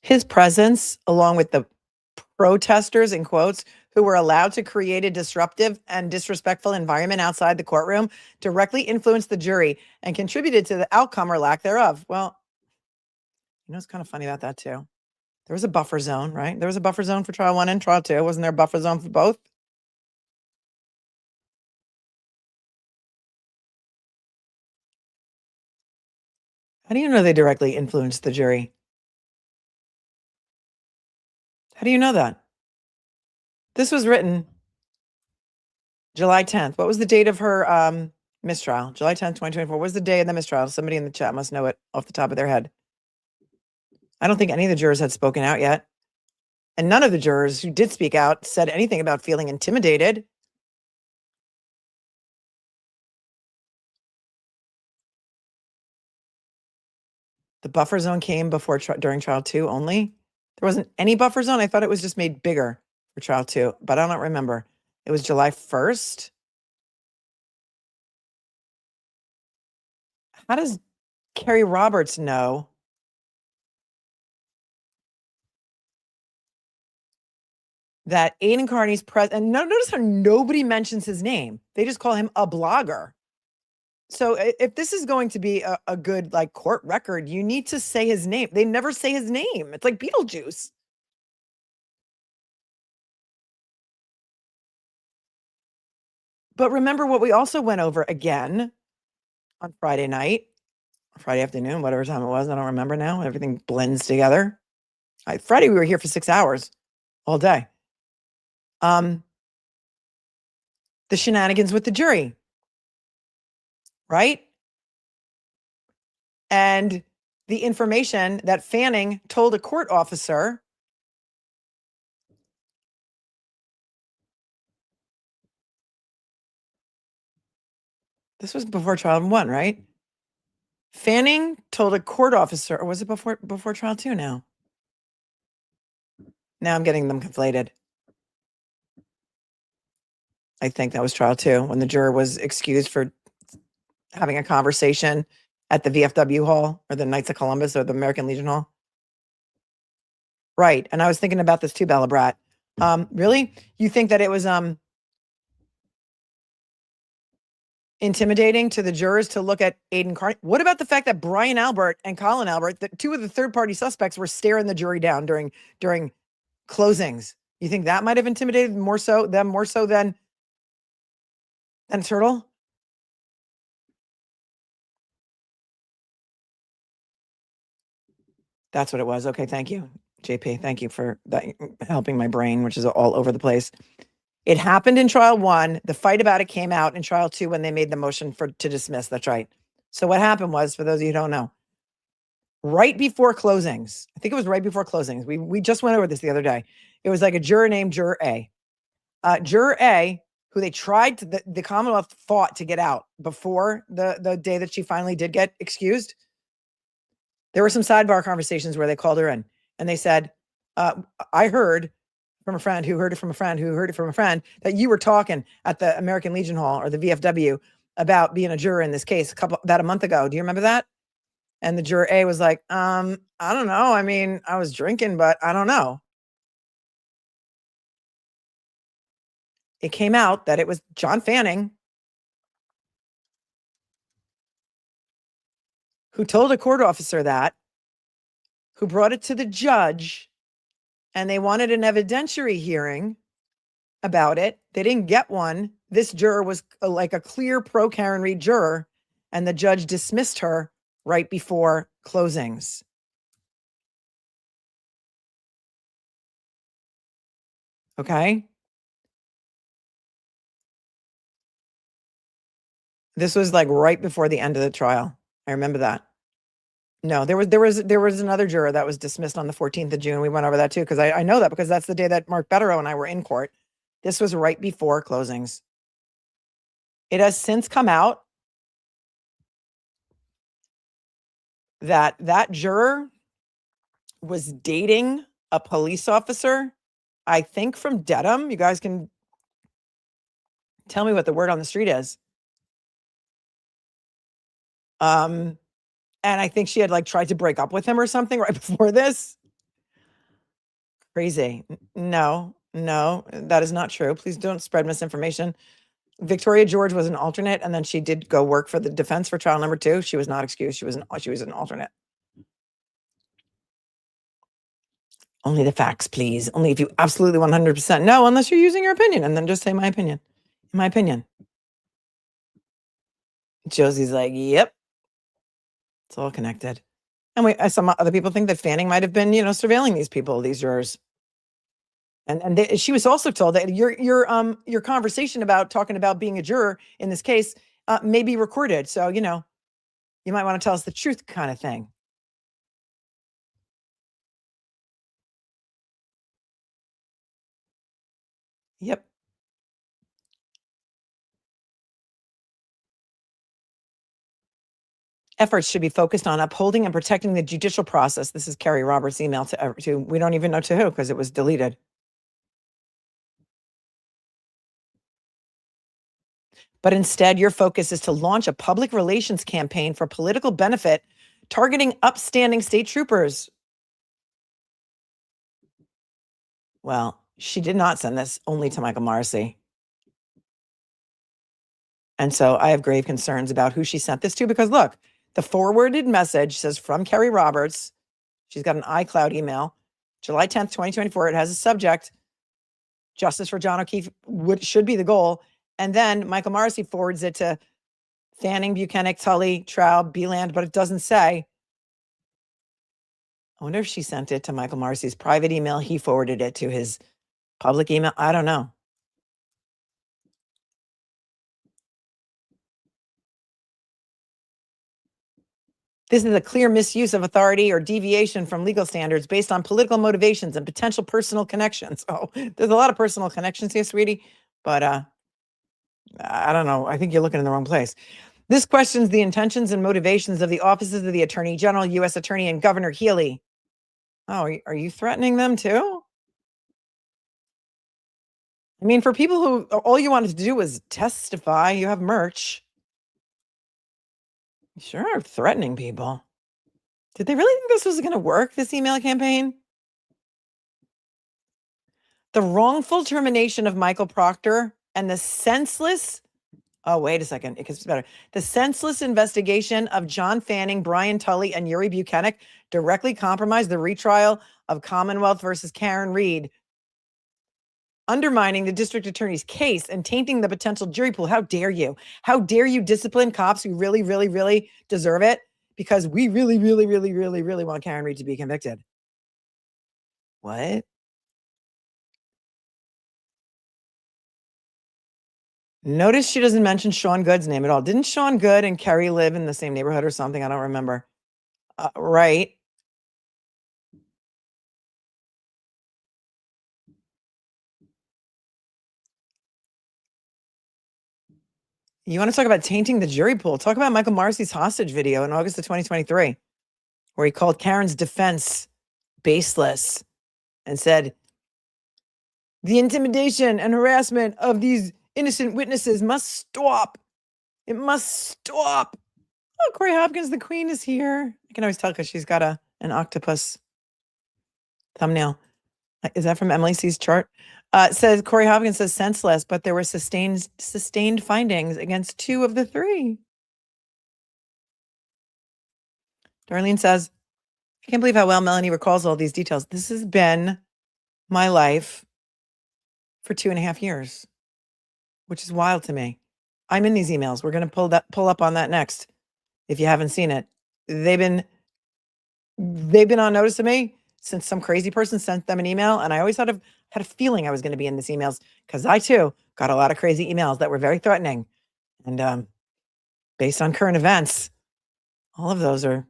His presence, along with the protesters, in quotes, who were allowed to create a disruptive and disrespectful environment outside the courtroom, directly influenced the jury and contributed to the outcome or lack thereof. Well, you know, it's kind of funny about that too. There was a buffer zone, right? There was a buffer zone for trial 1 and trial 2. Wasn't there a buffer zone for both? How do you know they directly influenced the jury? How do you know that? This was written July 10th. What was the date of her mistrial? July 10th, 2024. What was the day of the mistrial? Somebody in the chat must know it off the top of their head. I don't think any of the jurors had spoken out yet. And none of the jurors who did speak out said anything about feeling intimidated. The buffer zone came before during trial 2 only. There wasn't any buffer zone. I thought it was just made bigger for trial 2, but I don't remember. It was July 1st. How does Kerry Roberts know that Aidan Carney's present? And notice how nobody mentions his name. They just call him a blogger. So if this is going to be a good like court record, you need to say his name. They never say his name. It's like Beetlejuice. But remember what we also went over again on Friday night, Friday afternoon, whatever time it was. I don't remember now. Everything blends together. Friday, we were here for 6 hours all day. The shenanigans with the jury, right? And the information that Fanning told a court officer this was before trial 1, right? Fanning told a court officer, or was it before trial 2 now? Now I'm getting them conflated. I think that was trial 2 when the juror was excused for having a conversation at the VFW Hall or the Knights of Columbus or the American Legion Hall. Right. And I was thinking about this too, Bella Brat. Really? You think that it was intimidating to the jurors to look at Aidan Carney? What about the fact that Brian Albert and Colin Albert, the two of the third-party suspects, were staring the jury down during closings? You think that might have intimidated them more so than Turtle? That's what it was. Okay, thank you, JP. Thank you for that, helping my brain, which is all over the place. It happened in trial 1. The fight about it came out in trial 2 when they made the motion to dismiss. That's right. So what happened was, for those of you who don't know, right before closings, I think it was right before closings. We just went over this the other day. It was like a juror named Juror A. Juror A, who they tried to, the Commonwealth fought to get out before the day that she finally did get excused. There were some sidebar conversations where they called her in and they said, I heard from a friend who heard it from a friend who heard it from a friend that you were talking at the American Legion Hall or the VFW about being a juror in this case about a month ago. Do you remember that? And the juror A was like, I don't know. I mean, I was drinking, but I don't know. It came out that it was John Fanning who told a court officer that, who brought it to the judge, and they wanted an evidentiary hearing about it. They didn't get one. This juror was like a clear pro Karen Read juror, and the judge dismissed her right before closings. Okay. This was like right before the end of the trial. I remember that. No, there was another juror that was dismissed on the 14th of June. We went over that too, because I know that because that's the day that Mark Betterow and I were in court. This was right before closings. It has since come out that that juror was dating a police officer, I think from Dedham. You guys can tell me what the word on the street is. And I think she had like tried to break up with him or something right before this. Crazy. No, that is not true. Please don't spread misinformation. Victoria George was an alternate, and then she did go work for the defense for trial number 2. She was not excused. She was an alternate. Only the facts, please. Only if you absolutely 100% know, unless you're using your opinion, and then just say my opinion. In my opinion. Josie's like, yep. It's all connected. And some other people think that Fanning might have been, surveilling these people, these jurors. And she was also told that your conversation about talking about being a juror in this case may be recorded. So, you might want to tell us the truth kind of thing. Yep. Efforts should be focused on upholding and protecting the judicial process. This is Kerry Roberts' email to we don't even know to who because it was deleted. But instead, your focus is to launch a public relations campaign for political benefit targeting upstanding state troopers. Well, she did not send this only to Michael Morrissey. And so I have grave concerns about who she sent this to because look, the forwarded message says from Kerry Roberts. She's got an iCloud email, July 10th, 2024. It has a subject, justice for John O'Keefe should be the goal. And then Michael Morrissey forwards it to Fanning, Buchanan, Tully, Traub, Beeland, but it doesn't say. I wonder if she sent it to Michael Morrissey's private email. He forwarded it to his public email. I don't know. This is a clear misuse of authority or deviation from legal standards based on political motivations and potential personal connections. Oh, there's a lot of personal connections here, sweetie, but I don't know. I think you're looking in the wrong place. This questions the intentions and motivations of the offices of the Attorney General, U.S. Attorney, and Governor Healy. Oh, are you threatening them too? I mean, for people who all you wanted to do was testify, you have merch. You sure are threatening people. Did they really think this was going to work, this email campaign? The wrongful termination of Michael Proctor and the senseless, oh, wait a second, it gets better. The senseless investigation of John Fanning, Brian Tully, and Yuri Buchanan directly compromised the retrial of Commonwealth versus Karen Read, undermining the district attorney's case and tainting the potential jury pool. How dare you? How dare you discipline cops who really, really, really deserve it? Because we really, really, really, really, really want Karen Read to be convicted. What? Notice she doesn't mention Sean Good's name at all. Didn't Sean Good and Kerry live in the same neighborhood or something? I don't remember. Right. You want to talk about tainting the jury pool? Talk about Michael Morrissey's hostage video in August of 2023, where he called Karen's defense baseless and said, the intimidation and harassment of these innocent witnesses must stop. It must stop. Oh, Corey Hopkins, the queen, is here. I can always tell because she's got an octopus thumbnail. Is that from Emily C's chart? It says Corey Hopkins says senseless, but there were sustained findings against 2 of the 3. Darlene says, I can't believe how well Melanie recalls all these details. This has been my life for 2.5 years, which is wild to me. I'm in these emails. We're going to pull up on that next. If you haven't seen it, they've been on notice of me since some crazy person sent them an email. And I always had a feeling I was going to be in these emails because I too got a lot of crazy emails that were very threatening. And based on current events, all of those are,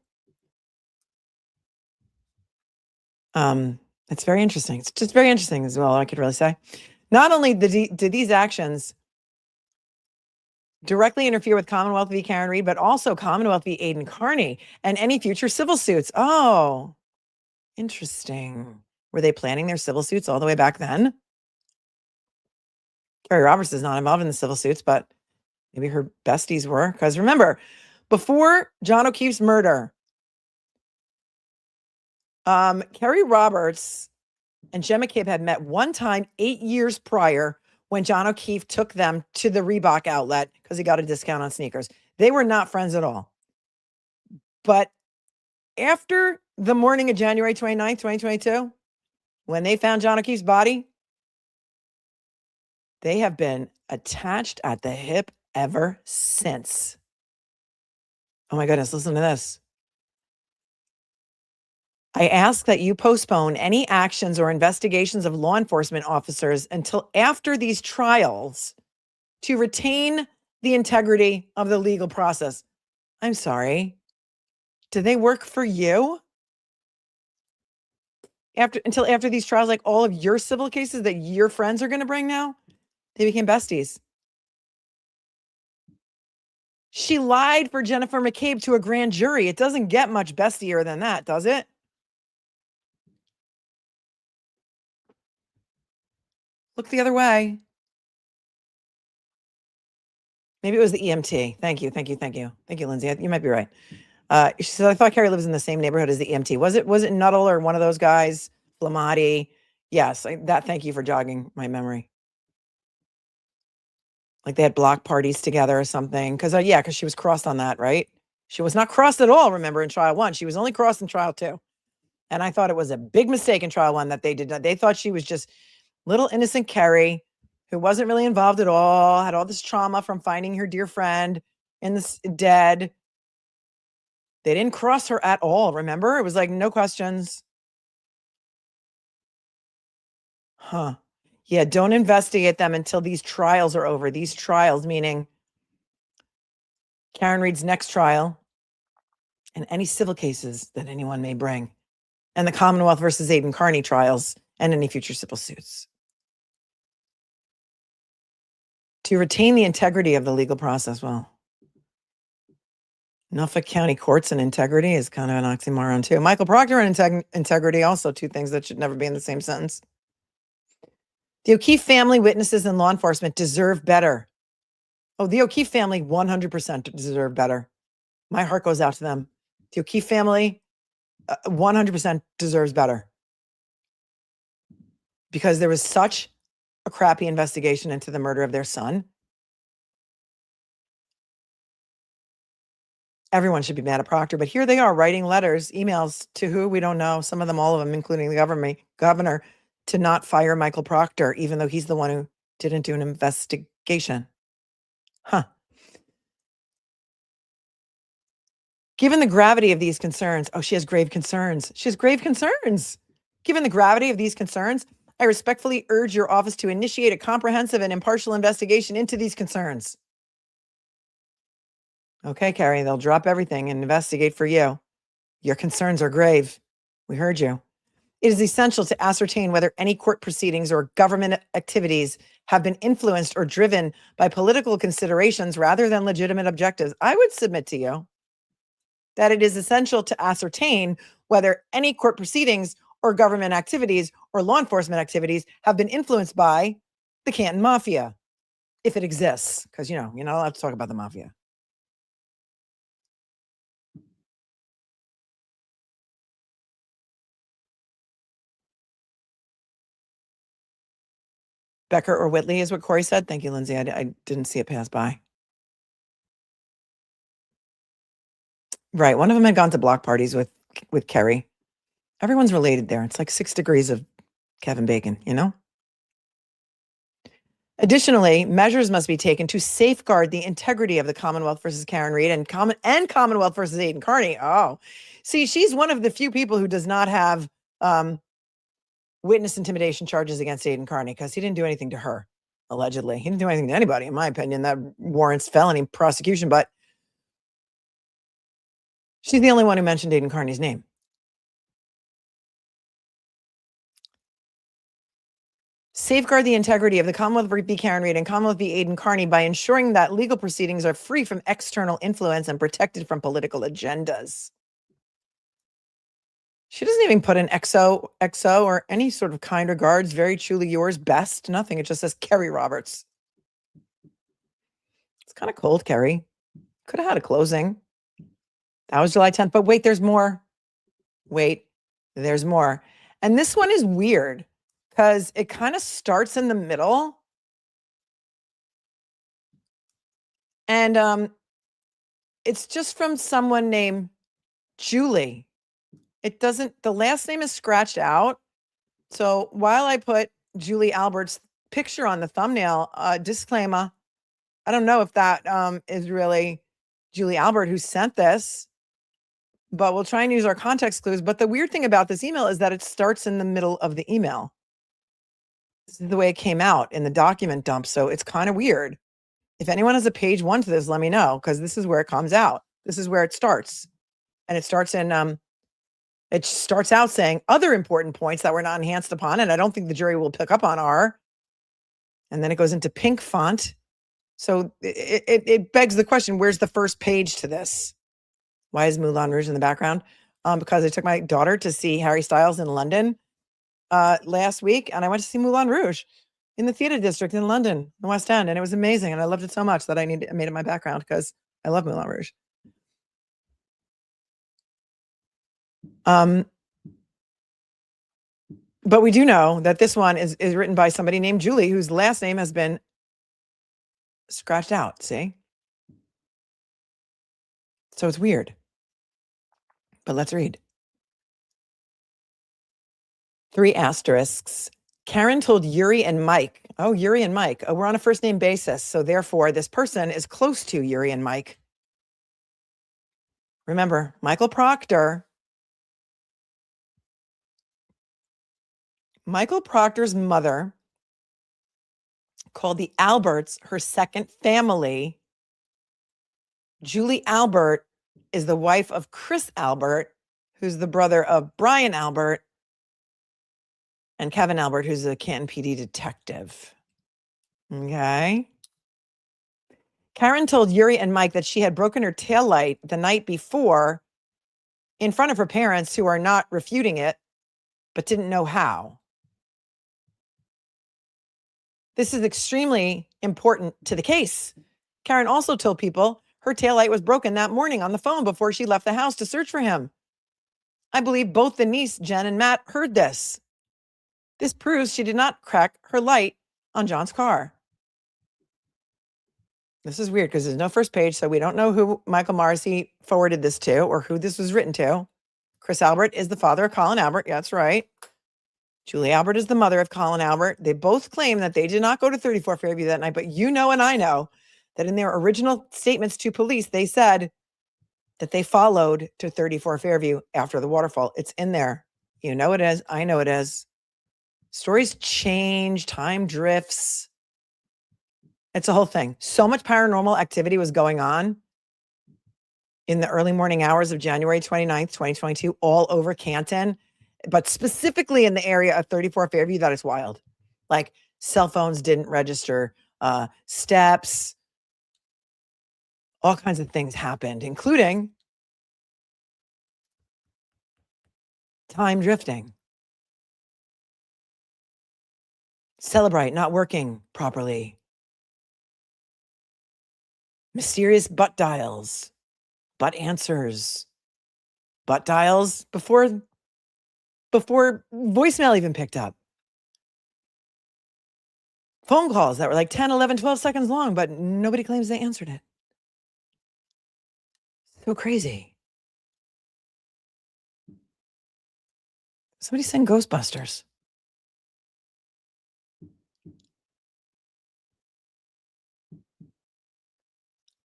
it's very interesting. It's just very interesting is all I could really say. Not only did these actions directly interfere with Commonwealth v. Karen Reed, but also Commonwealth v. Aidan Carney and any future civil suits. Oh, interesting. Were they planning their civil suits all the way back then? Kerry Roberts is not involved in the civil suits, but maybe her besties were. Because remember, before John O'Keefe's murder, Kerry Roberts and Jen McCabe had met one time 8 years prior when John O'Keefe took them to the Reebok outlet because he got a discount on sneakers. They were not friends at all. But after the morning of January 29th, 2022, when they found John O'Keefe's body, they have been attached at the hip ever since. Oh my goodness, listen to this. I ask that you postpone any actions or investigations of law enforcement officers until after these trials to retain the integrity of the legal process. I'm sorry. Do they work for you? Until after these trials, like all of your civil cases that your friends are going to bring now, they became besties. She lied for Jennifer McCabe to a grand jury. It doesn't get much bestier than that, does it? Look the other way. Maybe it was the EMT. Thank you, Lindsay. You might be right. She said, I thought Kerry lives in the same neighborhood as the EMT. Was it Nuttall or one of those guys? Flamati? Yes, thank you for jogging my memory. Like they had block parties together or something. Because she was crossed on that, right? She was not crossed at all, remember, in trial 1. She was only crossed in trial 2. And I thought it was a big mistake in trial 1 that they did not. They thought she was just little innocent Kerry, who wasn't really involved at all, had all this trauma from finding her dear friend in this dead. They didn't cross her at all, remember? It was like no questions. Huh. Yeah, don't investigate them until these trials are over. These trials, meaning Karen Reed's next trial and any civil cases that anyone may bring, and the Commonwealth versus Aidan Carney trials and any future civil suits. To retain the integrity of the legal process, well, Norfolk County courts and integrity is kind of an oxymoron too. Michael Proctor and integrity, also two things that should never be in the same sentence. The O'Keefe family, witnesses, and law enforcement deserve better. Oh, the O'Keefe family 100% deserve better. My heart goes out to them. The O'Keefe family 100% deserves better. Because there was such a crappy investigation into the murder of their son. Everyone should be mad at Proctor, but here they are writing letters, emails to who we don't know, some of them, all of them, including the governor, to not fire Michael Proctor, even though he's the one who didn't do an investigation. Huh. Given the gravity of these concerns, she has grave concerns. She has grave concerns. Given the gravity of these concerns, I respectfully urge your office to initiate a comprehensive and impartial investigation into these concerns. Okay, Kerry, they'll drop everything and investigate for you. Your concerns are grave. We heard you. It is essential to ascertain whether any court proceedings or government activities have been influenced or driven by political considerations rather than legitimate objectives. I would submit to you that it is essential to ascertain whether any court proceedings or government activities or law enforcement activities have been influenced by the Canton Mafia, if it exists. Because, you're not allowed to talk about the Mafia. Becker or Whitley is what Corey said. Thank you, Lindsay. I didn't see it pass by. Right. One of them had gone to block parties with Kerry. Everyone's related there. It's like 6 degrees of Kevin Bacon, you know? Additionally, measures must be taken to safeguard the integrity of the Commonwealth versus Karen Reed and Commonwealth versus Aidan Carney. Oh, see, she's one of the few people who does not have witness intimidation charges against Aidan Carney because he didn't do anything to her, allegedly. He didn't do anything to anybody, in my opinion. That warrants felony prosecution, but she's the only one who mentioned Aidan Carney's name. Safeguard the integrity of the Commonwealth v. Karen Reed and Commonwealth v. Aidan Carney by ensuring that legal proceedings are free from external influence and protected from political agendas. She doesn't even put an XO or any sort of kind regards, very truly yours, best, nothing. It just says Kerry Roberts. It's kind of cold, Kerry. Could have had a closing. That was July 10th, but wait, there's more. Wait, there's more. And this one is weird because it kind of starts in the middle. And it's just from someone named Julie. It doesn't, the last name is scratched out. So while I put Julie Albert's picture on the thumbnail, disclaimer, I don't know if that is really Julie Albert who sent this, but we'll try and use our context clues. But the weird thing about this email is that it starts in the middle of the email. This is the way it came out in the document dump. So it's kind of weird. If anyone has a page 1 to this, let me know, because this is where it comes out. This is where it starts. And it starts in, it starts out saying other important points that were not enhanced upon, and I don't think the jury will pick up on are. And then it goes into pink font. So it begs the question, where's the first page to this? Why is Moulin Rouge in the background? Because I took my daughter to see Harry Styles in London last week, and I went to see Moulin Rouge in the theater district in London, the West End, and it was amazing. And I loved it so much that I made it my background because I love Moulin Rouge. But we do know that this one is written by somebody named Julie, whose last name has been scratched out. See? So it's weird. But let's read. 3 asterisks. Karen told Yuri and Mike. Oh, Yuri and Mike. Oh, we're on a first name basis. So therefore, this person is close to Yuri and Mike. Remember, Michael Proctor. Michael Proctor's mother called the Alberts her second family. Julie Albert is the wife of Chris Albert, who's the brother of Brian Albert, and Kevin Albert, who's a Canton PD detective. Okay. Karen told Yuri and Mike that she had broken her taillight the night before in front of her parents, who are not refuting it, but didn't know how. This is extremely important to the case. Karen also told people her taillight was broken that morning on the phone before she left the house to search for him. I believe both the niece, Jen, and Matt heard this. This proves she did not crack her light on John's car. This is weird because there's no first page, so we don't know who Michael Morrissey forwarded this to or who this was written to. Chris Albert is the father of Colin Albert. Yeah, that's right. Julie Albert is the mother of Colin Albert. They both claim that they did not go to 34 Fairview that night, but you know and I know that in their original statements to police, they said that they followed to 34 Fairview after the waterfall. It's in there. You know it is. I know it is. Stories change, time drifts. It's a whole thing. So much paranormal activity was going on in the early morning hours of January 29th, 2022, all over Canton, but specifically in the area of 34 Fairview, that is wild. Like cell phones didn't register, steps, all kinds of things happened, including time drifting. Celebrate not working properly. Mysterious butt dials, butt answers, butt dials before voicemail even picked up. phone calls that were like 10, 11, 12 seconds long, but nobody claims they answered it. So crazy. Somebody sing Ghostbusters.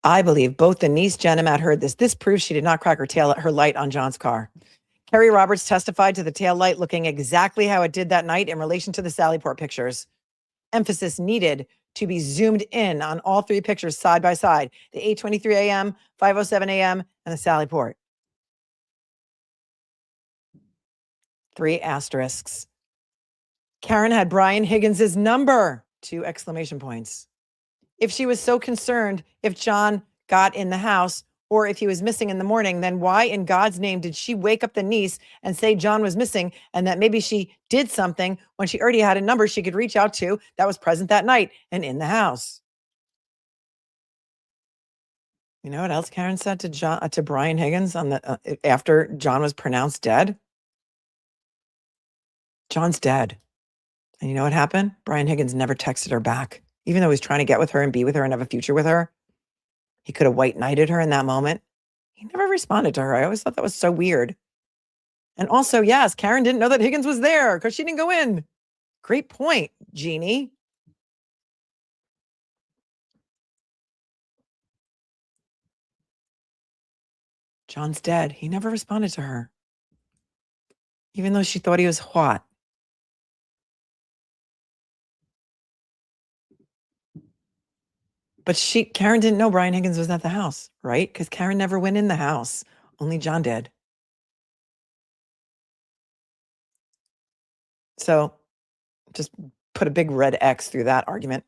I believe both the niece, Jen, and Matt heard this. This proves she did not crack her light on John's car. Kerry Roberts testified to the tail light looking exactly how it did that night in relation to the Sallyport pictures. Emphasis needed to be zoomed in on all three pictures side by side, the 8:23 a.m., 5:07 a.m., and the Sallyport. 3 asterisks. Karen had Brian Higgins's number, 2 exclamation points. If she was so concerned if John got in the house or if he was missing in the morning, then why in God's name did she wake up the niece and say John was missing and that maybe she did something when she already had a number she could reach out to that was present that night and in the house? You know what else Karen said to Brian Higgins on the after John was pronounced dead? John's dead. And you know what happened? Brian Higgins never texted her back. Even though he was trying to get with her and be with her and have a future with her, he could have white knighted her in that moment. He never responded to her. I always thought that was so weird. And also, yes, Karen didn't know that Higgins was there because she didn't go in. Great point, Jeannie. John's dead. He never responded to her, even though she thought he was hot. But Karen didn't know Brian Higgins was at the house, right? Because Karen never went in the house. Only John did. So just put a big red X through that argument.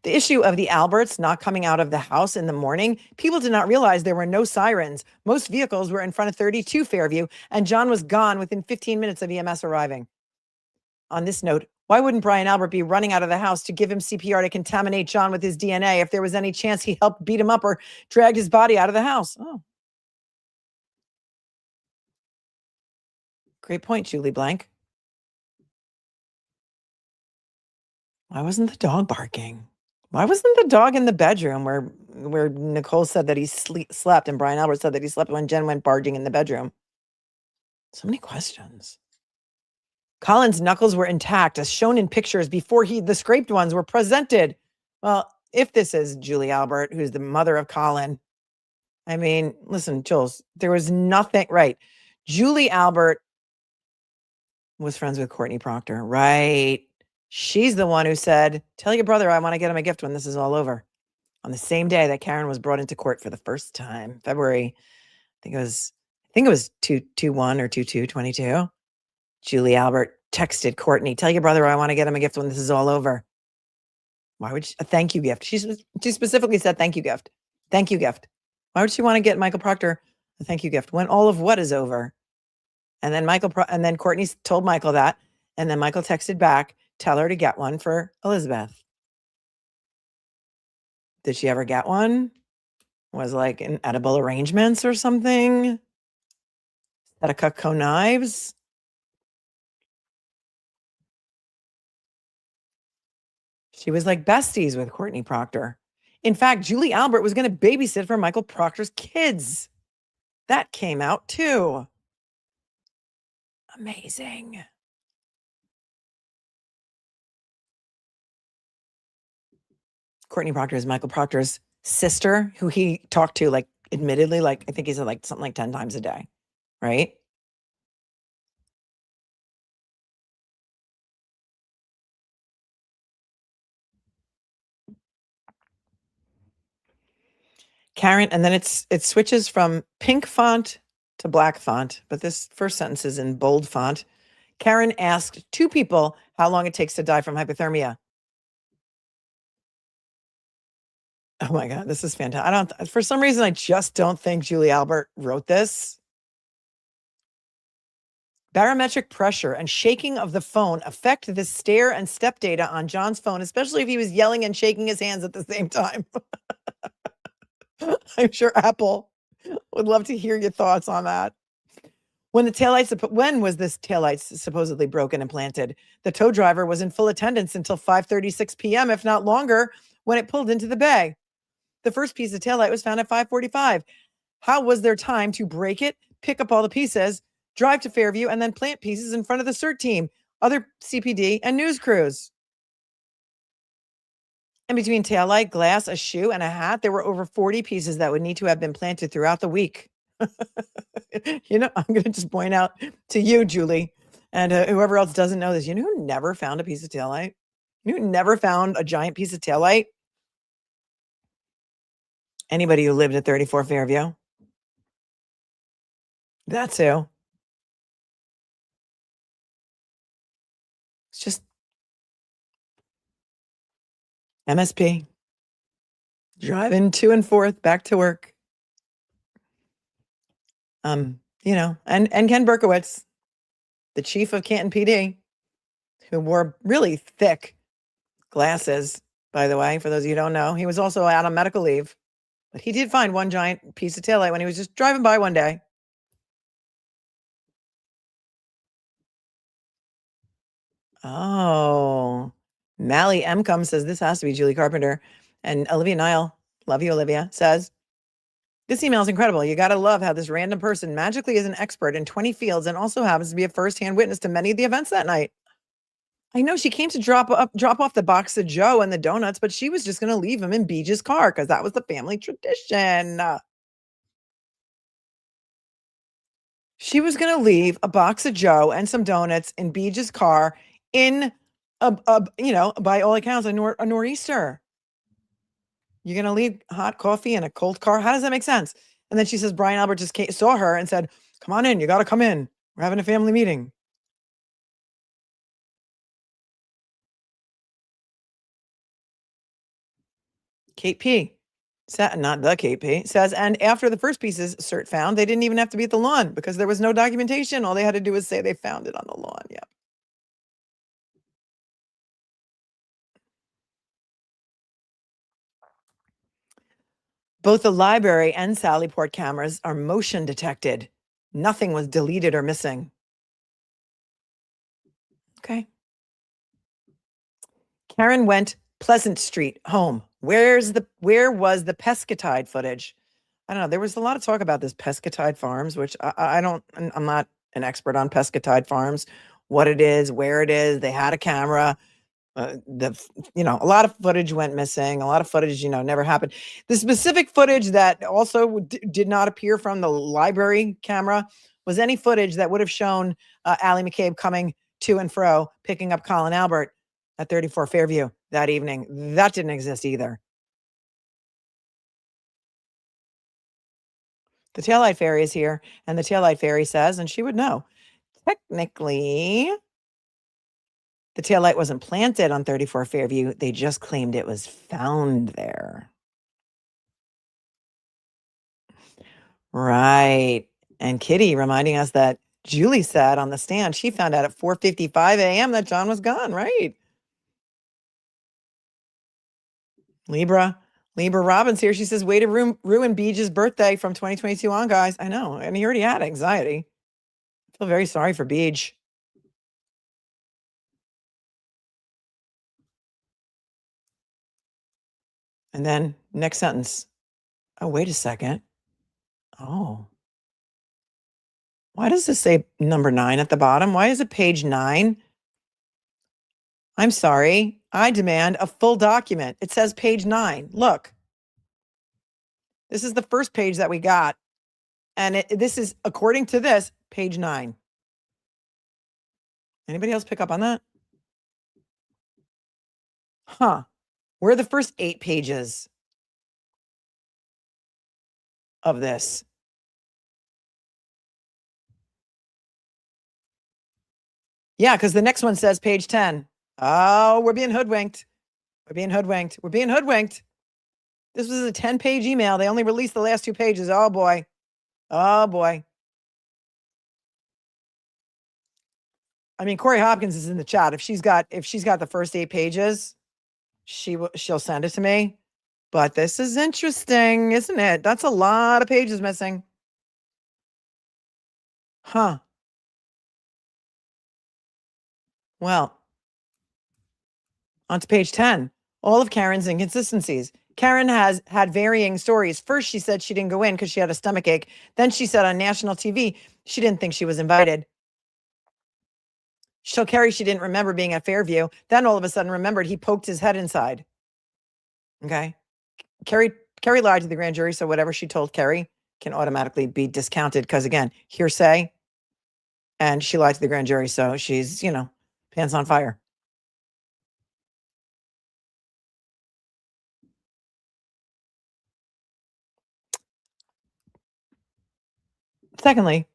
The issue of the Alberts not coming out of the house in the morning, people did not realize there were no sirens. Most vehicles were in front of 32 Fairview, and John was gone within 15 minutes of EMS arriving. On this note, why wouldn't Brian Albert be running out of the house to give him CPR to contaminate John with his DNA if there was any chance he helped beat him up or dragged his body out of the house? Oh. Great point, Julie Blank. Why wasn't the dog barking? Why wasn't the dog in the bedroom where Nicole said that he slept and Brian Albert said that he slept when Jen went barging in the bedroom? So many questions. Colin's knuckles were intact as shown in pictures before the scraped ones were presented. Well, if this is Julie Albert, who's the mother of Colin, I mean, listen, Jules, there was nothing right. Julie Albert was friends with Courtney Proctor, right? She's the one who said, tell your brother I want to get him a gift when this is all over. On the same day that Karen was brought into court for the first time, February, I think it was 2/1 or 2/2/22. Julie Albert texted Courtney, tell your brother I want to get him a gift when this is all over. Why would a thank you gift? She specifically said thank you gift. Thank you gift. Why would she want to get Michael Proctor a thank you gift when all of what is over? And then Courtney told Michael that, and then Michael texted back, tell her to get one for Elizabeth. Did she ever get one? Was like an edible arrangements or something? At a Cutco knives? She was like besties with Courtney Proctor. In fact, Julie Albert was going to babysit for Michael Proctor's kids. That came out too. Amazing. Courtney Proctor is Michael Proctor's sister, who he talked to, like, admittedly, like, I think he said like something like 10 times a day, right? Karen, and then it switches from pink font to black font, but this first sentence is in bold font. Karen asked 2 people how long it takes to die from hypothermia. Oh my God, this is fantastic. For some reason, I just don't think Julie Albert wrote this. Barometric pressure and shaking of the phone affect the stare and step data on John's phone, especially if he was yelling and shaking his hands at the same time. I'm sure Apple would love to hear your thoughts on that. When was this taillight supposedly broken and planted? The tow driver was in full attendance until 5:36 p.m., if not longer, when it pulled into the bay. The first piece of taillight was found at 5:45. How was there time to break it, pick up all the pieces, drive to Fairview, and then plant pieces in front of the CERT team, other CPD, and news crews? In between taillight, glass, a shoe, and a hat, there were over 40 pieces that would need to have been planted throughout the week. I'm going to just point out to you, Julie, and whoever else doesn't know this, who never found a piece of taillight? Who never found a giant piece of taillight? Anybody who lived at 34 Fairview. That's who. It's just MSP. Driving to and forth back to work. And Ken Berkowitz, the chief of Canton PD, who wore really thick glasses, by the way, for those of you who don't know. He was also out on medical leave, but he did find one giant piece of taillight when he was just driving by one day. Oh, Mally Mcom says this has to be Julie Carpenter. And Olivia Nile, love you, Olivia, says, this email is incredible. You got to love how this random person magically is an expert in 20 fields and also happens to be a firsthand witness to many of the events that night. I know she came to drop off the box of Joe and the donuts, but she was just going to leave him in Beej's car because that was the family tradition. She was going to leave a box of Joe and some donuts in Beej's car in by all accounts, a nor'easter. You're going to leave hot coffee in a cold car? How does that make sense? And then she says, Brian Albert just saw her and said, come on in. You got to come in. We're having a family meeting. Kate P. Not the Kate P. says, and after the first pieces CERT found, they didn't even have to be at the lawn because there was no documentation. All they had to do was say they found it on the lawn. Yep. Both the library and Sallyport cameras are motion detected. Nothing was deleted or missing. Okay. Karen went Pleasant Street home. Where was the pescatide footage? I don't know. There was a lot of talk about this pescatide farms, which I'm not an expert on pescatide farms, what it is, where it is. They had a camera. A lot of footage went missing. A lot of footage, never happened. The specific footage that also did not appear from the library camera was any footage that would have shown Allie McCabe coming to and fro, picking up Colin Albert at 34 Fairview that evening. That didn't exist either. The taillight fairy is here, and the taillight fairy says, and she would know, technically, the taillight wasn't planted on 34 Fairview. They just claimed it was found there. Right. And Kitty reminding us that Julie said on the stand, she found out at 4:55 a.m. that John was gone, right? Libra Robbins here. She says, way to ruin Beej's birthday from 2022 on, guys. I know. And he already had anxiety. I feel very sorry for Beej. And then next sentence. Oh, wait a second. Oh. Why does this say number 9 at the bottom? Why is it page 9? I'm sorry. I demand a full document. It says page 9. Look. This is the first page that we got. And this is, according to this, page 9. Anybody else pick up on that? Huh. Where are the first 8 pages of this? Yeah, because the next one says page 10. Oh, we're being hoodwinked. We're being hoodwinked. This was a 10-page email. They only released the last 2 pages. Oh, boy. I mean, Corey Hopkins is in the chat. If she's got the first 8 pages, she'll send it to me. But this is interesting, isn't it? That's a lot of pages missing. Huh. Well, on to page 10. All of Karen's inconsistencies. Karen has had varying stories. First, she said she didn't go in because she had a stomach ache. Then she said on national TV she didn't think she was invited. She told Kerry she didn't remember being at Fairview. Then all of a sudden remembered he poked his head inside. Okay. Kerry lied to the grand jury, so whatever she told Kerry can automatically be discounted because, again, hearsay. And she lied to the grand jury, so she's, pants on fire. Secondly,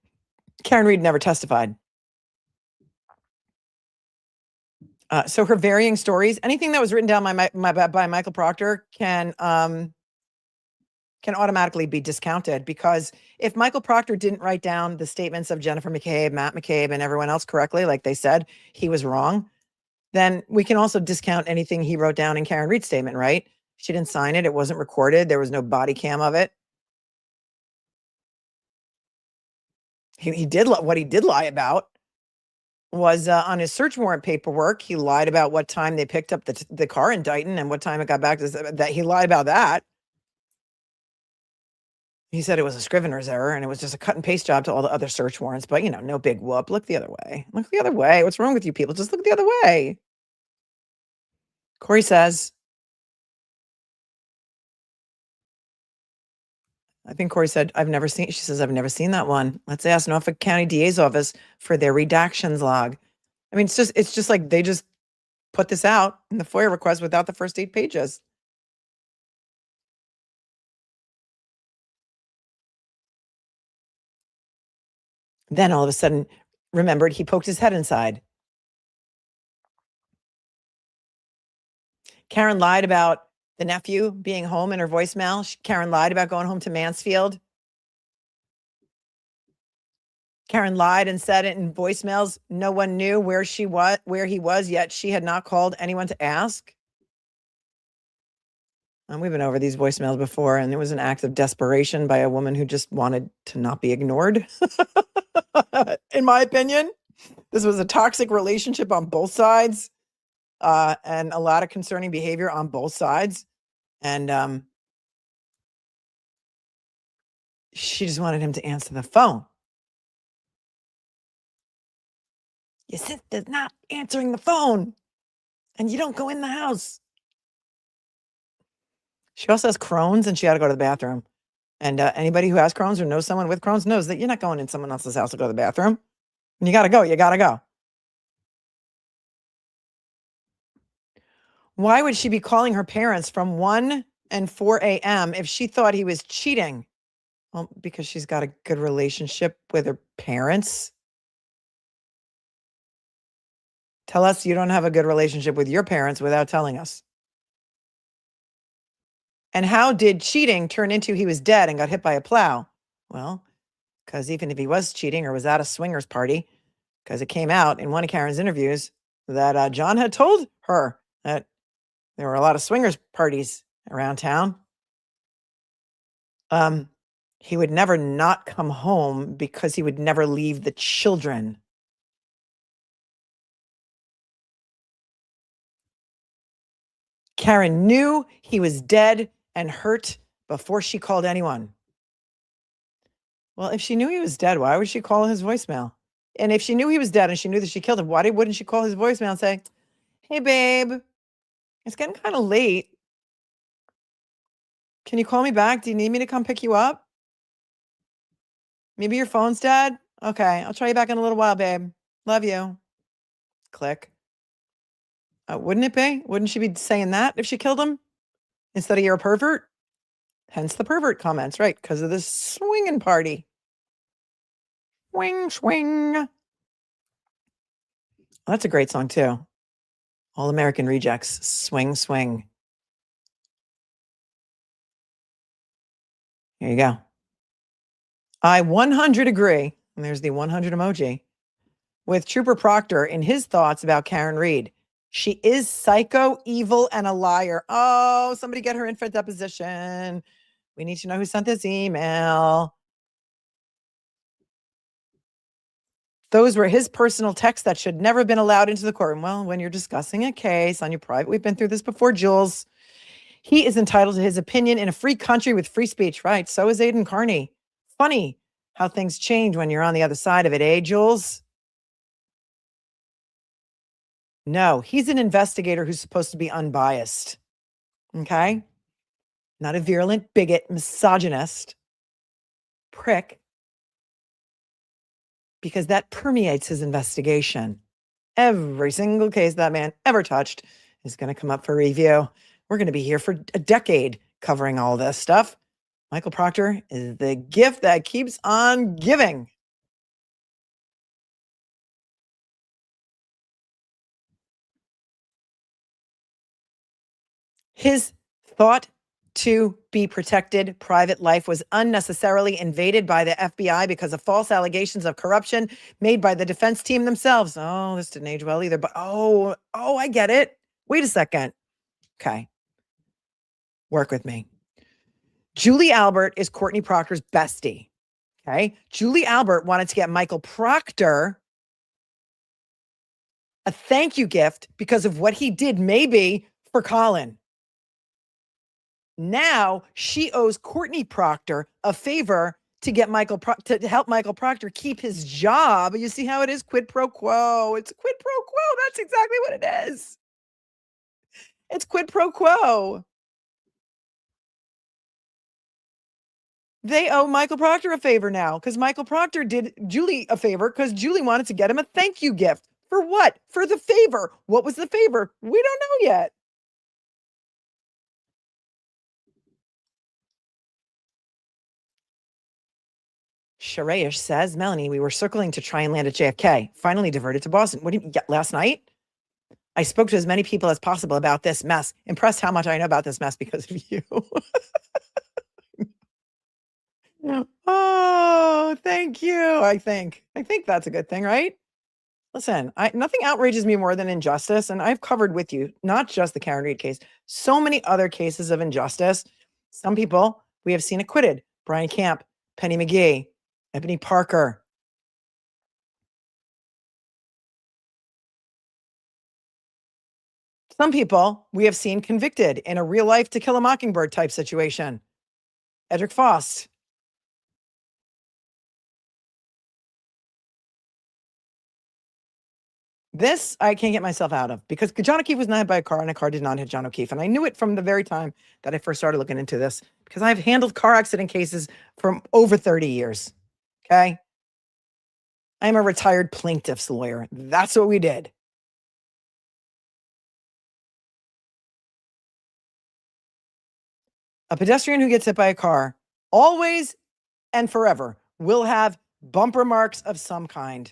Karen Reed never testified. So her varying stories, anything that was written down by Michael Proctor can automatically be discounted, because if Michael Proctor didn't write down the statements of Jennifer McCabe, Matt McCabe, and everyone else correctly, like they said, he was wrong, then we can also discount anything he wrote down in Karen Reed's statement, right? She didn't sign it. It wasn't recorded. There was no body cam of it. He did what he did lie about was on his search warrant paperwork. He lied about what time they picked up the car in Dighton and what time it got back to that. He lied about that. He said it was a scrivener's error and it was just a cut and paste job to all the other search warrants, but no big whoop. Look the other way. Look the other way. What's wrong with you people? Just look the other way. Corey says, I think Corey said, she says, I've never seen that one. Let's ask Norfolk County DA's office for their redactions log. I mean, it's just like they just put this out in the FOIA request without the first 8 pages. Then all of a sudden remembered he poked his head inside. Karen lied about the nephew being home in her voicemail. Karen lied about going home to Mansfield. Karen lied and said it in voicemails. No one knew where he was, yet she had not called anyone to ask. And we've been over these voicemails before, and it was an act of desperation by a woman who just wanted to not be ignored. In my opinion, this was a toxic relationship on both sides, and a lot of concerning behavior on both sides. And she just wanted him to answer the phone. Your sister's not answering the phone, and you don't go in the house. She also has Crohn's, and she had to go to the bathroom. And anybody who has Crohn's or knows someone with Crohn's knows that you're not going in someone else's house to go to the bathroom. When you got to go, you got to go. Why would she be calling her parents from 1 and 4 a.m. if she thought he was cheating? Well, because she's got a good relationship with her parents. Tell us you don't have a good relationship with your parents without telling us. And how did cheating turn into he was dead and got hit by a plow? Well, because even if he was cheating or was at a swingers party, because it came out in one of Karen's interviews that John had told her that there were a lot of swingers parties around town. He would never not come home because he would never leave the children. Karen knew he was dead and hurt before she called anyone. Well, if she knew he was dead, why would she call his voicemail? And if she knew he was dead and she knew that she killed him, why wouldn't she call his voicemail and say, hey, babe, it's getting kind of late. Can you call me back? Do you need me to come pick you up? Maybe your phone's dead? Okay, I'll try you back in a little while, babe. Love you. Click. Wouldn't it be? Wouldn't she be saying that if she killed him? Instead of you're a pervert? Hence the pervert comments, right? Because of this swinging party. Swing, swing. That's a great song, too. All American Rejects, Swing, Swing. Here you go. I 100 agree, and there's the 100 emoji, with Trooper Proctor in his thoughts about Karen Reed. She is psycho, evil, and a liar. Oh, somebody get her in for deposition. We need to know who sent this email. Those were his personal texts that should never have been allowed into the courtroom. Well, when you're discussing a case on your private, we've been through this before, Jules. He is entitled to his opinion in a free country with free speech, right? So is Aidan Carney. Funny how things change when you're on the other side of it, eh, Jules? No, he's an investigator who's supposed to be unbiased. Okay? Not a virulent bigot, misogynist, prick, because that permeates his investigation. Every single case that man ever touched is going to come up for review. We're going to be here for a decade covering all this stuff. Michael Proctor is the gift that keeps on giving. His thought to be protected private life was unnecessarily invaded by the FBI because of false allegations of corruption made by the defense team themselves. Oh, this didn't age well either, but oh, I get it. Wait a second. Okay. Work with me. Julie Albert is Courtney Proctor's bestie. Okay. Julie Albert wanted to get Michael Proctor a thank you gift because of what he did maybe for Colin. Now she owes Courtney Proctor a favor to get to help Michael Proctor keep his job. You see how it is? Quid pro quo. It's quid pro quo. That's exactly what it is. It's quid pro quo. They owe Michael Proctor a favor now because Michael Proctor did Julie a favor because Julie wanted to get him a thank you gift. For what? For the favor. What was the favor? We don't know yet. Sharayish says, Melanie, we were circling to try and land at JFK, finally diverted to Boston. What do you mean, last night? I spoke to as many people as possible about this mess. Impressed how much I know about this mess because of you. Oh, thank you. I think that's a good thing, right? Listen, nothing outrages me more than injustice. And I've covered with you, not just the Karen Reed case, so many other cases of injustice. Some people we have seen acquitted. Brian Camp, Penny McGee, Ebony Parker. Some people we have seen convicted in a real life To Kill a Mockingbird type situation. Edric Faust. This I can't get myself out of because John O'Keefe was not hit by a car and a car did not hit John O'Keefe. And I knew it from the very time that I first started looking into this because I've handled car accident cases for over 30 years. Okay. I'm a retired plaintiff's lawyer. That's what we did. A pedestrian who gets hit by a car always and forever will have bumper marks of some kind.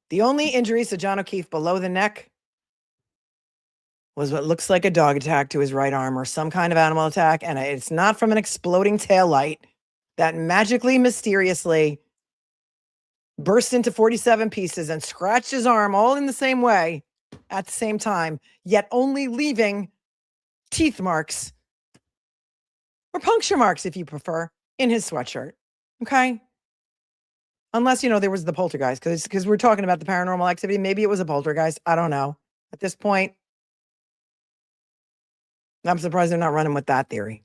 The only injuries to John O'Keefe below the neck was what looks like a dog attack to his right arm or some kind of animal attack. And it's not from an exploding taillight that magically, mysteriously burst into 47 pieces and scratched his arm all in the same way at the same time, yet only leaving teeth marks or puncture marks, if you prefer, in his sweatshirt. Okay. Unless, there was the poltergeist, because we're talking about the paranormal activity. Maybe it was a poltergeist. I don't know. At this point, I'm surprised they're not running with that theory.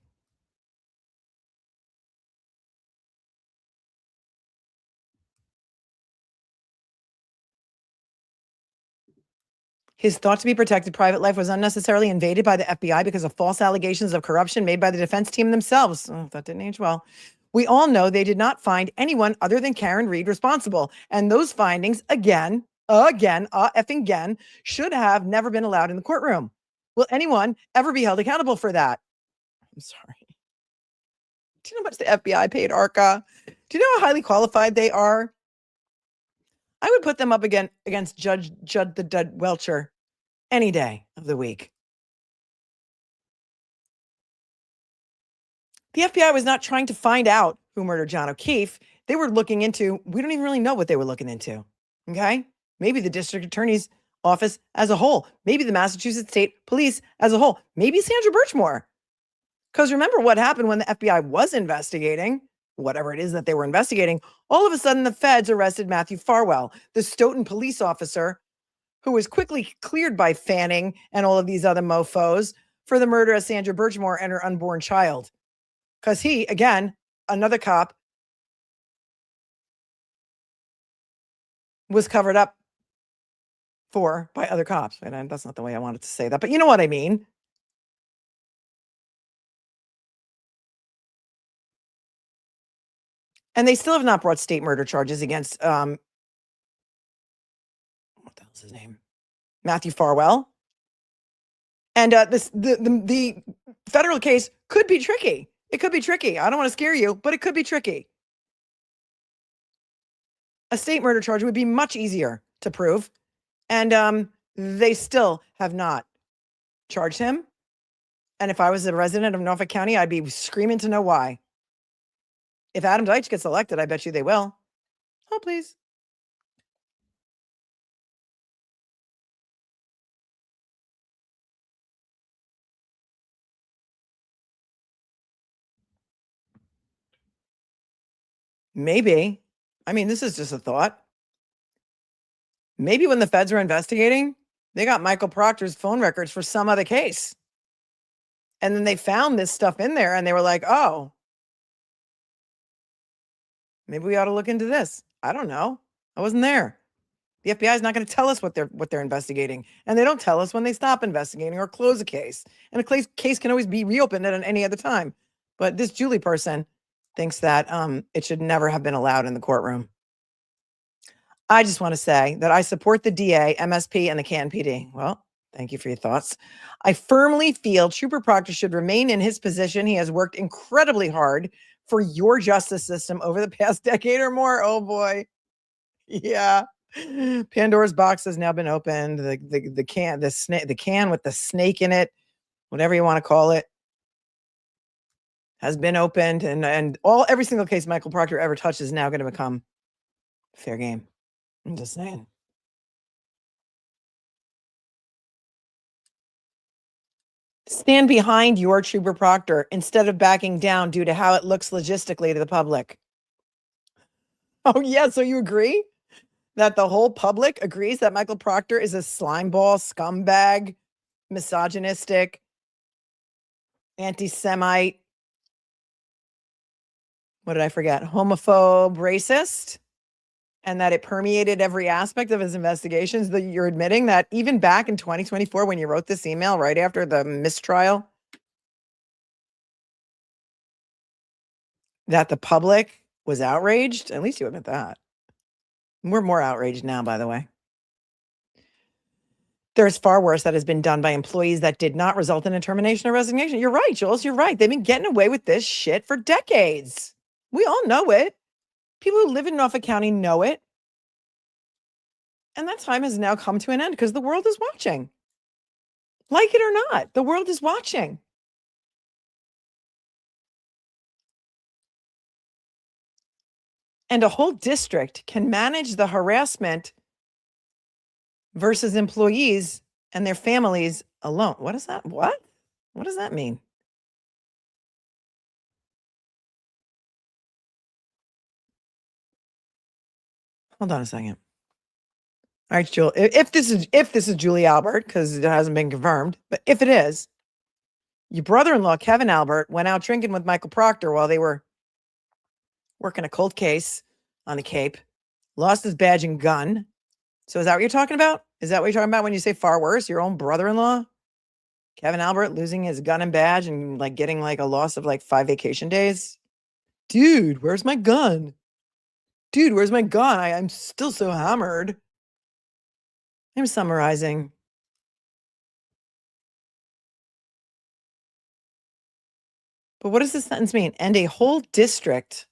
His thought to be protected private life was unnecessarily invaded by the FBI because of false allegations of corruption made by the defense team themselves. Oh, that didn't age well. We all know they did not find anyone other than Karen Reed responsible. And those findings, again, should have never been allowed in the courtroom. Will anyone ever be held accountable for that? I'm sorry. Do you know how much the FBI paid ARCA? Do you know how highly qualified they are? I would put them up against Judge Judd the Dud Welcher any day of the week. The FBI was not trying to find out who murdered John O'Keefe. They were looking into, we don't even really know what they were looking into. Okay? Maybe the district attorney's office as a whole. Maybe the Massachusetts State Police as a whole. Maybe Sandra Birchmore. Because remember what happened when the FBI was investigating. whatever it is that they were investigating, all of a sudden the feds arrested Matthew Farwell, the Stoughton police officer who was quickly cleared by Fanning and all of these other mofos for the murder of Sandra Birchmore and her unborn child. Because he, again, another cop, was covered up for by other cops. And that's not the way I wanted to say that, but you know what I mean. And they still have not brought state murder charges against what the hell's his name? Matthew Farwell. And the federal case could be tricky. It could be tricky. I don't want to scare you, but it could be tricky. A state murder charge would be much easier to prove. And they still have not charged him. And if I was a resident of Norfolk County, I'd be screaming to know why. If Adam Deitch gets elected, I bet you they will. Oh, please. Maybe. I mean, this is just a thought. Maybe when the feds were investigating, they got Michael Proctor's phone records for some other case. And then they found this stuff in there and they were like, oh, maybe we ought to look into this. I don't know. I wasn't there. The FBI is not going to tell us what they're investigating. And they don't tell us when they stop investigating or close a case. And a case can always be reopened at any other time. But this Julie person thinks that it should never have been allowed in the courtroom. I just want to say that I support the DA, MSP, and the Canton PD. Well, thank you for your thoughts. I firmly feel Trooper Proctor should remain in his position. He has worked incredibly hard for your justice system over the past decade or more. Oh boy. Yeah. Pandora's box has now been opened. The can with the snake in it, whatever you want to call it, has been opened, and every single case Michael Proctor ever touched is now going to become fair game. I'm just saying. Stand behind your Trooper Proctor instead of backing down due to how it looks logistically to the public. Oh, yeah. So you agree that the whole public agrees that Michael Proctor is a slimeball, scumbag, misogynistic, anti-Semite, what did I forget? Homophobe, racist, and that it permeated every aspect of his investigations, that you're admitting that even back in 2024, when you wrote this email right after the mistrial, that the public was outraged? At least you admit that. We're more outraged now, by the way. There's far worse that has been done by employees that did not result in a termination or resignation. You're right, Jules. You're right. They've been getting away with this shit for decades. We all know it. People who live in Norfolk County know it. And that time has now come to an end because the world is watching. Like it or not, the world is watching. And a whole district can manage the harassment versus employees and their families alone. What is that? What does that mean? Hold on a second. All right, Jewel. If this is Julie Albert, because it hasn't been confirmed, but if it is, your brother-in-law Kevin Albert went out drinking with Michael Proctor while they were working a cold case on the Cape, lost his badge and gun. So is that what you're talking about? Is that what you're talking about when you say far worse? Your own brother-in-law, Kevin Albert, losing his gun and badge and like getting like a loss of like 5 vacation days? Dude, where's my gun? Dude, where's my gun? I'm still so hammered. I'm summarizing. But what does this sentence mean? And a whole district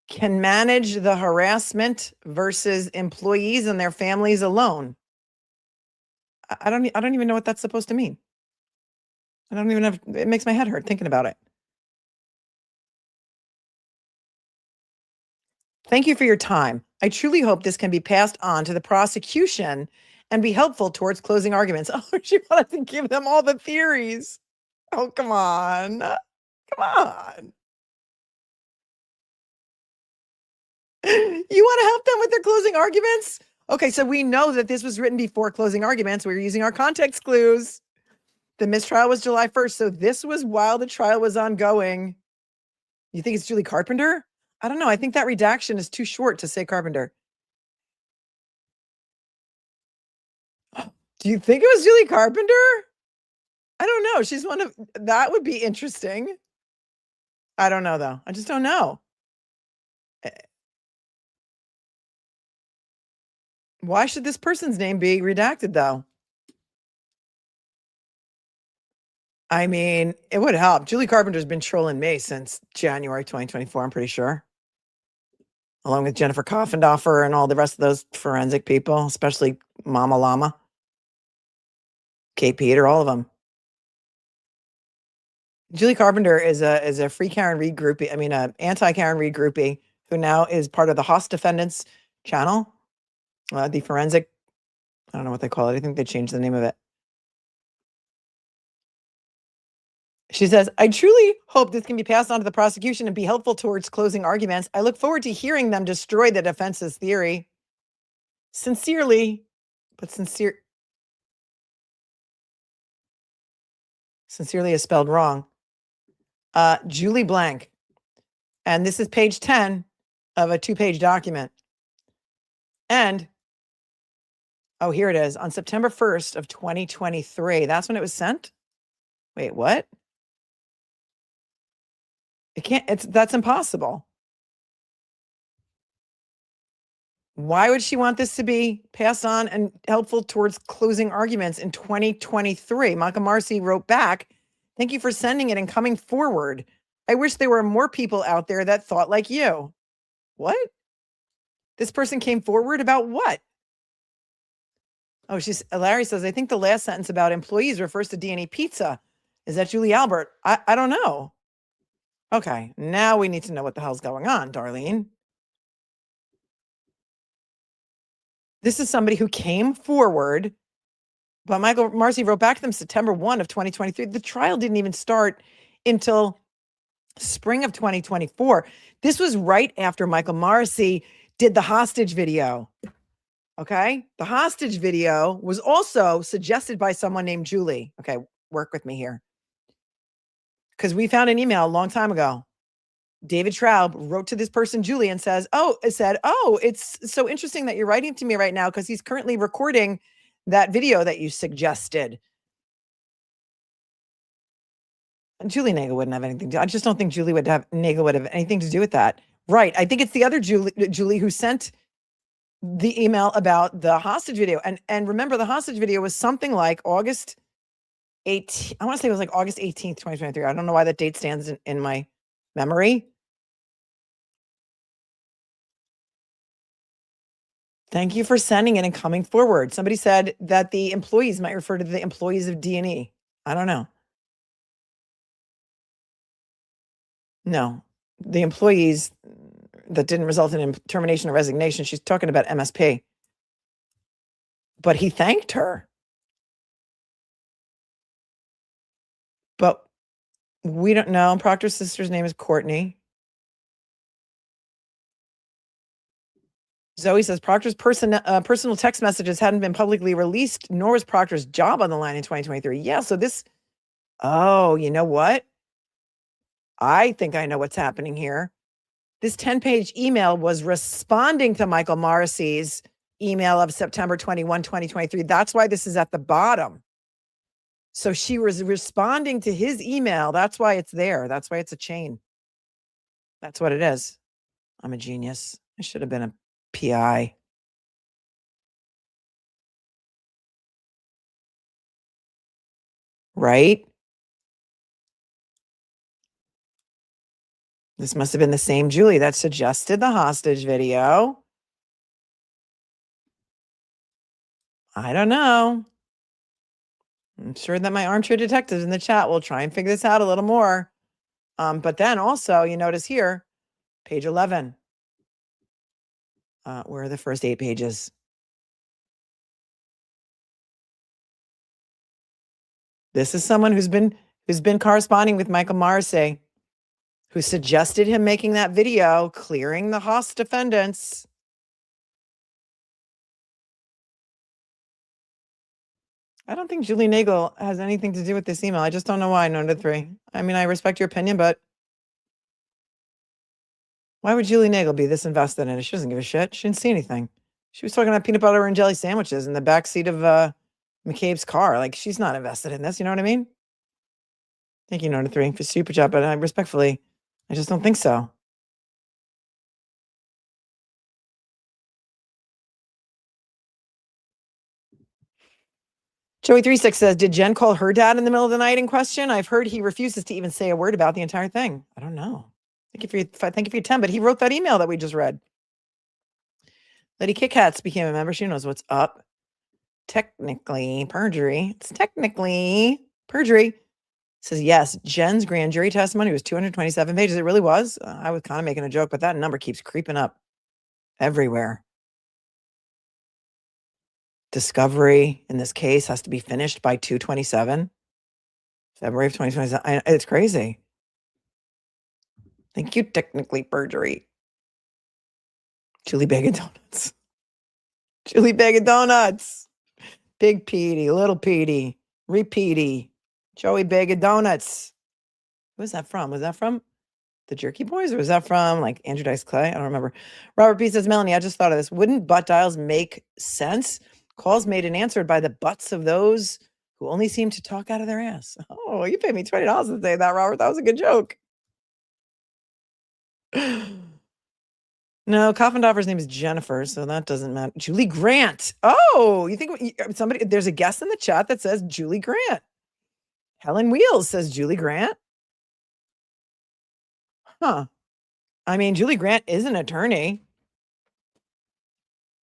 can manage the harassment versus employees and their families alone. I don't even know what that's supposed to mean. I don't even have, it makes my head hurt thinking about it. Thank you for your time. I truly hope this can be passed on to the prosecution and be helpful towards closing arguments. Oh, she wanted to give them all the theories. Oh, come on. Come on. You want to help them with their closing arguments? Okay, so we know that this was written before closing arguments. We were using our context clues. The mistrial was July 1st, so this was while the trial was ongoing. You think it's Julie Carpenter? I don't know. I think that redaction is too short to say Carpenter. Do you think it was Julie Carpenter? I don't know. She's one of, that would be interesting. I don't know, though. I just don't know. Why should this person's name be redacted, though? I mean, it would help. Julie Carpenter's been trolling me since January 2024, I'm pretty sure. Along with Jennifer Coffendoffer and all the rest of those forensic people, especially Mama Llama, Kate Peter, all of them. Julie Carpenter is a free Karen Reed groupie. I mean, a anti-Karen Reed groupie who now is part of the HOS defendants channel, the forensic. I don't know what they call it. I think they changed the name of it. She says, I truly hope this can be passed on to the prosecution and be helpful towards closing arguments. I look forward to hearing them destroy the defense's theory. Sincerely, but sincerely is spelled wrong. Julie Blank. And this is page 10 of a 2-page document. And, oh, here it is. On September 1st of 2023. That's when it was sent? Wait, what? It can't, that's impossible. Why would she want this to be passed on and helpful towards closing arguments in 2023? Michael Morrissey wrote back, thank you for sending it and coming forward. I wish there were more people out there that thought like you. What? This person came forward about what? Oh, Larry says, I think the last sentence about employees refers to D&E Pizza. Is that Julie Albert? I don't know. Okay, now we need to know what the hell's going on, Darlene. This is somebody who came forward, but Michael Morrissey wrote back to them September 1 of 2023. The trial didn't even start until spring of 2024. This was right after Michael Morrissey did the hostage video. Okay, the hostage video was also suggested by someone named Julie. Okay, work with me here. Because we found an email a long time ago. David Traub wrote to this person, Julie, and said, it's so interesting that you're writing to me right now because he's currently recording that video that you suggested. And Julie Nagel wouldn't have anything to do. I just don't think Nagel would have anything to do with that. Right. I think it's the other Julie who sent the email about the hostage video. And remember, the hostage video was something like August 18th. I want to say it was like August 18th, 2023. I don't know why that date stands in my memory. Thank you for sending it and coming forward. Somebody said that the employees might refer to the employees of D&E. I don't know. No, the employees that didn't result in termination or resignation. She's talking about MSP. But he thanked her. But we don't know. Proctor's sister's name is Courtney. Zoe says Proctor's personal text messages hadn't been publicly released, nor was Proctor's job on the line in 2023. Yeah, so you know what? I think I know what's happening here. This 10-page email was responding to Michael Morrissey's email of September 21, 2023. That's why this is at the bottom. So she was responding to his email. That's why it's there. That's why it's a chain. That's what it is. I'm a genius. I should have been a PI. Right? This must have been the same Julie that suggested the hostage video. I don't know. I'm sure that my armchair detectives in the chat will try and figure this out a little more. But then also, you notice here, page 11. Where are the first 8 pages? This is someone who's been corresponding with Michael Morrissey, who suggested him making that video clearing the HOS defendants. I don't think Julie Nagel has anything to do with this email. I just don't know why. No to 3. I mean, I respect your opinion, but why would Julie Nagel be this invested in it? She doesn't give a shit. She didn't see anything. She was talking about peanut butter and jelly sandwiches in the backseat of McCabe's car. Like, she's not invested in this. You know what I mean? Thank you, No to 3, for super chat, but I respectfully, I just don't think so. Joey36 says, did Jen call her dad in the middle of the night in question? I've heard he refuses to even say a word about the entire thing. I don't know. Thank you for your 10, but he wrote that email that we just read. Lady Kit Kats became a member. She knows what's up. Technically perjury. It's technically perjury. Says, yes, Jen's grand jury testimony was 227 pages. It really was. I was kind of making a joke, but that number keeps creeping up everywhere. Discovery in this case has to be finished by 2/27, February of 2027. It's crazy. Thank you, technically perjury. Julie Bag of Donuts. Julie Bag of Donuts. Big Petey, Little Petey, Repeaty, Joey Bag of Donuts. Who was that from? Was that from the Jerky Boys, or was that from like Andrew Dice Clay? I don't remember. Robert P says, Melanie, I just thought of this. Wouldn't butt dials make sense? Calls made and answered by the butts of those who only seem to talk out of their ass. Oh, you paid me $20 to say that, Robert. That was a good joke. No, Coffindoffer's name is Jennifer, so that doesn't matter. Julie Grant. Oh, you think somebody, there's a guest in the chat that says Julie Grant. Helen Wheels says Julie Grant. Huh. I mean, Julie Grant is an attorney.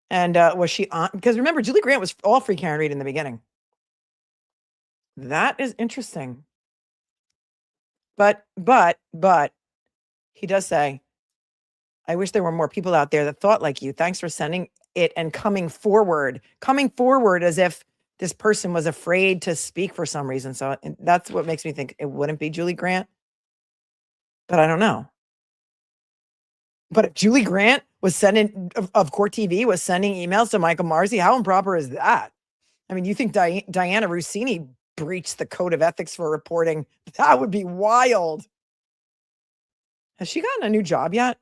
And was she on? Because remember, Julie Grant was all free Karen Reed in the beginning. That is interesting. But he does say, I wish there were more people out there that thought like you. Thanks for sending it and coming forward as if this person was afraid to speak for some reason. So that's what makes me think it wouldn't be Julie Grant. But I don't know. But if Julie Grant was sending, of Court TV, was sending emails to Michael Morrissey, how improper is that? I mean, you think Diana Rossini breached the code of ethics for reporting? That would be wild. Has she gotten a new job yet?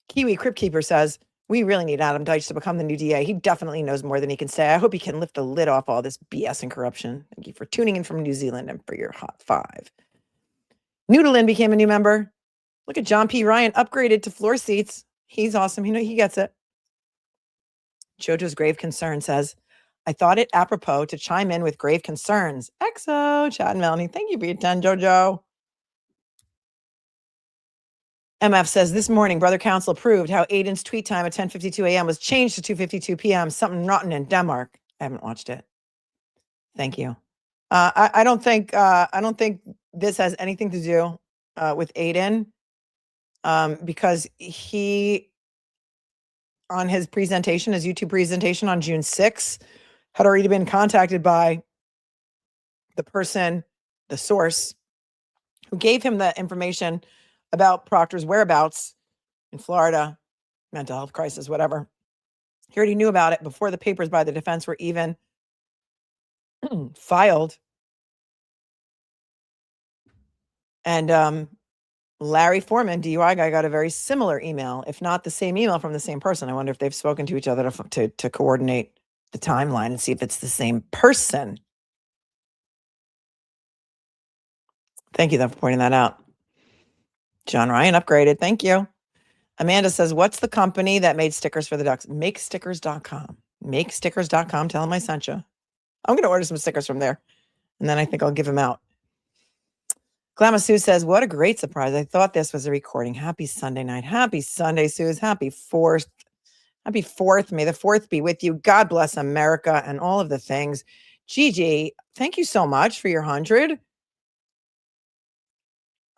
Kiwi Crypt Keeper says, we really need Adam Deitch to become the new DA. He definitely knows more than he can say. I hope he can lift the lid off all this BS and corruption. Thank you for tuning in from New Zealand and for your hot 5. Noodlin became a new member. Look at John P. Ryan upgraded to floor seats. He's awesome. He gets it. Jojo's grave concern says, I thought it apropos to chime in with grave concerns. XO, Chad and Melanie. Thank you for your 10, Jojo. MF says, this morning, Brother Council approved how Aiden's tweet time at 10:52 a.m. was changed to 2:52 p.m. Something rotten in Denmark. I haven't watched it. Thank you. I don't think this has anything to do with Aiden, because he, on his presentation, his YouTube presentation on June 6th, had already been contacted by the person, the source, who gave him the information about Proctor's whereabouts in Florida, mental health crisis, whatever. He already knew about it before the papers by the defense were even filed. And Larry Foreman, DUI guy, got a very similar email, if not the same email from the same person. I wonder if they've spoken to each other to coordinate the timeline and see if it's the same person. Thank you, though, for pointing that out. John Ryan upgraded. Thank you. Amanda says, what's the company that made stickers for the ducks? Makestickers.com. Makestickers.com. Tell them I sent you. I'm going to order some stickers from there, and then I think I'll give them out. Glamour Sue says, what a great surprise. I thought this was a recording. Happy Sunday night. Happy Sunday, Suze. Happy 4th. Happy 4th. May the 4th be with you. God bless America and all of the things. Gigi, thank you so much for your 100.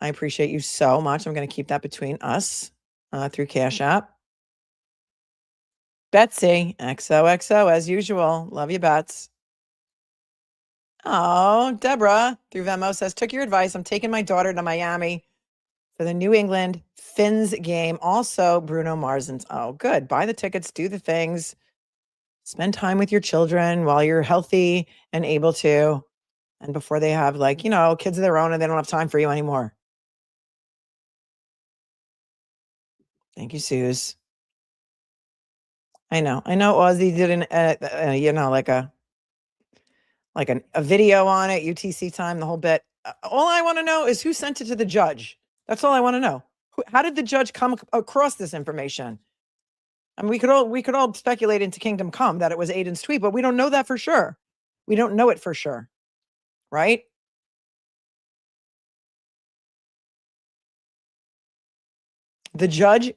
I appreciate you so much. I'm going to keep that between us through Cash App. Betsy, XOXO, as usual. Love you, Bets. Oh, Deborah through Venmo says, took your advice. I'm taking my daughter to Miami for the New England Finns game. Also, Bruno Mars. And oh, good. Buy the tickets, do the things, spend time with your children while you're healthy and able to. And before they have, like, kids of their own and they don't have time for you anymore. Thank you, Suze. I know Ozzy did a video on it, UTC time, the whole bit. All I want to know is who sent it to the judge. That's all I want to know. How did the judge come across this information? I mean, we could all speculate into Kingdom Come that it was Aiden's tweet, but we don't know that for sure. We don't know it for sure, right? The judge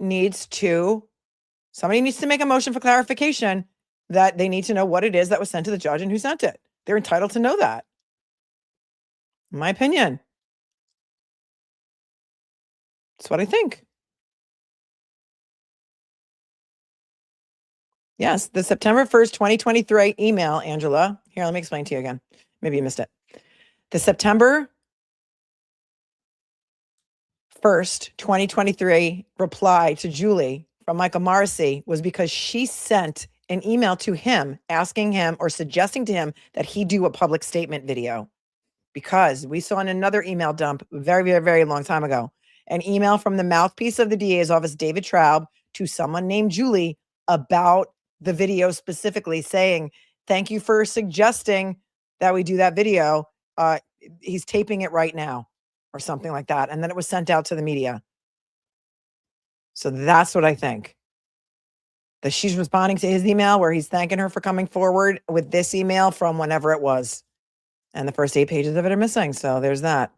somebody needs to make a motion for clarification that they need to know what it is that was sent to the judge and who sent it. They're entitled to know that. In my opinion. That's what I think. Yes, the September 1st, 2023 email, Angela. Here, let me explain to you again. Maybe you missed it. The September 1st, 2023 reply to Julie from Michael Morrissey was because she sent an email to him asking him or suggesting to him that he do a public statement video. Because we saw in another email dump very, very, very long time ago, an email from the mouthpiece of the DA's office, David Traub, to someone named Julie about the video specifically saying, thank you for suggesting that we do that video. He's taping it right now or something like that. And then it was sent out to the media. So that's what I think. That she's responding to his email where he's thanking her for coming forward with this email from whenever it was. And the first 8 pages of it are missing. So there's that.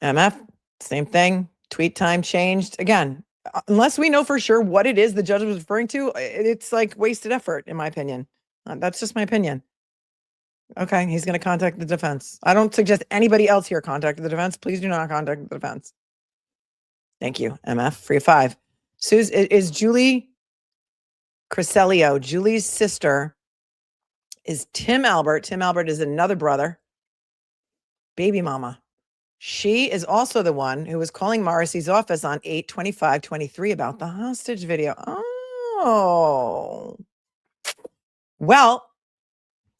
MF, same thing. Tweet time changed. Again, unless we know for sure what it is the judge was referring to, it's like wasted effort, in my opinion. That's just my opinion. Okay, he's going to contact the defense. I don't suggest anybody else here contact the defense. Please do not contact the defense. Thank you, MF, for your 5. Suze, is Julie Criselio, Julie's sister, is Tim Albert. Tim Albert is another brother. Baby mama. She is also the one who was calling Morrissey's office on 8/25/23 about the hostage video. Oh. Well,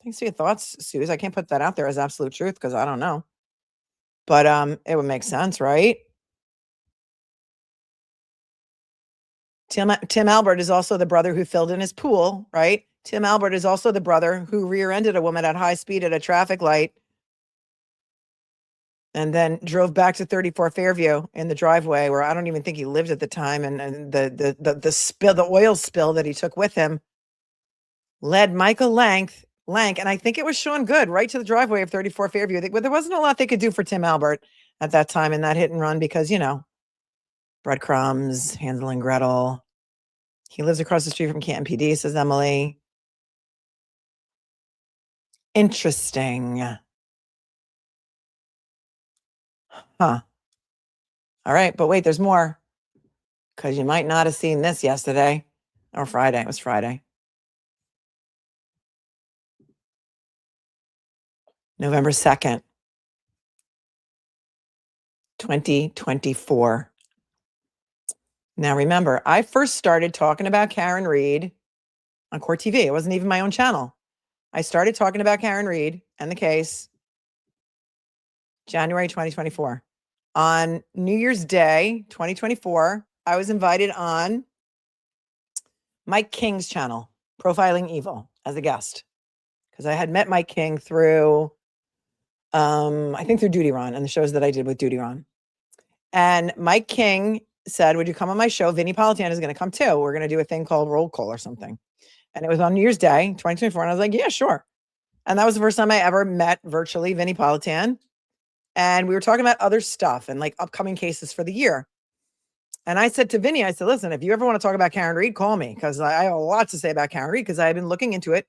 thanks for your thoughts, Suze. I can't put that out there as absolute truth because I don't know. But it would make sense, right? Tim Albert is also the brother who filled in his pool, right? Tim Albert is also the brother who rear-ended a woman at high speed at a traffic light and then drove back to 34 Fairview in the driveway where I don't even think he lived at the time. And the oil spill that he took with him led Michael Lank, and I think it was Sean Good, right to the driveway of 34 Fairview. There wasn't a lot they could do for Tim Albert at that time in that hit and run because, breadcrumbs, Hansel and Gretel. He lives across the street from Canton PD, says Emily. Interesting. Huh. All right, but wait, there's more. Because you might not have seen this yesterday or Friday. It was Friday. November 2nd, 2024. Now, remember, I first started talking about Karen Read on Court TV. It wasn't even my own channel. I started talking about Karen Read and the case January 2024. On New Year's Day, 2024, I was invited on Mike King's channel, Profiling Evil, as a guest. Because I had met Mike King through, I think through Duty Ron and the shows that I did with Duty Ron. And Mike King said, would you come on my show? Vinnie Politan is going to come too. We're going to do a thing called Roll Call or something. And it was on New Year's Day, 2024. And I was like, yeah, sure. And that was the first time I ever met virtually Vinnie Politan. And we were talking about other stuff and like upcoming cases for the year. And I said to Vinny, I said, listen, if you ever want to talk about Karen Read, call me. Because I have a lot to say about Karen Read because I had been looking into it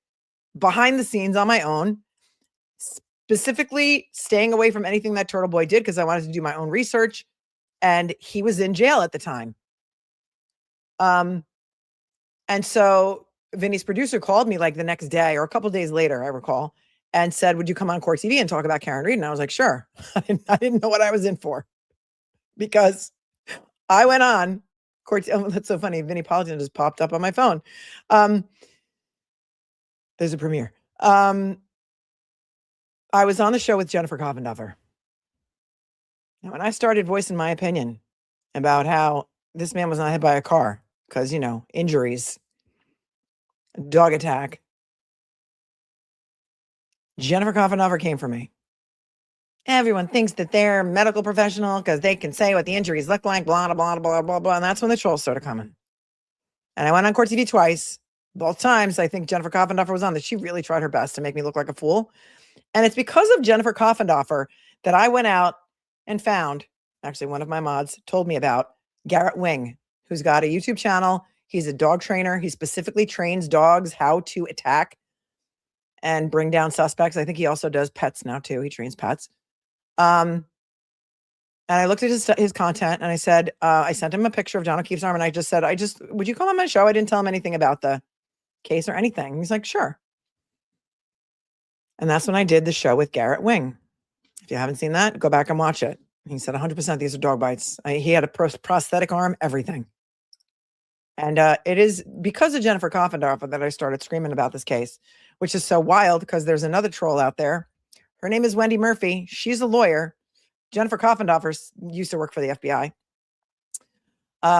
behind the scenes on my own, specifically staying away from anything that Turtle Boy did because I wanted to do my own research. And he was in jail at the time. And so Vinny's producer called me like the next day or a couple of days later, I recall, and said, would you come on Court TV and talk about Karen Reed? And I was like, sure. I didn't know what I was in for because I went on Court. Oh, that's so funny. Vinny Politan just popped up on my phone. There's a premiere. I was on the show with Jennifer Coffenduffer. Now, when I started voicing my opinion about how this man was not hit by a car because, injuries, dog attack, Jennifer Coffenduffer came for me. Everyone thinks that they're a medical professional because they can say what the injuries look like, blah, blah, blah, blah, blah, blah. And that's when the trolls started coming. And I went on Court TV twice. Both times, I think Jennifer Coffenduffer was on that. She really tried her best to make me look like a fool. And it's because of Jennifer Coffenduffer that I went out and found, actually one of my mods told me about Garrett Wing, who's got a YouTube channel. He's a dog trainer. He specifically trains dogs how to attack and bring down suspects. I think he also does pets now too. He trains pets. And I looked at his content and I said, I sent him a picture of John O'Keefe's arm and I just said, would you come on my show? I didn't tell him anything about the case or anything. He's like, sure. And that's when I did the show with Garrett Wing. If you haven't seen that, go back and watch it. He said 100% these are dog bites. He had a prosthetic arm, everything. And it is because of Jennifer Coffenduffer that I started screaming about this case, which is so wild because there's another troll out there. Her name is Wendy Murphy. She's a lawyer. Jennifer Coffenduffer used to work for the FBI.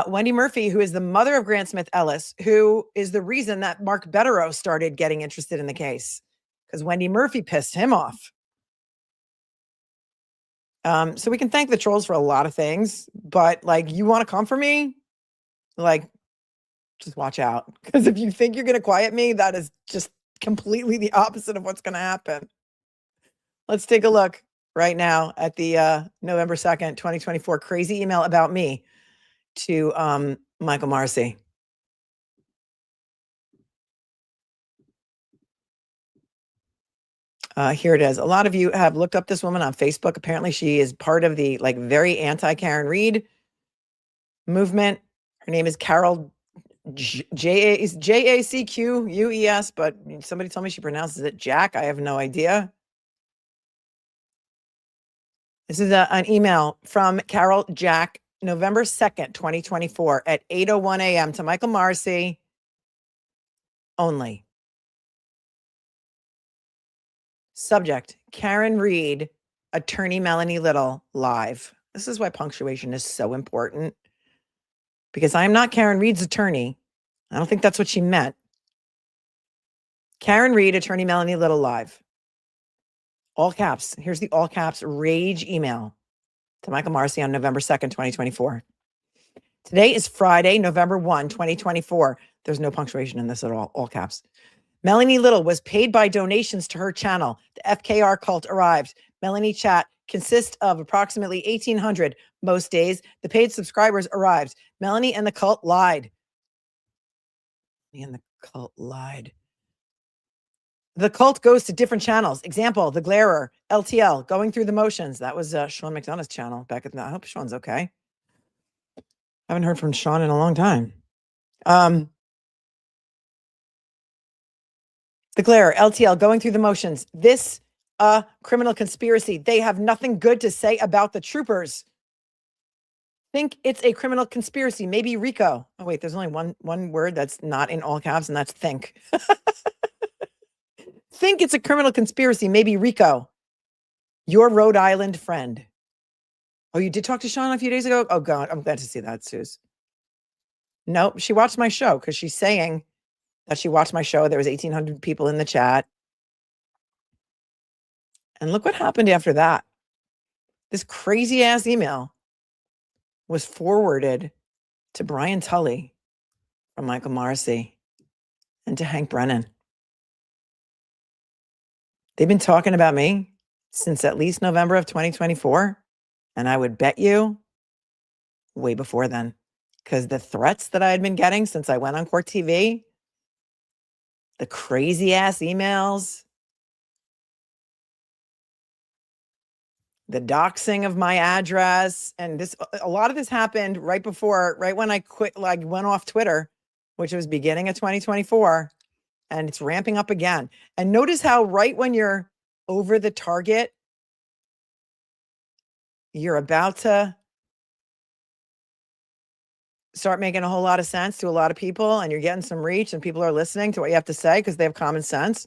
Wendy Murphy, who is the mother of Grant Smith Ellis, who is the reason that Mark Betterow started getting interested in the case because Wendy Murphy pissed him off. So we can thank the trolls for a lot of things, but you want to come for me? Just watch out. Because if you think you're going to quiet me, that is just completely the opposite of what's going to happen. Let's take a look right now at the November 2nd, 2024 crazy email about me to Michael Morrissey. Here it is. A lot of you have looked up this woman on Facebook. Apparently she is part of the very anti-Karen Reed movement. Her name is Carol Jacques, but somebody told me she pronounces it Jack. I have no idea. This is an email from Carol Jacques, November 2nd, 2024 at 8:01 a.m. to Michael Morrissey only. Subject, Karen Reed, attorney Melanie Little, live. This is why punctuation is so important. Because I'm not Karen Reed's attorney. I don't think that's what she meant. Karen Reed, attorney Melanie Little, live. All caps. Here's the all caps rage email to Michael Morrissey on November 2nd, 2024. Today is Friday, November 1, 2024. There's no punctuation in this at all caps. Melanie Little was paid by donations to her channel. The FKR cult arrived. Melanie chat consists of approximately 1,800 most days. The paid subscribers arrived. Melanie and the cult lied. The cult goes to different channels. Example, The Glarer, LTL, Going Through the Motions. That was Sean McDonough's channel back at the, I hope Sean's okay. I haven't heard from Sean in a long time. The Glarer, LTL, Going Through the Motions. This criminal conspiracy. They have nothing good to say about the troopers. Think it's a criminal conspiracy. Maybe Rico. Oh, wait, there's only one word that's not in all caps, and that's think. Think it's a criminal conspiracy. Maybe Rico. Your Rhode Island friend. Oh, you did talk to Sean a few days ago? Oh, God, I'm glad to see that, Suze. Nope, she watched my show because she's saying that she watched my show. There was 1,800 people in the chat. And look what happened after that. This crazy ass email was forwarded to Brian Tully from Michael Morrissey and to Hank Brennan. They've been talking about me since at least November of 2024. And I would bet you way before then, because the threats that I had been getting since I went on Court TV, the crazy ass emails, the doxing of my address. And a lot of this happened right when I quit, like went off Twitter, which was beginning of 2024. And it's ramping up again. And notice how right when you're over the target, you're about to start making a whole lot of sense to a lot of people, and you're getting some reach, and people are listening to what you have to say because they have common sense.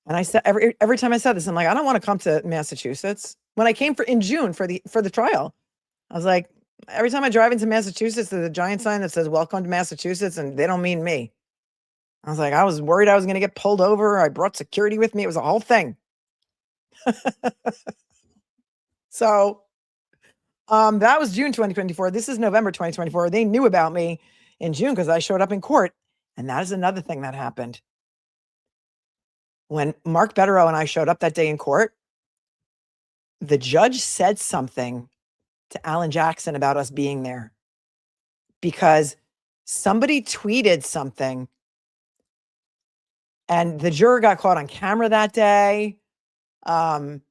And I said every time I said this, I'm like, I don't want to come to Massachusetts. When I came in June for the trial, I was like, every time I drive into Massachusetts, there's a giant sign that says "Welcome to Massachusetts," and they don't mean me. I was like, I was worried I was going to get pulled over. I brought security with me. It was a whole thing. So that was June 2024. This is November 2024. They knew about me in June because I showed up in court. And that is another thing that happened. When Mark Betterow and I showed up that day in court, the judge said something to Alan Jackson about us being there because somebody tweeted something, and the juror got caught on camera that day. And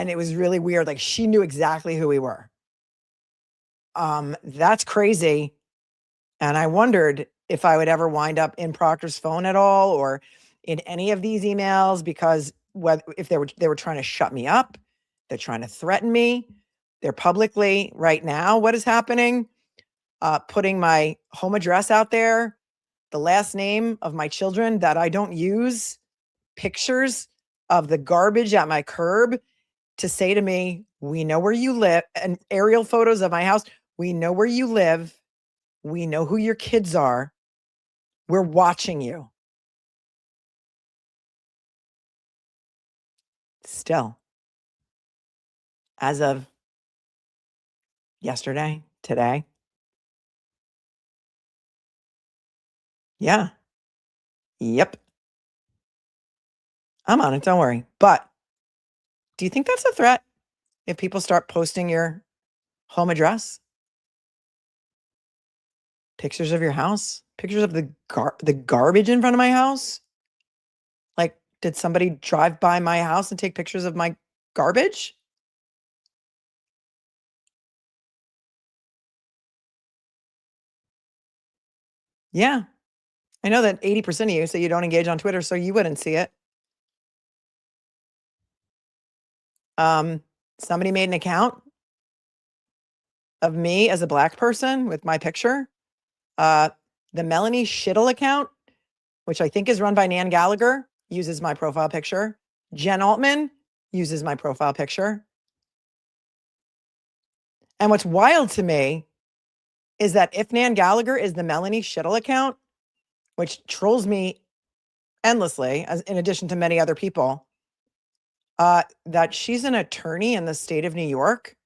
it was really weird. Like, she knew exactly who we were. That's crazy. And I wondered if I would ever wind up in Proctor's phone at all or in any of these emails, because if they were trying to shut me up, they're trying to threaten me. They're publicly right now, what is happening? Putting my home address out there, the last name of my children that I don't use, pictures of the garbage at my curb to say to me, we know where you live, and aerial photos of my house. We know where you live. We know who your kids are. We're watching you. Still, as of yesterday, today. Yeah. Yep. I'm on it. Don't worry. But do you think that's a threat if people start posting your home address? Pictures of your house? Pictures of the garbage in front of my house? Like, did somebody drive by my house and take pictures of my garbage? Yeah. I know that 80% of you say you don't engage on Twitter, so you wouldn't see it. Somebody made an account of me as a Black person with my picture. The Melanie Schittle account, which I think is run by Nan Gallagher, uses my profile picture. Jen Altman uses my profile picture. And what's wild to me is that if Nan Gallagher is the Melanie Schittle account, which trolls me endlessly, as in addition to many other people, that she's an attorney in the state of New York,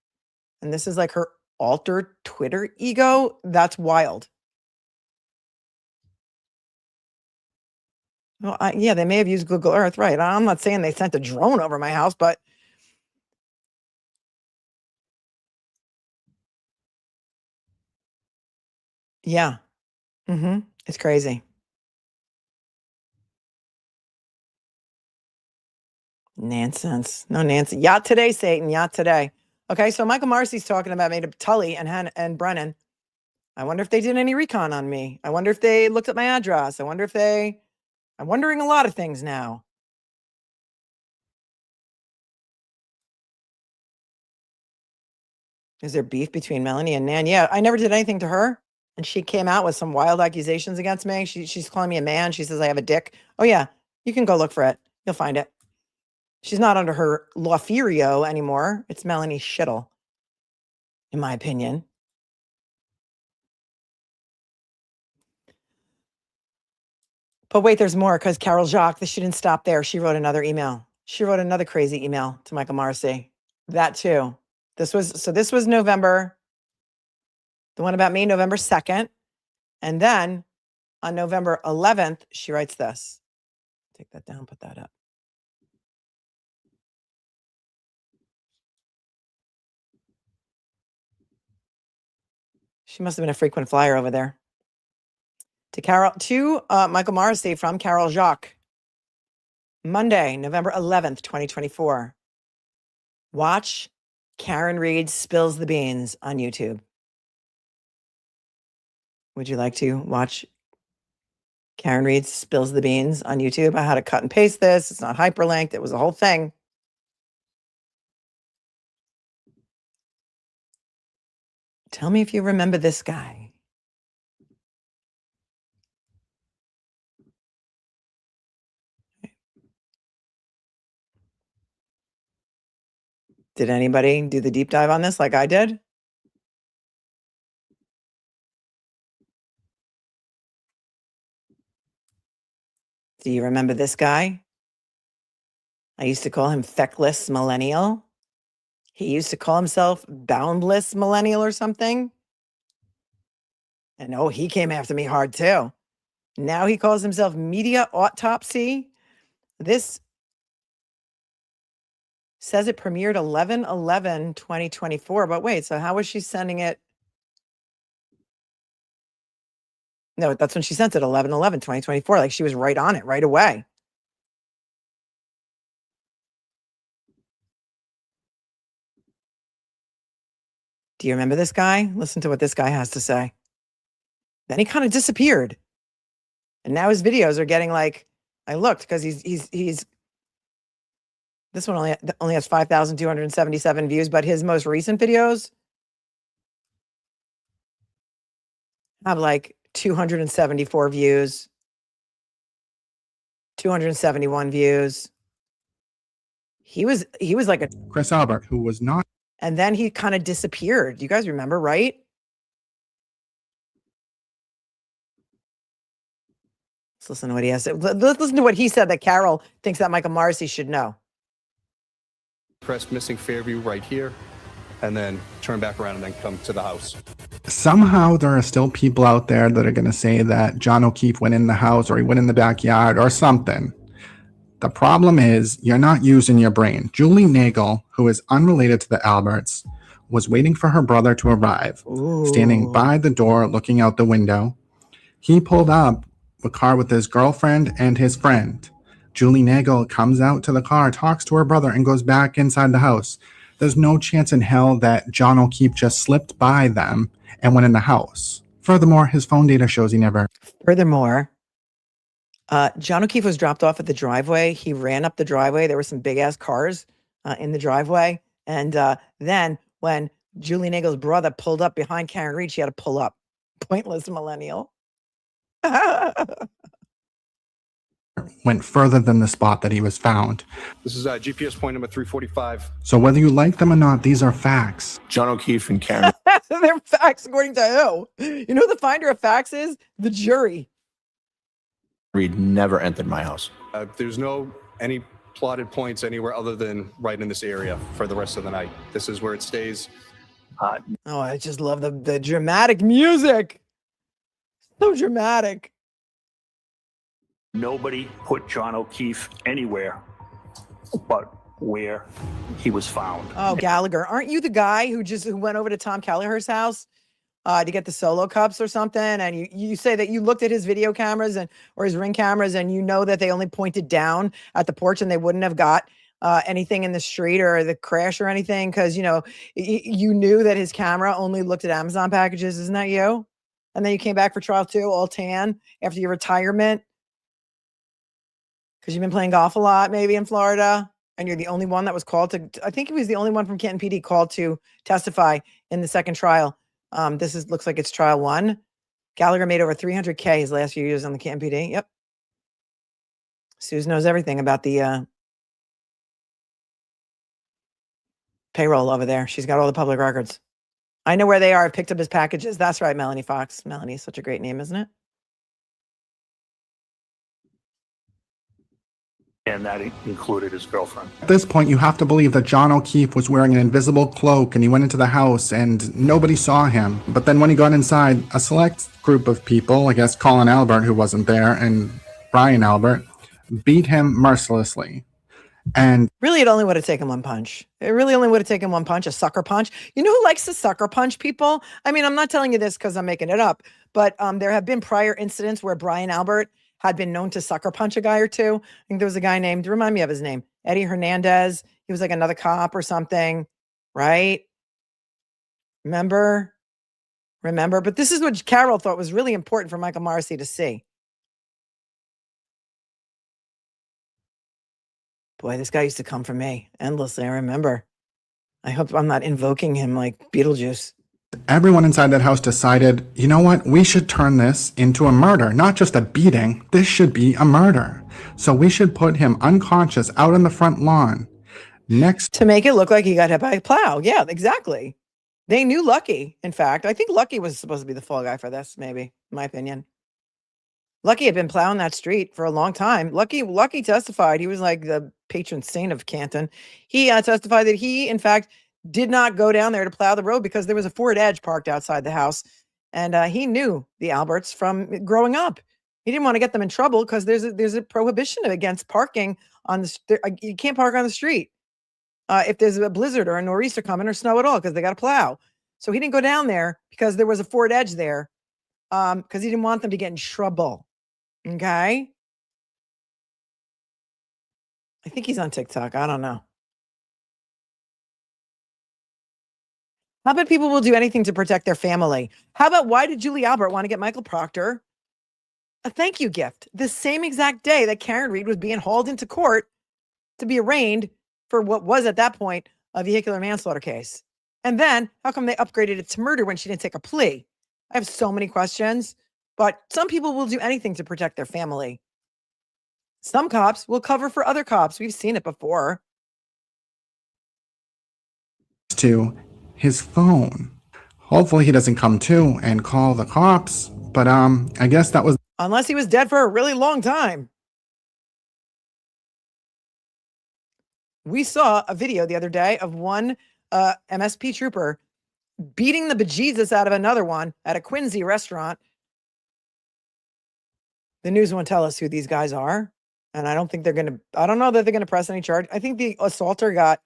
and this is like her alter Twitter ego, that's wild. Well, yeah, they may have used Google Earth, right? I'm not saying they sent a drone over my house, but yeah, it's crazy. Nonsense. No Nancy. Yacht today, Satan. Yacht today. Okay, so Michael Morrissey's talking about me to Tully and Brennan. I wonder if they did any recon on me. I wonder if they looked at my address. I'm wondering a lot of things now. Is there beef between Melanie and Nan? Yeah, I never did anything to her. And she came out with some wild accusations against me. She's calling me a man. She says I have a dick. Oh yeah, you can go look for it. You'll find it. She's not under her Lawferio anymore. It's Melanie Schittle, in my opinion. But wait, there's more, because Carol Jacques, she didn't stop there. She wrote another email. She wrote another crazy email to Michael Morrissey. That too. This was November. The one about me, November 2nd. And then on November 11th, she writes this. Take that down, put that up. She must have been a frequent flyer over there. To Michael Morrissey from Carol Jacques. Monday, November 11th, 2024. Watch Karen Reed spills the beans on YouTube. Would you like to watch Karen Reed spills the beans on YouTube? I had to cut and paste this. It's not hyperlinked. It was a whole thing. Tell me if you remember this guy. Did anybody do the deep dive on this like I did? Do you remember this guy? I used to call him Feckless Millennial. He used to call himself Boundless Millennial or something. And oh, he came after me hard too. Now he calls himself Media Autopsy. This says it premiered 11/11/2024. But wait, so how was she sending it? No, that's when she sent it, 11/11/2024. Like she was right on it right away. Do you remember this guy? Listen to what this guy has to say. Then he kind of disappeared. And now his videos are getting like, I looked because he's this one only has 5,277 views, but his most recent videos have like 274 views, 271 views. He was like a Chris Albert, who was not. And then he kind of disappeared. You guys remember, right? Let's listen to what he has to. Let's listen to what he said that Carol thinks that Michael Morrissey should know. Press missing Fairview right here, and then turn back around and then come to the house. Somehow there are still people out there that are going to say that John O'Keefe went in the house or he went in the backyard or something. The problem is you're not using your brain. Julie Nagel, who is unrelated to the Alberts, was waiting for her brother to arrive, standing by the door looking out the window. He pulled up a car with his girlfriend and his friend. Julie Nagel comes out to the car, talks to her brother, and goes back inside the house. There's no chance in hell that John O'Keefe just slipped by them and went in the house. Furthermore, his phone data shows he never. Furthermore, John O'Keefe was dropped off at the driveway. He ran up the driveway. There were some big ass cars in the driveway. And then when Julie Nagel's brother pulled up behind Karen Reed, she had to pull up. Pointless millennial. Went further than the spot that he was found. This is GPS point number 345. So whether you like them or not, these are facts. John O'Keefe and Karen They're facts according to who? You know who the finder of facts is? The jury. Reed never entered my house. There's no any plotted points anywhere other than right in this area for the rest of the night. This is where it stays. Oh, I just love the dramatic music. So dramatic. Nobody put John O'Keefe anywhere but where he was found. Oh, Gallagher, aren't you the guy who went over to Tom Kelleher's house to get the solo cups or something? And you say that you looked at his video cameras or his Ring cameras, and you know that they only pointed down at the porch and they wouldn't have got anything in the street or the crash or anything because, you know, you knew that his camera only looked at Amazon packages. Isn't that you? And then you came back for trial 2, all tan after your retirement. Because you've been playing golf a lot, maybe in Florida, and you're the only one that was called to. I think he was the only one from Canton PD called to testify in the second trial. Looks like it's trial 1. Gallagher made over $300K his last few years on the Canton PD. Yep. Suze knows everything about the payroll over there. She's got all the public records. I know where they are. I've picked up his packages. That's right, Melanie Fox. Melanie, such a great name, isn't it? And that included his girlfriend. At this point, you have to believe that John O'Keefe was wearing an invisible cloak and he went into the house and nobody saw him. But then when he got inside, a select group of people, I guess Colin Albert, who wasn't there, and Brian Albert, beat him mercilessly. And really, it only would have taken one punch. It really only would have taken one punch, a sucker punch. You know who likes to sucker punch people? I mean, I'm not telling you this because I'm making it up, but there have been prior incidents where Brian Albert had been known to sucker punch a guy or two. I think there was a guy named, remind me of his name, Eddie Hernandez. He was like another cop or something, right? Remember? But this is what Carol thought was really important for Michael Morrissey to see. Boy, this guy used to come for me endlessly. I remember. I hope I'm not invoking him like Beetlejuice. Everyone inside that house decided, you know what? We should turn this into a murder, not just a beating. This should be a murder. So we should put him unconscious out on the front lawn. Next, to make it look like he got hit by a plow. Yeah, exactly. They knew Lucky. In fact, I think Lucky was supposed to be the fall guy for this, maybe, in my opinion. Lucky had been plowing that street for a long time. Lucky testified. He was like the patron saint of Canton. He testified that he, in fact, did not go down there to plow the road because there was a Ford Edge parked outside the house. And he knew the Alberts from growing up. He didn't want to get them in trouble because there's a prohibition against parking on the you can't park on the street if there's a blizzard or a nor'easter coming or snow at all because they got to plow. So he didn't go down there because there was a Ford Edge there because he didn't want them to get in trouble. Okay. I think he's on TikTok. I don't know. How about people will do anything to protect their family? How about why did Julie Albert want to get Michael Proctor a thank you gift the same exact day that Karen Reed was being hauled into court to be arraigned for what was at that point a vehicular manslaughter case? And then how come they upgraded it to murder when she didn't take a plea? I have so many questions, but some people will do anything to protect their family. Some cops will cover for other cops. We've seen it before. to his phone. Hopefully he doesn't come to and call the cops, but I guess that was Unless he was dead for a really long time. We saw a video the other day of one MSP trooper beating the bejesus out of another one at a Quincy restaurant. The news won't tell us who these guys are. And I don't think they're going to, I don't know that they're going to press any charge. I think the assaulter got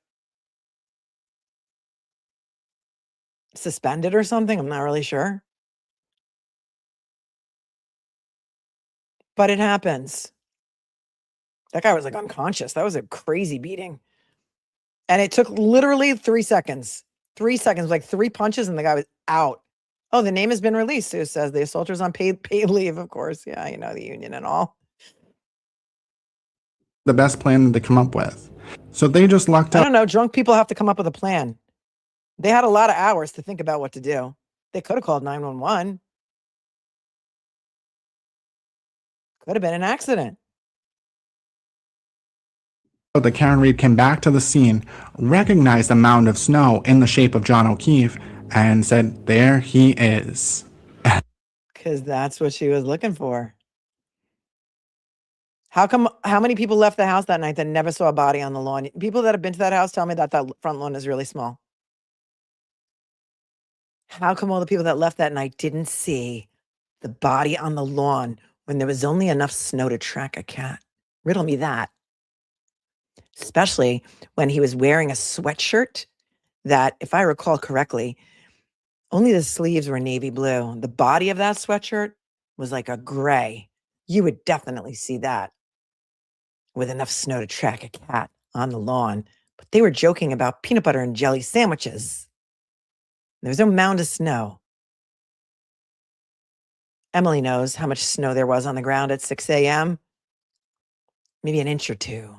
suspended or something. I'm not really sure. But it happens. That guy was like unconscious. That was a crazy beating. And it took literally 3 seconds. 3 seconds, like 3 punches, and the guy was out. Oh, the name has been released. Sue says the assaulter's on paid leave, of course. Yeah, you know, the union and all. the best plan to come up with. So they just lucked I out. don't know. Drunk people have to come up with a plan. They had a lot of hours to think about what to do. They could have called 911. Could have been an accident. The Karen Reed came back to the scene, recognized the mound of snow in the shape of John O'Keefe, and said, there he is. Because that's what she was looking for. How many people left the house that night that never saw a body on the lawn? People that have been to that house tell me that front lawn is really small. How come all the people that left that night didn't see the body on the lawn when there was only enough snow to track a cat? Riddle me that. Especially when he was wearing a sweatshirt that, if I recall correctly, only the sleeves were navy blue. The body of that sweatshirt was like a gray. You would definitely see that with enough snow to track a cat on the lawn. But they were joking about peanut butter and jelly sandwiches. There was no mound of snow. Emily knows how much snow there was on the ground at 6 a.m. Maybe an inch or two.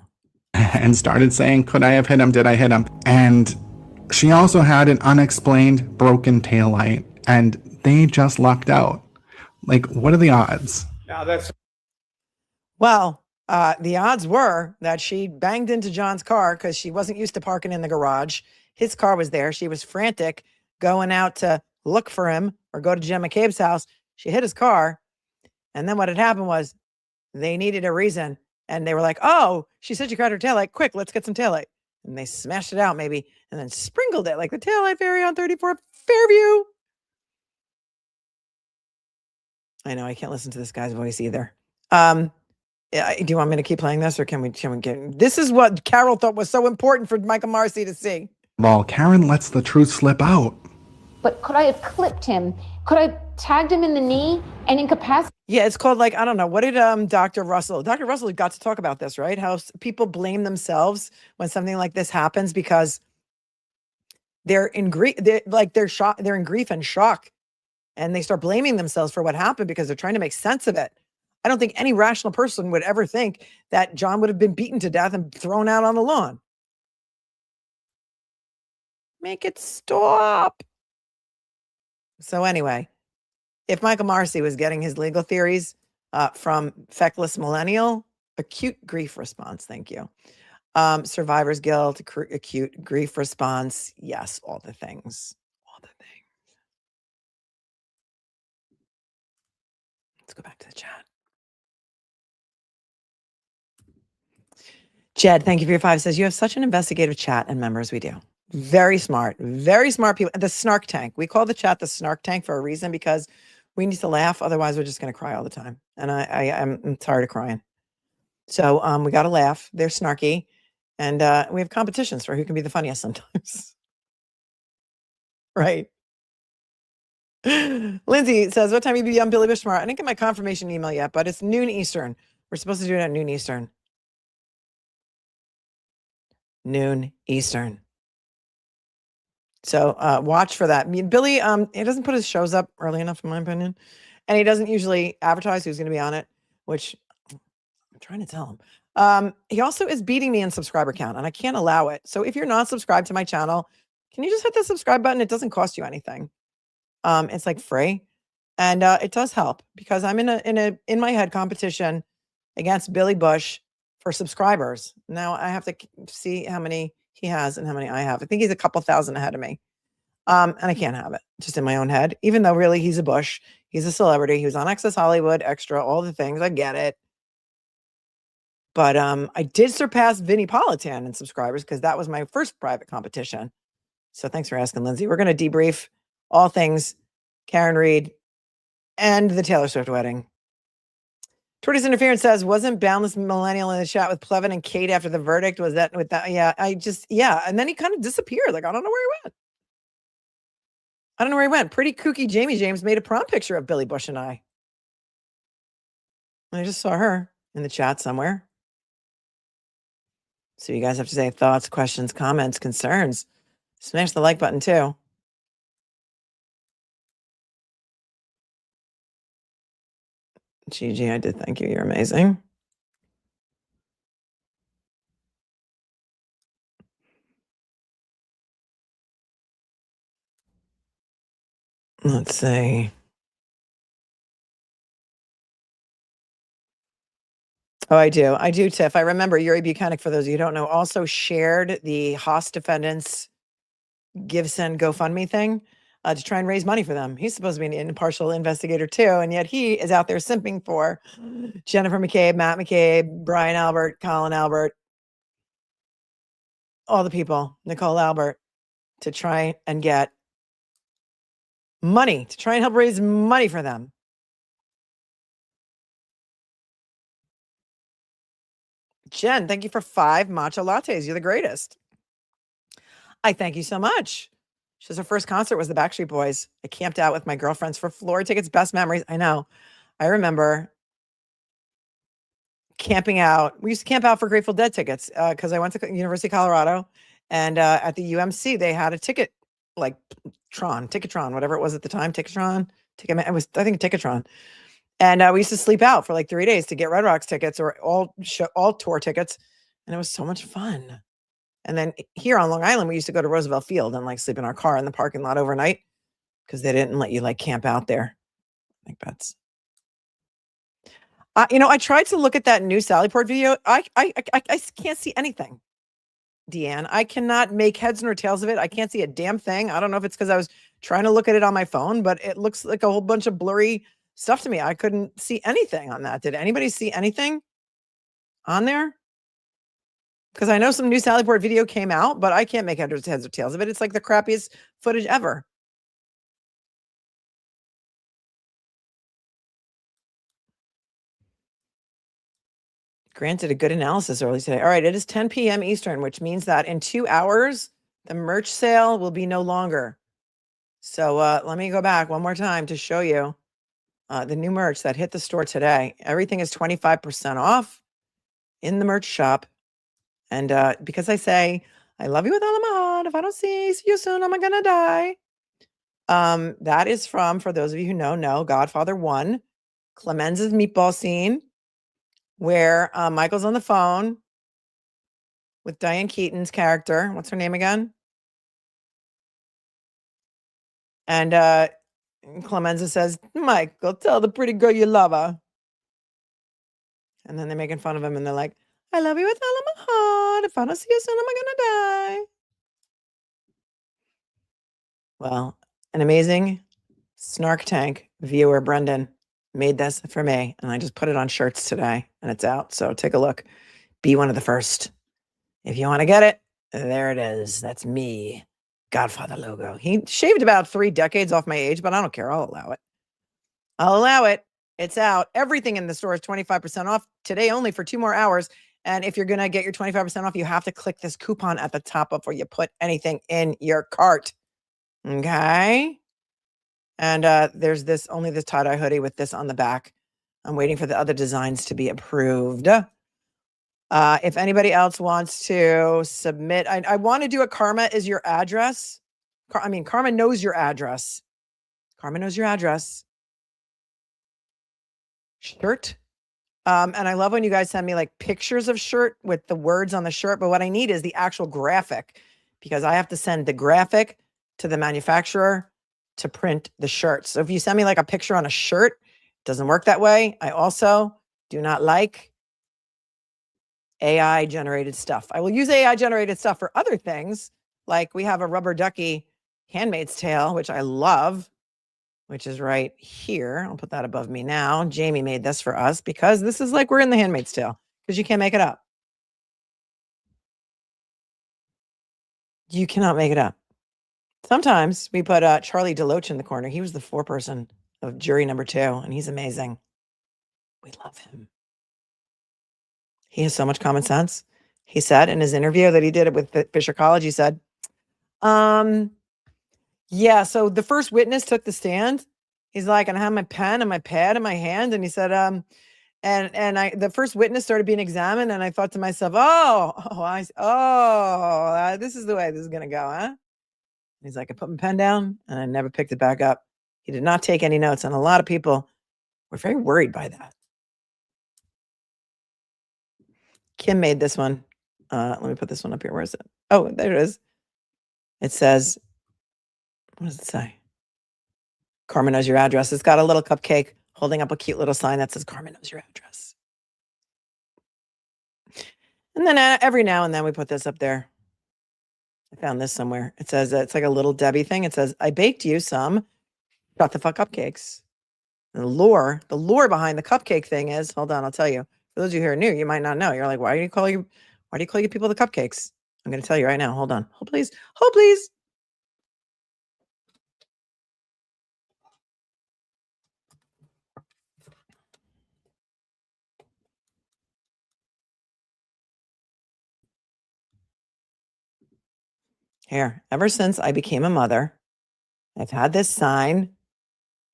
And started saying, could I have hit him? Did I hit him? And she also had an unexplained broken taillight, and they just lucked out. Like, what are the odds? Well, the odds were that she banged into John's car because she wasn't used to parking in the garage. His car was there. She was frantic going out to look for him or go to Jen McCabe's house. She hit his car. And then what had happened was they needed a reason. And they were like, oh, she said she cracked her taillight. Quick, let's get some taillight. And they smashed it out maybe and then sprinkled it like the taillight fairy on 34 Fairview. I know I can't listen to this guy's voice either. Do you want me to keep playing this or can we get... This is what Carol thought was so important for Michael Morrissey to see. Well, Karen lets the truth slip out. But could I have clipped him? Could I have tagged him in the knee and incapacitated? Yeah, it's called like, I don't know. What did Dr. Russell got to talk about this, right? How people blame themselves when something like this happens because they're in grief, they're in grief and shock, and they start blaming themselves for what happened because they're trying to make sense of it. I don't think any rational person would ever think that John would have been beaten to death and thrown out on the lawn. Make it stop. So anyway, if Michael Morrissey was getting his legal theories from feckless millennial, acute grief response, thank you. Survivor's guilt, acute grief response, yes, all the things. All the things. Let's go back to the chat. Jed, thank you for your 5. Says, you have such an investigative chat and members. We do. Very smart people. The snark tank. We call the chat the snark tank for a reason, because we need to laugh. Otherwise, we're just going to cry all the time. And I'm tired of crying. So we got to laugh. They're snarky. And we have competitions for who can be the funniest sometimes. Right. Lindsay says, what time will you be on Billy Bush tomorrow? I didn't get my confirmation email yet, but it's noon Eastern. We're supposed to do it at noon Eastern. Noon Eastern. So watch for that. I mean, Billy, he doesn't put his shows up early enough, in my opinion. And he doesn't usually advertise who's going to be on it, which I'm trying to tell him. He also is beating me in subscriber count, and I can't allow it. So if you're not subscribed to my channel, can you just hit the subscribe button? It doesn't cost you anything. It's like free. And it does help, because I'm in my head competition against Billy Bush for subscribers. Now I have to see how many he has and how many I have. I think he's a couple thousand ahead of me. And I can't have it just in my own head, even though really he's a Bush. He's a celebrity. He was on Access Hollywood, Extra, all the things. I get it. But I did surpass Vinnie Politan in subscribers, because that was my first private competition. So thanks for asking, Lindsay. We're going to debrief all things Karen Reed and the Taylor Swift wedding. Tortoise Interference says, wasn't Boundless Millennial in the chat with Plevin and Kate after the verdict? Was that with that? Yeah, and then he kind of disappeared. Like, I don't know where he went. Pretty kooky Jamie James made a prom picture of Billy Bush and I. I just saw her in the chat somewhere. So you guys have to say thoughts, questions, comments, concerns. Smash the like button too. Gigi, I did thank you. You're amazing. Let's see. Oh, I do, Tiff. I remember Yuri Buchanan, for those of you who don't know, also shared the HOS defendants Give Send GoFundMe thing to try and raise money for them. He's supposed to be an impartial investigator too, and yet he is out there simping for Jennifer McCabe, Matt McCabe, Brian Albert, Colin Albert, all the people, Nicole Albert, to try and get money, to try and help raise money for them. Jen, thank you for 5 matcha lattes. You're the greatest. I thank you so much. She says her first concert was the Backstreet Boys. I camped out with my girlfriends for floor tickets. Best memories. I know. I remember camping out. We used to camp out for Grateful Dead tickets because I went to University of Colorado, and at the UMC they had a ticket, like Ticketron, whatever it was at the time. Ticketron. It was, I think, Ticketron. And we used to sleep out for like 3 days to get Red Rocks tickets or all tour tickets, and it was so much fun. And then here on Long Island, we used to go to Roosevelt Field and like sleep in our car in the parking lot overnight because they didn't let you like camp out there. I think that's. I tried to look at that new Sallyport video. I can't see anything, Deanne. I cannot make heads nor tails of it. I can't see a damn thing. I don't know if it's because I was trying to look at it on my phone, but it looks like a whole bunch of blurry stuff to me. I couldn't see anything on that. Did anybody see anything on there? Because I know some new Sallyport video came out, but I can't make heads or tails of it. It's like the crappiest footage ever. Granted, a good analysis early today. All right, it is 10 p.m. Eastern, which means that in 2 hours, the merch sale will be no longer. So let me go back one more time to show you the new merch that hit the store today. Everything is 25% off in the merch shop. And because I say, I love you with all of my heart. If I don't see you soon, I'm going to die. That is from, for those of you who know, Godfather 1, Clemenza's meatball scene, where Michael's on the phone with Diane Keaton's character. What's her name again? And Clemenza says, Michael, tell the pretty girl you love her. And then they're making fun of him and they're like, I love you with all of my heart. If I don't see you soon, I'm going to die. Well, an amazing Snark Tank viewer, Brendan, made this for me. And I just put it on shirts today and it's out. So take a look. Be one of the first. If you want to get it, there it is. That's me. Godfather logo. He shaved about 3 decades off my age, but I don't care. I'll allow it. I'll allow it. It's out. Everything in the store is 25% off today only for 2 more hours. And if you're going to get your 25% off, you have to click this coupon at the top before you put anything in your cart. Okay. And there's only this tie-dye hoodie with this on the back. I'm waiting for the other designs to be approved. If anybody else wants to submit, I want to do a Karma is your address. Karma knows your address. Karma knows your address. Shirt. And I love when you guys send me like pictures of shirt with the words on the shirt. But what I need is the actual graphic because I have to send the graphic to the manufacturer to print the shirt. So if you send me like a picture on a shirt, it doesn't work that way. I also do not like AI generated stuff. I will use AI generated stuff for other things. Like we have a rubber ducky Handmaid's Tale, which I love, which is right here. I'll put that above me now. Jamie made this for us because this is like we're in the Handmaid's Tale because you can't make it up. You cannot make it up. Sometimes we put Charlie Deloach in the corner. He was the foreperson of jury number 2, and he's amazing. We love him. He has so much common sense. He said in his interview that he did it with Fisher College, he said, yeah, so the first witness took the stand. He's like, and I have my pen and my pad in my hand. And he said, the first witness started being examined. And I thought to myself, this is the way this is going to go, huh? And he's like, I put my pen down and I never picked it back up. He did not take any notes. And a lot of people were very worried by that. Kim made this one. Let me put this one up here. Where is it? Oh, there it is. It says, what does it say? Karma knows your address. It's got a little cupcake holding up a cute little sign that says Karma knows your address. And then every now and then we put this up there. I found this somewhere. It says, it's like a little Debbie thing. It says, I baked you some shut the fuck cupcakes. And the lore behind the cupcake thing is, hold on, I'll tell you. For those of you who are new, you might not know. You're like, why do you call you people the cupcakes? I'm going to tell you right now. Hold on. Hold, please. Hold, please. Here, ever since I became a mother, I've had this sign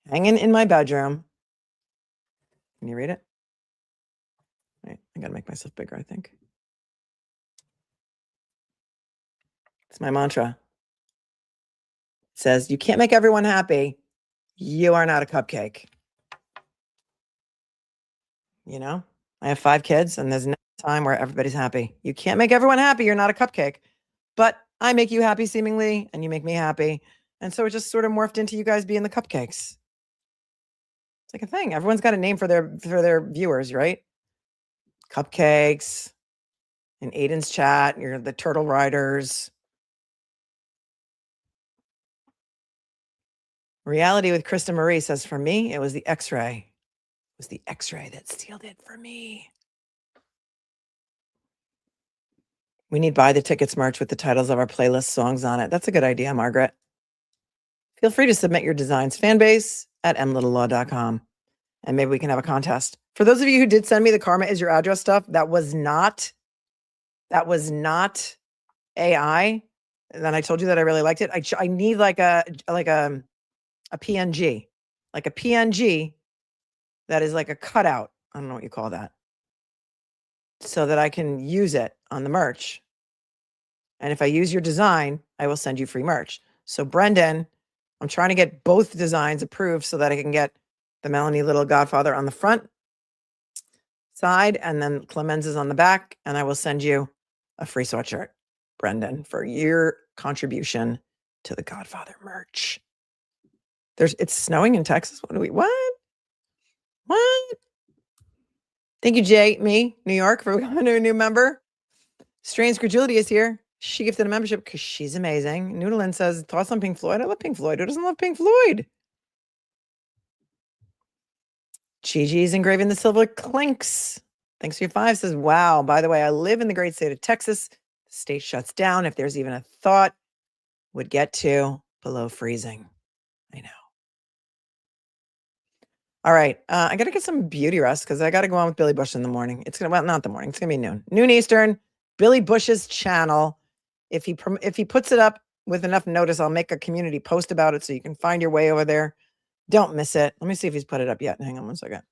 hanging in my bedroom. Can you read it? Wait, I got to make myself bigger, I think. It's my mantra. It says, you can't make everyone happy. You are not a cupcake. You know, I have 5 kids and there's no time where everybody's happy. You can't make everyone happy. You're not a cupcake. But I make you happy seemingly, and you make me happy. And so it just sort of morphed into you guys being the cupcakes. It's like a thing. Everyone's got a name for their viewers, right? Cupcakes. In Aiden's chat, you're the Turtle Riders. Reality with Krista Marie says, for me, it was the X-ray. It was the X-ray that sealed it for me. We need Buy the Tickets merch with the titles of our playlist songs on it. That's a good idea, Margaret. Feel free to submit your designs. Fanbase@mlittlelaw.com. And maybe we can have a contest. For those of you who did send me the Karma is your address stuff, that was not AI. And then I told you that I really liked it. I need like a PNG. Like a PNG that is like a cutout. I don't know what you call that. So that I can use it on the merch. And if I use your design, I will send you free merch. So Brendan, I'm trying to get both designs approved so that I can get the Melanie Little Godfather on the front side and then Clemens is on the back. And I will send you a free sweatshirt, Brendan, for your contribution to the Godfather merch. It's snowing in Texas. What? Thank you, New York, for becoming a new member. Strange Credulity is here. She gifted a membership because she's amazing. Noodlin says, thoughts on Pink Floyd? I love Pink Floyd. Who doesn't love Pink Floyd? Gigi's engraving the silver clinks. Thanks for your 5. Says, wow, by the way, I live in the great state of Texas. The state shuts down. If there's even a thought, would get to below freezing. I know. All right. I got to get some beauty rest because I got to go on with Billy Bush in the morning. Well, not the morning. It's going to be noon. Noon Eastern. Billy Bush's channel. If he puts it up with enough notice, I'll make a community post about it so you can find your way over there. Don't miss it. Let me see if he's put it up yet. Hang on one second.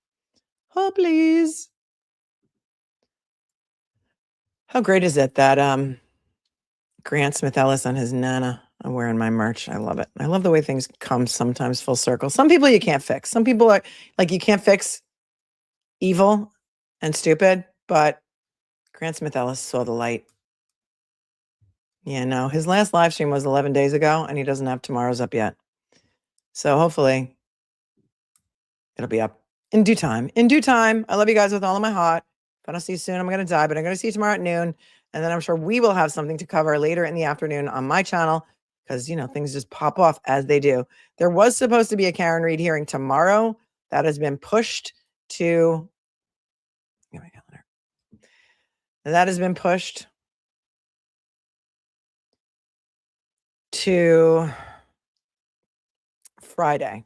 Oh, please. How great is it that Grant Smith Ellis and his Nana are wearing my merch? I love it. I love the way things come sometimes full circle. Some people you can't fix. Some people are like, you can't fix evil and stupid, but Grant Smith Ellis saw the light. Yeah, no, his last live stream was 11 days ago, and he doesn't have tomorrow's up yet. So hopefully it'll be up in due time. In due time. I love you guys with all of my heart. If I don't see you soon, I'm going to die, but I'm going to see you tomorrow at noon. And then I'm sure we will have something to cover later in the afternoon on my channel because, things just pop off as they do. There was supposed to be a Karen Reed hearing tomorrow. That has been pushed to... That has been pushed to Friday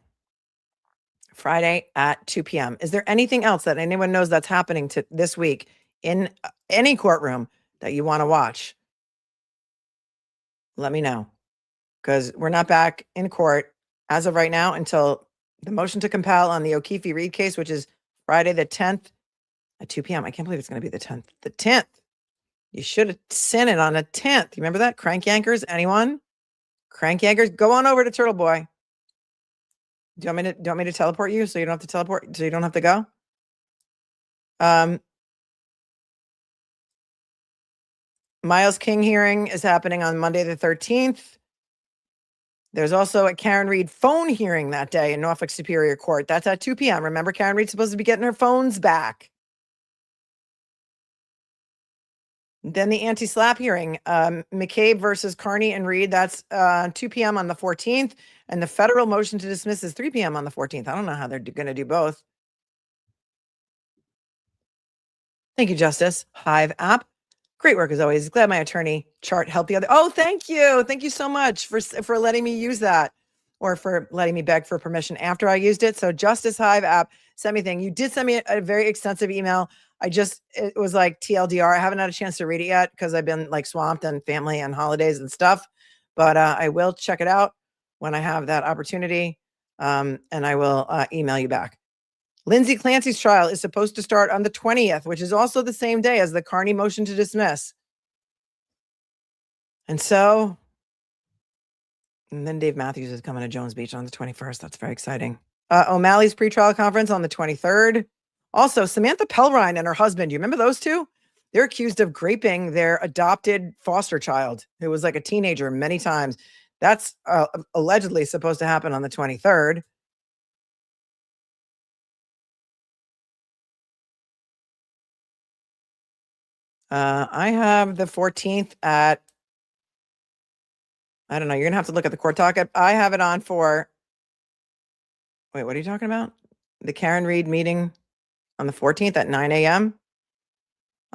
at 2 p.m. Is there anything else that anyone knows that's happening to this week in any courtroom that you want to watch? Let me know, because we're not back in court as of right now until the motion to compel on the O'Keefe Reed case, which is Friday the 10th at 2 p.m. I can't believe it's going to be the 10th. The 10th. You should have sent it on the 10th. You remember that? Crank Yankers? Anyone? Crank Yankers? Go on over to Turtle Boy. Do you want me to teleport you so you don't have to teleport, so you don't have to go? Miles King hearing is happening on Monday the 13th. There's also a Karen Reed phone hearing that day in Norfolk Superior Court. That's at 2 p.m. Remember, Karen Reed's supposed to be getting her phones back. Then the anti-slap hearing, McCabe versus Carney and Reed. That's 2 p.m. on the 14th. And the federal motion to dismiss is 3 p.m. on the 14th. I don't know how they're going to do both. Thank you, Justice. Hive app. Great work as always. Glad my attorney chart helped the other. Oh, thank you. Thank you so much for letting me use that, or for letting me beg for permission after I used it. So Justice Hive app sent me a thing. You did send me a very extensive email. It was like TLDR. I haven't had a chance to read it yet because I've been like swamped and family and holidays and stuff, but I will check it out when I have that opportunity. And I will email you back. Lindsay Clancy's trial is supposed to start on the 20th, which is also the same day as the Carney motion to dismiss. And then Dave Matthews is coming to Jones Beach on the 21st. That's very exciting. O'Malley's pretrial conference on the 23rd. Also, Samantha Pelrine and her husband, you remember those two? They're accused of raping their adopted foster child, who was like a teenager many times. That's allegedly supposed to happen on the 23rd. I have the 14th at, I don't know. You're going to have to look at the court docket. I have it on for, wait, what are you talking about? The Karen Reed meeting on the 14th at 9 a.m.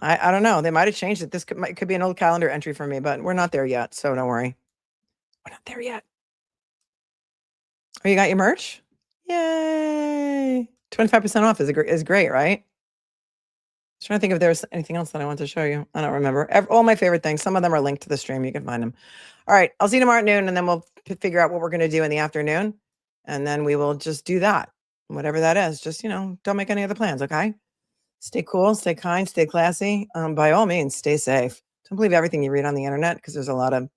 I don't know. They might have changed it. This could be an old calendar entry for me, but we're not there yet. So don't worry. We're not there yet. Oh, you got your merch? Yay. 25% off is great, right? I was trying to think if there's anything else that I want to show you. I don't remember. All my favorite things. Some of them are linked to the stream. You can find them. All right. I'll see you tomorrow at noon, and then we'll figure out what we're going to do in the afternoon. And then we will just do that. Whatever that is, just, don't make any other plans, okay? Stay cool, stay kind, stay classy. By all means, stay safe. Don't believe everything you read on the internet because there's a lot of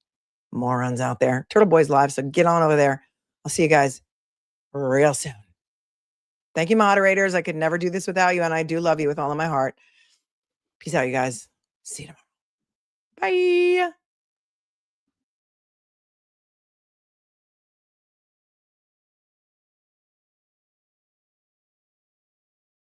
morons out there. Turtle Boy's live, so get on over there. I'll see you guys real soon. Thank you, moderators. I could never do this without you, and I do love you with all of my heart. Peace out, you guys. See you tomorrow. Bye.